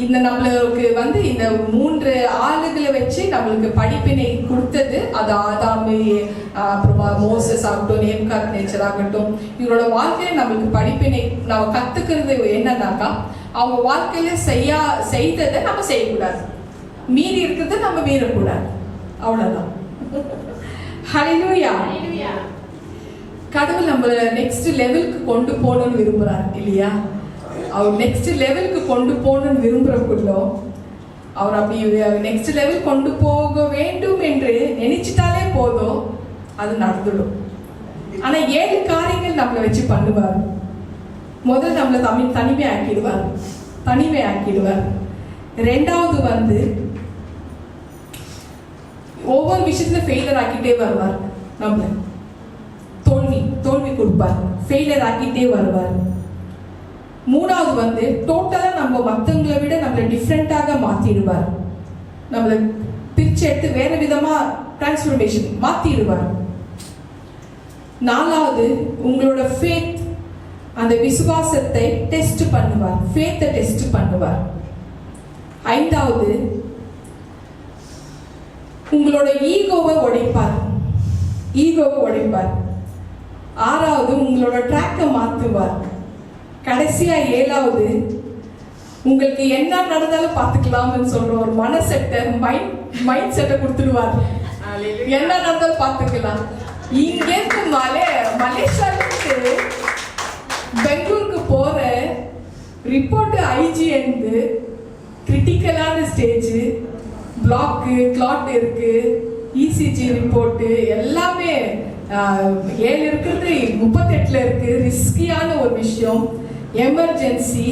இந்த நம்மளுக்கு இந்த 3 ஆளுகளை வச்சு நம்மளுக்கு படிப்பினை கொடுத்தது, அது ஆதாமு, அப்புறமா மோசஸ் ஆகட்டும், நேம்காத் நேச்சர் ஆகட்டும், இவரோட வாழ்க்கையில நம்மளுக்கு படிப்பினை நம்ம கத்துக்கிறது என்னன்னாக்கா, அவங்க வாழ்க்கையில செய்ததை நம்ம செய்யக்கூடாது, மீறி இருக்கிறத நம்ம மீறக்கூடாது, அவ்வளவுதான். ஹல்லேலூயா. கடவுள் நம்மள நெக்ஸ்ட் லெவலுக்கு கொண்டு போகணும்னு விரும்புறாரு இல்லையா? அவர் நெக்ஸ்ட் லெவலுக்கு கொண்டு போகணும்னு விரும்புறக்குள்ள அவர் அப்படி நெக்ஸ்ட் லெவல் கொண்டு போக வேண்டும் என்று நினைச்சிட்டாலே போதும், அது நடந்துடும். ஆனா 7 காரியங்கள் நம்மளை வச்சு பண்ணுவார். முதல் நம்மளை தனிமை ஆக்கிடுவார். ரெண்டாவது ஒவ்வொரு விஷயத்துல ஃபெயிலியர் ஆக்கிட்டே வருவார். நம்மள தோல்வி கொடுப்பார், ஃபெயிலியர் ஆக்கிட்டே வருவார். மூணாவது டோட்டலா நம்ம மத்தவங்களை விட நம்மள டிஃப்ரெண்டாக மாத்திடுவார். நம்மள பிரிச்சு எடுத்து வேற விதமா டிரான்ஸ்ஃபர்மேஷன் மாத்திடுவார். 4வது உங்களோட ஃபேத், அந்த விசுவாசத்தை டெஸ்ட் பண்ணுவார், ஃபேத்தை டெஸ்ட் பண்ணுவார். 5வது உங்களோட ஈகோவை உடைப்பார், 6வது உங்களோட ட்ராக்கை மாத்துவார். கடைசியா 7வது உங்களுக்கு என்ன நடந்தாலும் பார்த்துக்கலாம்னு சொல்ற ஒரு மனசெட்டை, மைண்ட் செட்டை கொடுத்துடுவார். என்ன நடந்தாலும் பார்த்துக்கலாம். இங்கேருந்து மலேசியாவுக்கு பெங்களூருக்கு போற ரிப்போர்ட் ஐஜிஎந்து கிரிட்டிக்கலான ஸ்டேஜ், பிளாக்கு கிளாட் இருக்கு, இசிஜி ரிப்போர்ட்டு எல்லாமே 7 இருக்கிறது 38 இருக்கு. ரிஸ்கியான ஒரு விஷயம், எமர்ஜென்சி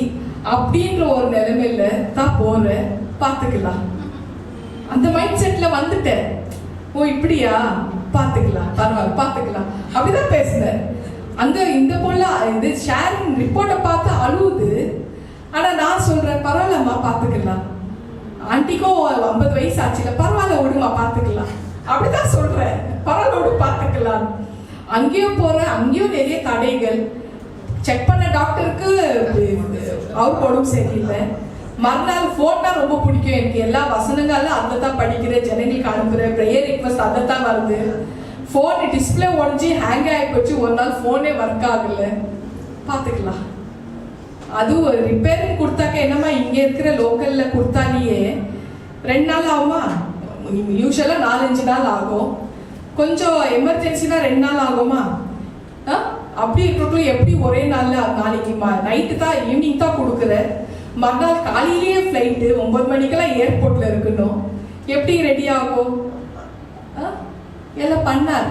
அப்படின்ற ஒரு நிலைமையில தான் போற. பார்த்துக்கலாம். அந்த மைண்ட் செட்ல வந்துட்டேன். ஓ இப்படியா, பார்த்துக்கலாம், பரவாயில்ல பார்த்துக்கலாம், அப்படிதான் பேசுனேன். அங்க இந்த போல இது ஷேரிங் ரிப்போர்ட்டை பார்த்து அழுவுது. ஆனா நான் சொல்றேன் பரவாயில்லம்மா பார்த்துக்கலாம், ஆண்டிக்கும் 50 வயசு ஆச்சுல, பரவாயில்ல விடுமா பார்த்துக்கலாம், அப்படிதான் சொல்றேன். பரவாயில்ல விடு பார்த்துக்கலாம். அங்கேயும் போறேன், அங்கேயும் நிறைய தடைகள். செக் பண்ண டாக்டருக்கு அவர் உடம்பு சரியில்லை. மறுநாள் ஃபோன் தான் ரொம்ப பிடிக்கும் எனக்கு. எல்லா வசனங்களும் அதை தான் படிக்கிறேன், ஜனங்களுக்கு அனுப்புறேன், ப்ரேயர் ரிக்வஸ்ட் அதை தான் வருது. ஃபோன் டிஸ்பிளே உடஞ்சி ஹேங் ஆகி போச்சு. ஒரு நாள் ஃபோனே ஒர்க் ஆகல. பார்த்துக்கலாம். அதுவும் ஒரு ரிப்பேரிங் கொடுத்தாக்க என்னம்மா இங்கே இருக்கிற லோக்கலில் கொடுத்தாலேயே 2 நாள் ஆகுமா? யூஸ்வலாக 4-5 நாள் ஆகும். கொஞ்சம் எமர்ஜென்சினா 2 நாள் ஆகுமா? அப்படி இருக்கிறதும் எப்படி ஒரே நாளில் நாளைக்கு நைட்டு தான் ஈவினிங் தான் கொடுக்குற, மறுநாள் காலையிலேயே ஃப்ளைட்டு 9 மணிக்கெல்லாம் ஏர்போர்ட்டில் இருக்கணும். எப்படி ரெடி ஆகும்? எல்லாம் பண்ணார்,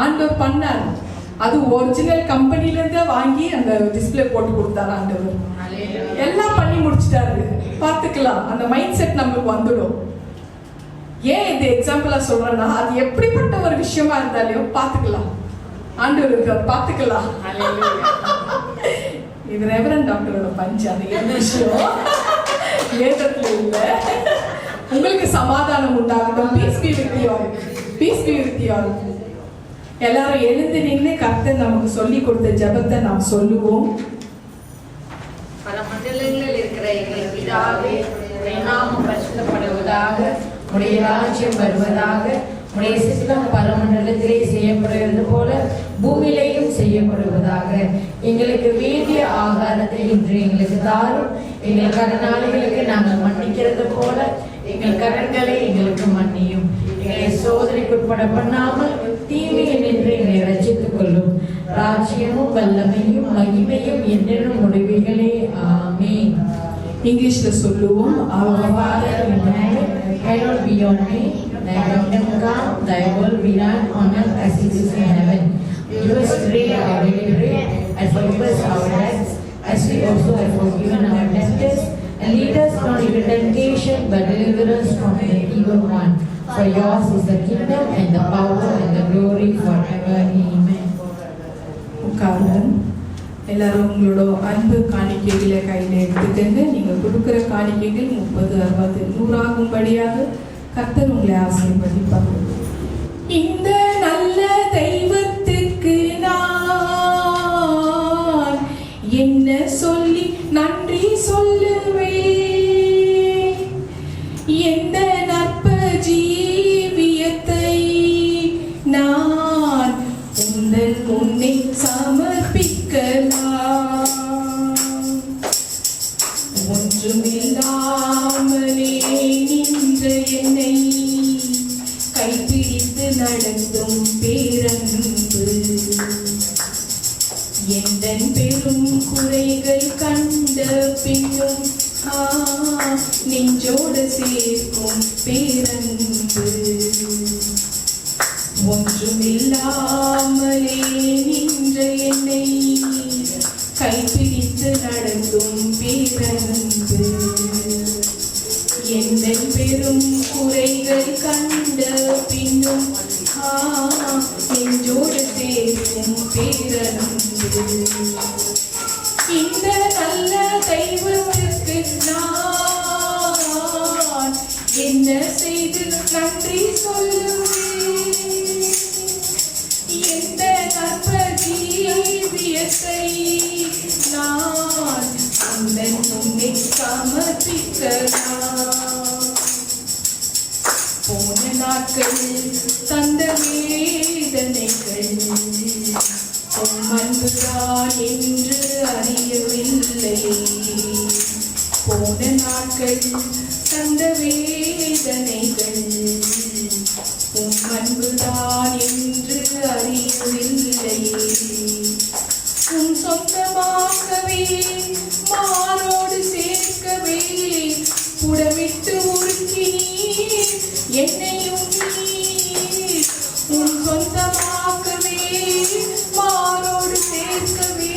ஆண்டவர் பண்ணார். அது ஒரிஜினல் கம்பெனிலேருந்து வாங்கி அந்த டிஸ்பிளே போட்டு கொடுத்தாரு ஆண்டவர். எல்லாம் பண்ணி முடிச்சிட்டாரு. பார்த்துக்கலாம். அந்த மைண்ட் செட் நம்மளுக்கு வந்துடும். ஏன் இது எக்ஸாம்பிளா சொல்றேன்னா, அது எப்படிப்பட்ட ஒரு விஷயமா இருந்தாலும் பார்த்துக்கலாம், ஆண்டவர் இருக்கார், பார்த்துக்கலாம். இது ரெவரண்ட் டாக்டரோட பஞ்சு. அது என்ன விஷயம் ஏதத்துல இல்லை. உங்களுக்கு சமாதானம் உண்டாகட்டும். Piece be with you all, piece be with you all. எல்லாரும் எழுந்து நின்று கர்த்தர் நமக்கு சொல்லி கொடுத்த ஜெபத்தை நாம் சொல்லுவோம். பரமண்டலங்களில் இருக்கிற எங்கள் பிதாவே, உம்முடைய நாமம் பரிசுத்தப்படுவதாக, உம்முடைய ராஜ்யம் வருவதாக, உம்முடைய சித்தம் பரமண்டலத்திலே செய்யப்படுவது போல பூமியிலேயும் செய்யப்படுவதாக. எங்களுக்கு வேண்டிய ஆகாரத்தை இன்று எங்களுக்கு தாரும். எங்கள் கடனாளிகளுக்கு நாங்கள் மன்னிக்கிறது போல எங்கள் கடன்களை எங்களுக்கு மன்னியும். எங்களை சோதனைக்குட்பட பண்ணாமல் தீமையை நின்று எங்களை ரட்சித்துக் கொள்ளும். ராஜ்யமும் வல்லமையும் மகிமையும் என்றென்றும் முடிவுகளே. ஆமென். இங்கிலீஷ்ல சொல்லுவோம். Our Father in heaven, hallowed be your name. Thy kingdom come, thy will be done on earth as it is in heaven. Give us today our daily bread, and forgive us our debts, as we also have forgiven our debtors. And lead us not into temptation, but deliver us from the evil one. For yours is the kingdom, and the power, and the glory forever. Amen. உட்காருங்க. எல்லாரும் உங்களோட அன்பு காணிக்கைகளை கையில் எடுத்துக்கங்க. நீங்கள் கொடுக்குற காணிக்கைகள் 30, 60, 100 ஆகும்படியாக கர்த்தர் உங்களை ஆசீர்வதிப்பார். இந்த நல்ல தெய்வத்துக்கு நான் என்ன சொல்லி நன்றி சொல்லுவேன்? எந்த நற்ப ஜீவியத்தை நான் உந்தன் முன்னே சமர்ப்பிக்கலாம். ஒன்றுமில்லாமலே நின்ற என்னை கைப்பிடித்து நடத்தும் பேரன்பு, எந்தன் பெரும் குறைகள் கண்ட பின்னும் நெஞ்சோடு சேர்க்கும் பேரன்பு, ஒன்றுமில்லாமலே நின்ற என்னை கைப்பிடித்து நடத்தும் பேரன்பு, எந்தன் பெரும் குறைகள் கண்ட பின்னும் நெஞ்சோடு சேர்க்கும் பேரன்பு. இந்த நல்ல தெய்வத்திற்கு நான் என்ன செய்து நன்றி சொல்லுவேன்? எந்த நற்ப நாட்கள் தந்த வேதனைகள் உம் அன்புதான் என்று அறியவில்லை. போன நாட்கள் தந்த வேதனைகள் உம் அன்புதான் என்று அறியவில்லை. உம் சொந்தமாகவே மாரோடு சேர்க்கவே புடமிட்டு உருக்கினீர் என்னையும் நீர். உம் சொந்தமாகவே மாரோடு சேர்க்கவே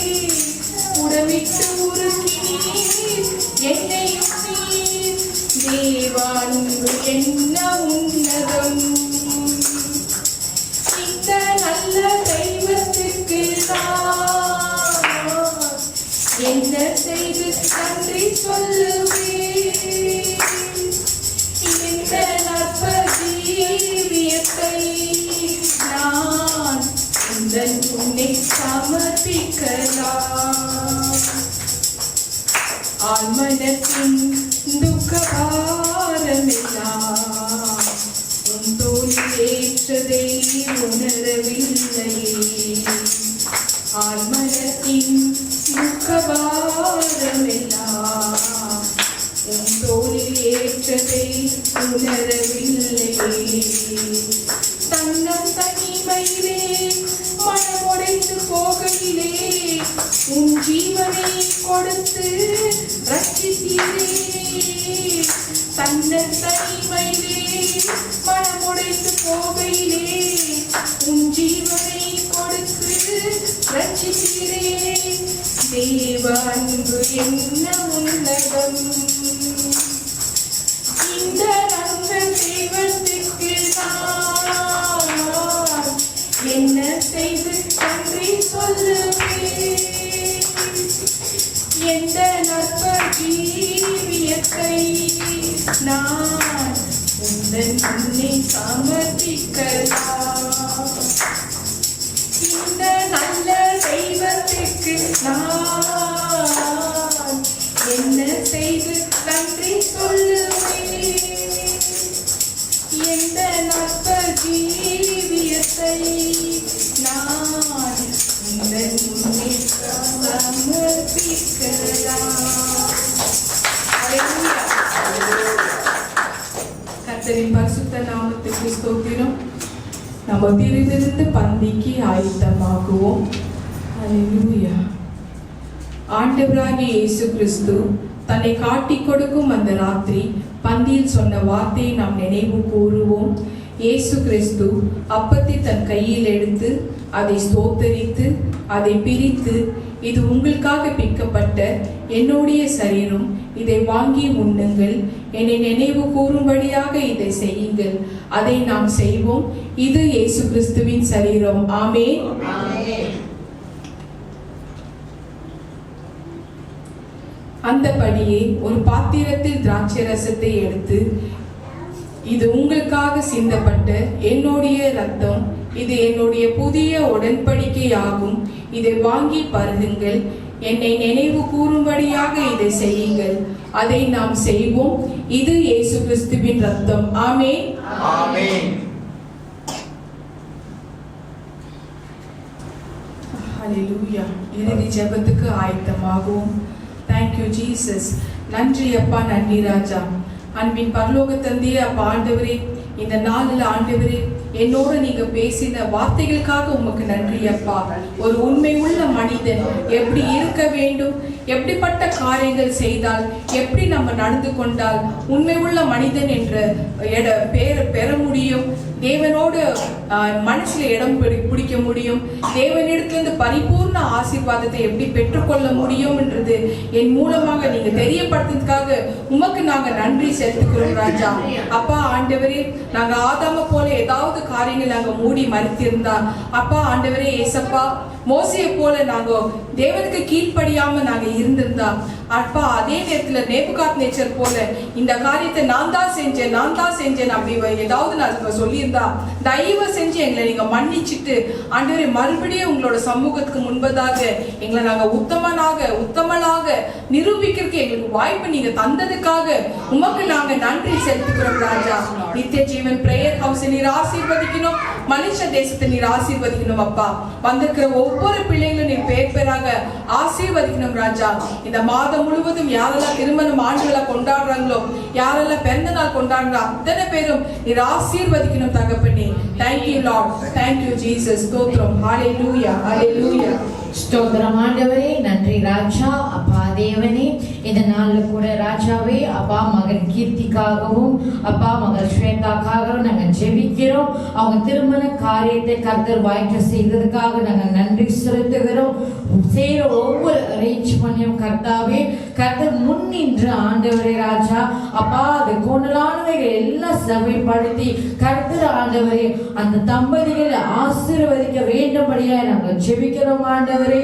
புடமிட்டு உருக்கினீர் என்னையும் நீர். தேவான்பு என்ன உன்னதம், இந்த நல்ல தெய்வத்திற்கு என்ன செய்து நன்றி சொல்லுவேன். இந்த நற்ப ஜீவியத்தை நான் உந்தன் முன்னே சமர்ப்பிக்கலாம். ஆழ்மனத்தின் துக்கபாரமெல்லாம் உன் தோளில் ஏற்றதை உணரவில்லையே. ஆழ்மனத்தின் துக்கபாரமெல்லாம் உன் தோளில் ஏற்றதை உணரவில்லையே. தன்னன் தனிமையிலே மனமுடைந்து போகையிலே உன் ஜீவனை கொடுத்து ரட்சித்தீரே. தன்னன் தனிமையிலே மனமுடைந்து போகையிலே உன் ஜீவனை கொடுத்து ரட்சித்தீரே. தேவ அன்பு என்ன உன்னதம், இந்த நல்ல தெய்வத்திற்கு நான் என்ன செய்து நன்றி சொல்லுவேன். எந்த நற்ப ஜீவியத்தை நான் உந்தன் முன்னே சமர்ப்பிக்கலாம். இந்த நல்ல தெய்வத்திற்கு நான் என்ன செய்து நன்றி சொல்லுவேன். எந்த நற்ப ஜீவியத்தை நான் உந்தன் முன்னே சமர்ப்பிக்கலாம். கர்த்தரின் பரிசுத்த நாமத்துக்கு ஸ்தோத்திரம். நம்ம பிரிந்திருந்து பந்திக்கு ஆயத்தமாகுவோம். ஹல்லேலூயா. ஆண்டவராகிய இயேசு கிறிஸ்து தன்னை காட்டிக் கொடுக்கும் அந்த ராத்திரி பந்தியில் சொன்ன வார்த்தையை நாம் நினைவு கூறுவோம். இயேசு கிறிஸ்து அப்பத்தை தன் கையில் எடுத்து அதை ஸ்தோத்தரித்து அதை பிரித்து, இது உங்களுக்காக பிக்கப்பட்ட என்னுடைய சரீரம், இதை வாங்கி உண்ணுங்கள், என்னை நினைவு கூறும்படியாக இதை செய்யுங்கள். அதை நாம் செய்வோம். இது இயேசு கிறிஸ்துவின் சரீரம். ஆமென். அந்தபடியே ஒரு பாத்திரத்தில் திராட்சை ரசத்தை எடுத்து, இது உங்களுக்காக சிந்தப்பட்ட என்னுடைய இரத்தம், இது என்னுடைய புதிய உடன்படிக்கையாகும், இதை வாங்கி பருகுங்கள், என்னை நினைவு கூறும்படியாக இதை செய்யுங்கள். அதை நாம் செய்வோம். இது இயேசு கிறிஸ்துவின் இரத்தம். ஆமென். ஆமென். ஹல்லேலூயா. இறுதி ஜெபத்துக்கு ஆயத்தமாகும். Thank you Jesus. நன்றி அப்பா, நன்றி ராஜா. அன்பின் பரலோக தந்தையே அப்பா, ஆண்டவரே, இந்த நாளில் ஆண்டவரே என்னோட நீங்க பேசின வார்த்தைகளுக்காக உமக்கு நன்றி அப்பா. ஒரு உண்மை உள்ள மனிதன் எப்படி இருக்க வேண்டும், எப்படிப்பட்ட காரியங்கள் செய்தால், எப்படி நம்ம நடந்து கொண்டால் உண்மை உள்ள மனிதன் என்ற பேரை பெற முடியும், தேவனோடு மனசுல இடம் பிடிக்க முடியும், தேவனிடத்திலிருந்து பரிபூர்ண ஆசீர்வாதத்தை எப்படி பெற்றுக்கொள்ள முடியும் என்றது என் மூலமாக நீங்க தெரியப்படுத்துறதுக்காக உமக்கு நாங்க நன்றி செலுத்துக்கிறோம் ராஜா. அப்பா ஆண்டவரே, நாங்க ஆதாம போல ஏதாவது காரியங்கள் நாங்க மூடி மறைத்திருந்தா அப்பா ஆண்டவரே ஏசப்பா, மோசையை போல நாங்க தேவனுக்கு கீழ்ப்படியாம நாங்க இருந்திருந்தா, அப்பா அதே நேரத்துல நேபுகாத்நேச்சர் போல இந்த காரியத்தை நான் தான் செஞ்சேன் அப்படி ஏதாவது நான் சொல்லியிருந்தா, தயவு செஞ்சு எங்களை நீங்க மன்னிச்சுட்டு ஆண்டவரே மறுபடியும் உங்களோட சமூகத்துக்கு முன்பதாக எங்களை நாங்க உத்தமனாக நிரூபிக்கிறதுக்கு எங்களுக்கு வாய்ப்பு நீங்க தந்ததுக்காக உமக்கு நாங்க நன்றி செலுத்துகிறோம் ராஜா. நித்திய ஜீவன் பிரேயர் ஹவுஸ் நீர் ஆசீர்வதிக்கணும், மனுஷ தேசத்தை நீர் ஆசீர்வதிக்கணும் அப்பா. வந்திருக்கிற ஒவ்வொரு பிள்ளைங்களும் நீர் பேர் பேராக ஆசீர்வதிக்கணும் ராஜா. இந்த மாதம் முழுவதும் யாரெல்லாம் திருமணம் ஆண்டுகளை கொண்டாடுறாங்களோ, யாரெல்லாம் பிறந்த நாள் கொண்டாடுறா அத்தனை பேரும் நீர் ஆசீர்வதிக்கணும் தகப்பனே. Thank you Lord, thank you Jesus. ஸ்தோத்திரம். ஹalleluya, ஹalleluya. ஸ்தோத்திரம் ஆண்டவரே. நன்றி ராஜா. அப்பா தேவனே, இந்த நாள்ல கூட ராஜாவே அப்பா மகன் கீர்த்திக்காகவும் அப்பா மகள் ஸ்வேதாக்காகவும் நாங்கள் ஜெபிக்கிறோம். அவங்க திருமண காரியத்தை கர்த்தர் வாய்க்க செய்ததுக்காக நாங்கள் நன்றி செலுத்துகிறோம். செய்கிற ஒவ்வொரு அரேஞ்ச்மெண்டையும் கர்த்தாவே கர்த்தர் முன் நின்று ஆண்டவரே ராஜா அப்பா அது கோணலானவைகள் எல்லாம் சபைப்படுத்தி கர்த்தர் ஆண்டவரே அந்த தம்பதிகளை ஆசீர்வதிக்க வேண்டும்படியா நாங்கள் ஜெபிக்கிறோம் ஆண்டவரே.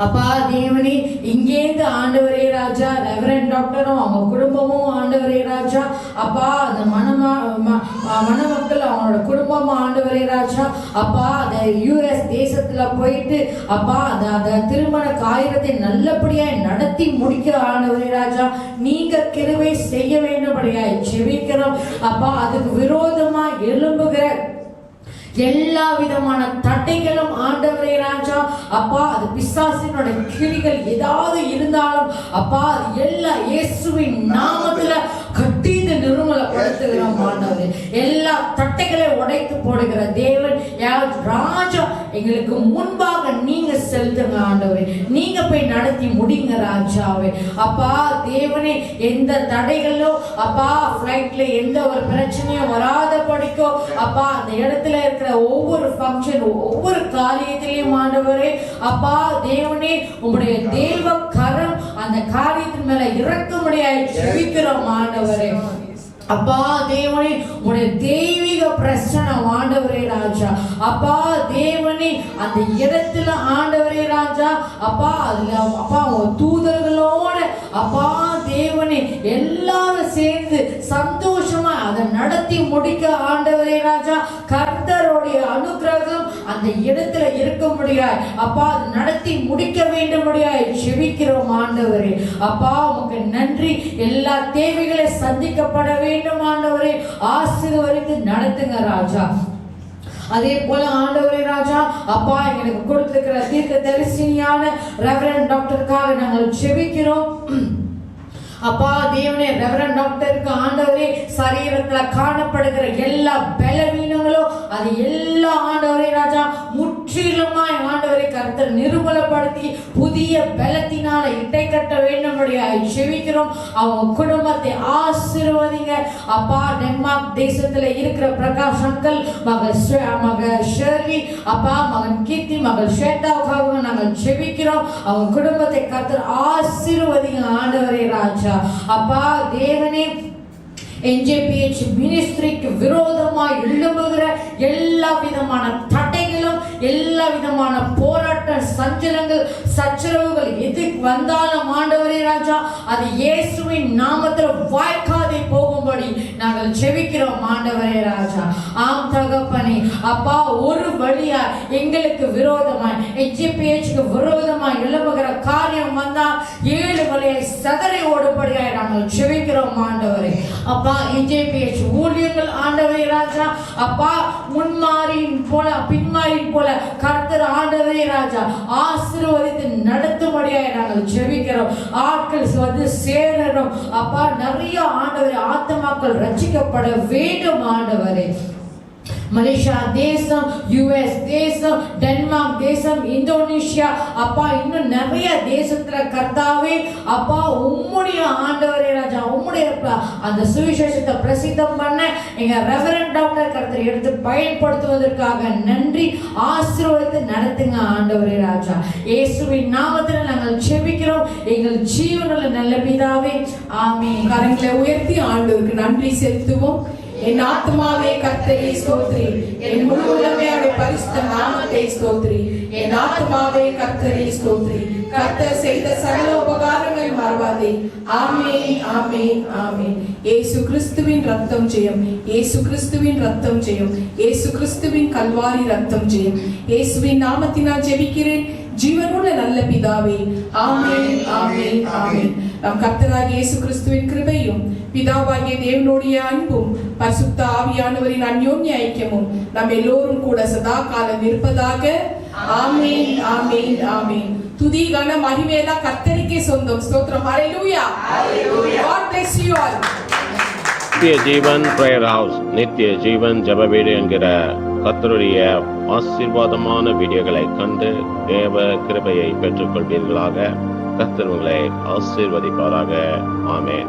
அப்பா தேவனே, இங்கேருந்து ஆண்டவரே ராஜா ரெவரண்ட் டாக்டரும் அவங்க குடும்பமும் ஆண்டவரே ராஜா அப்பா அந்த மணமக்கள் அவங்களோட குடும்பமும் ஆண்டவரே ராஜா அப்பா அந்த US தேசத்துல போயிட்டு அப்பா அந்த திருமண காரியத்தை நல்லபடியா நடத்தி முடிக்க ஆண்டவரே ராஜா நீங்க கிருபை செய்ய வேண்டும்படியாய் ஜெபிக்கிறோம் அப்பா. அதுக்கு விரோதமா எழும்புகிற எல்லா விதமான தடைகளும் ஆண்டவரே ராஜா அப்பா அது பிசாசினோட கிரிகள் ஏதாவது இருந்தாலும் அப்பா அது எல்லா இயேசுவின் நாமத்துல கட்டி நிர்மலப்படுத்துகிறோம் ஆண்டவரே. எல்லா தட்டைகளை உடைத்து போடுகிற தேவன் ராஜா எங்களுக்கு முன்பாக நீங்க செலுத்துங்க ஆண்டவரே. நீங்க போய் நடத்தி முடிங்க ராஜாவே. அப்பா தேவனே, எந்த தடைகளோ அப்பா ஃபிளைட்ல எந்த ஒரு பிரச்சனையும் வராத படிக்கோ அப்பா அந்த இடத்துல இருக்கிற ஒவ்வொரு ஃபங்க்ஷன் ஒவ்வொரு காரியத்திலையும் ஆண்டவரே அப்பா தேவனே உங்களுடைய தேவ கரம் அந்த காரியத்தின் மேல இறக்கும்படியாய் ஜெபிக்கிறோம் ஆண்டவரே. அப்பா தேவனே உடைய தெய்வீக பிரசன்னம் ஆண்டவரே ராஜா அப்பா தேவனே அந்த இடத்துல ஆண்டவரே ராஜா அப்பா அதுல அப்பா தூதர்களோட அப்பா தேவனே எல்லாரும் சேர்ந்து சந்தோஷமா அதை நடத்தி முடிக்க ஆண்டவரே ராஜா கர்த்தருடைய அனுகிரகம் அந்த இடத்துல இருக்க முடியாது அப்பா அதை நடத்தி முடிக்க வேண்டும்படியாய் ஜெபிக்கிறோம் ஆண்டவரே. அப்பா உமக்கு நன்றி. எல்லா தேவைகளை சந்திக்கப்பட வேண்டும் ஆண்டவரே. ஆசீர்வதித்து நடத்துங்க ராஜா. அதே போல ஆண்டவரே ராஜா அப்பா எங்களுக்கு கொடுத்திருக்கிற தீர்க்க தரிசனியான ரெவரண்ட் டாக்டருக்காக நாங்கள் ஜெபிக்கிறோம். அப்பா தேவனே ரெவரண்ட் டாக்டருக்கு ஆண்டவரே சரீரத்துல காணப்படுகிற எல்லா பலவீனங்களும் அது எல்லா ஆண்டவரே ராஜா முற்றிலுமாய் ஆண்டவரை கர்த்தர் நிர்மலப்படுத்தி புதிய பலத்தினால இட்டை கட்ட வேண்டும்படியாய் ஜெபிக்கிறோம். அவங்க குடும்பத்தை ஆசீர்வதிங்க அப்பா. டென்மார்க் தேசத்துல இருக்கிற பிரகாஷ் அங்கிள் மகள் ஷெர்லி அப்பா மகன் கீர்த்தி மகள் ஸ்வேதாவுக்காக நாங்கள் ஜெபிக்கிறோம். அவங்க குடும்பத்தை கர்த்தர் ஆசீர்வதிங்க ஆண்டவரே ராஜா அப்பா தேவனே. NJPH மினிஸ்ட்ரிக்கு விரோதமாய் எழும்புகிற எல்லா விதமான தடைகளும் எல்லா விதமான போராட்ட சஞ்சலங்கள் சச்சரவுகள் எது வந்தாலும் ஆண்டவரே ராஜா அது இயேசுவின் நாமத்தில் வாய்க்காதே போகும்படி நாங்கள் ஜெபிக்கிறோம் ஆண்டவரே ராஜா. ஆம் தகப்பனே அப்பா ஒரு வழியா எங்களுக்கு விரோதமாய் NJPHக்கு விரோதமாய் எழும்புகிற காரியம் வந்தா 7 வழியாய் சதறி ஓடும்படியாய் நாங்கள் ஜெபிக்கிறோம் ஆண்டவரே. அப்பா NJPH ஊழியர்கள் ஆண்டவரே ராஜா அப்பா முன்மாரின் போல பின்மாரின் போல கர்த்தர் ஆண்டவரே ராஜா ஆசீர்வதித்து நடத்தும்படியாய் நாங்கள் ஜெபிக்கிறோம். ஆட்கள் வந்து சேரணும் அப்பா. நிறைய ஆண்டவரே ஆத்மாக்கள் ரட்சிக்கப்பட வேண்டும் ஆண்டவரே. மலேசியா தேசம், US தேசம், டென்மார்க் தேசம், இந்தோனேஷியா அப்பா இன்னும் நிறைய தேசத்துல கர்த்தாவே அப்பா உம்முடைய ஆண்டவரே ராஜா உம்முடைய அந்த சுவிசேஷத்தை பிரசித்தம் பண்ண எங்க ரெவரண்ட் டாக்டர் கர்த்தர் எடுத்து பயன்படுத்துவதற்காக நன்றி. ஆசீர்வதித்து நடத்துங்க ஆண்டவரே ராஜா. இயேசுவின் நாமத்தில் நாங்கள் ஜெபிக்கிறோம் எங்கள் ஜீவனுள்ள நல்ல பிதாவே, ஆமென். கரங்களை உயர்த்தி ஆண்டவருக்கு நன்றி செலுத்துவோம். என் ஆத்மாவே கர்த்தரை ஸ்தோத்திரி. என் முழு உள்ளமே அவருடைய பரிசுத்த நாமத்தை ஸ்தோத்திரி. என் ஆத்மாவே கர்த்தரை ஸ்தோத்திரி. கர்த்தர் செய்த சகல உபகாரங்களை மறவாதே. ஆமென், ஆமென், ஆமென். இயேசு கிறிஸ்துவின் ரத்தம் ஜெயம். இயேசு கிறிஸ்துவின் ரத்தம் ஜெயம். இயேசு கிறிஸ்துவின் கல்வாரி ரத்தம் ஜெயம். இயேசுவின் நாமத்தினால் ஜெபிக்கிறேன் ஜீவனுள்ள நல்ல பிதாவே. ஆமென், ஆமென், ஆமென். நம் கர்த்தராகிய இயேசு கிறிஸ்துவின் கிருபையும் பிதாவாகிய தேவனுடைய அன்பும் பரிசுத்த ஆவியானவரின் அந்யோன்ய ஐக்கியமும் நம் எல்லோரும் கூட சதா காலம் இருப்பதாக. ஆமென், ஆமென், ஆமென். துதி கன மகிமையெல்லாம் கர்த்தருக்கே சொந்தம். ஸ்தோத்திரம். ஹalleluya. God bless you all. நித்திய ஜீவன் பிரேயர் ஹவுஸ், நித்திய ஜீவன் ஜெப வீடு என்கிற கர்த்தருடைய ஆசீர்வாதமான வீடியோகளை கண்டு தேவ கிருபையை பெற்றுக் கொள்வீர்களாக. கர்த்தர் உங்களை ஆசீர்வதிப்பாராக. ஆமென்.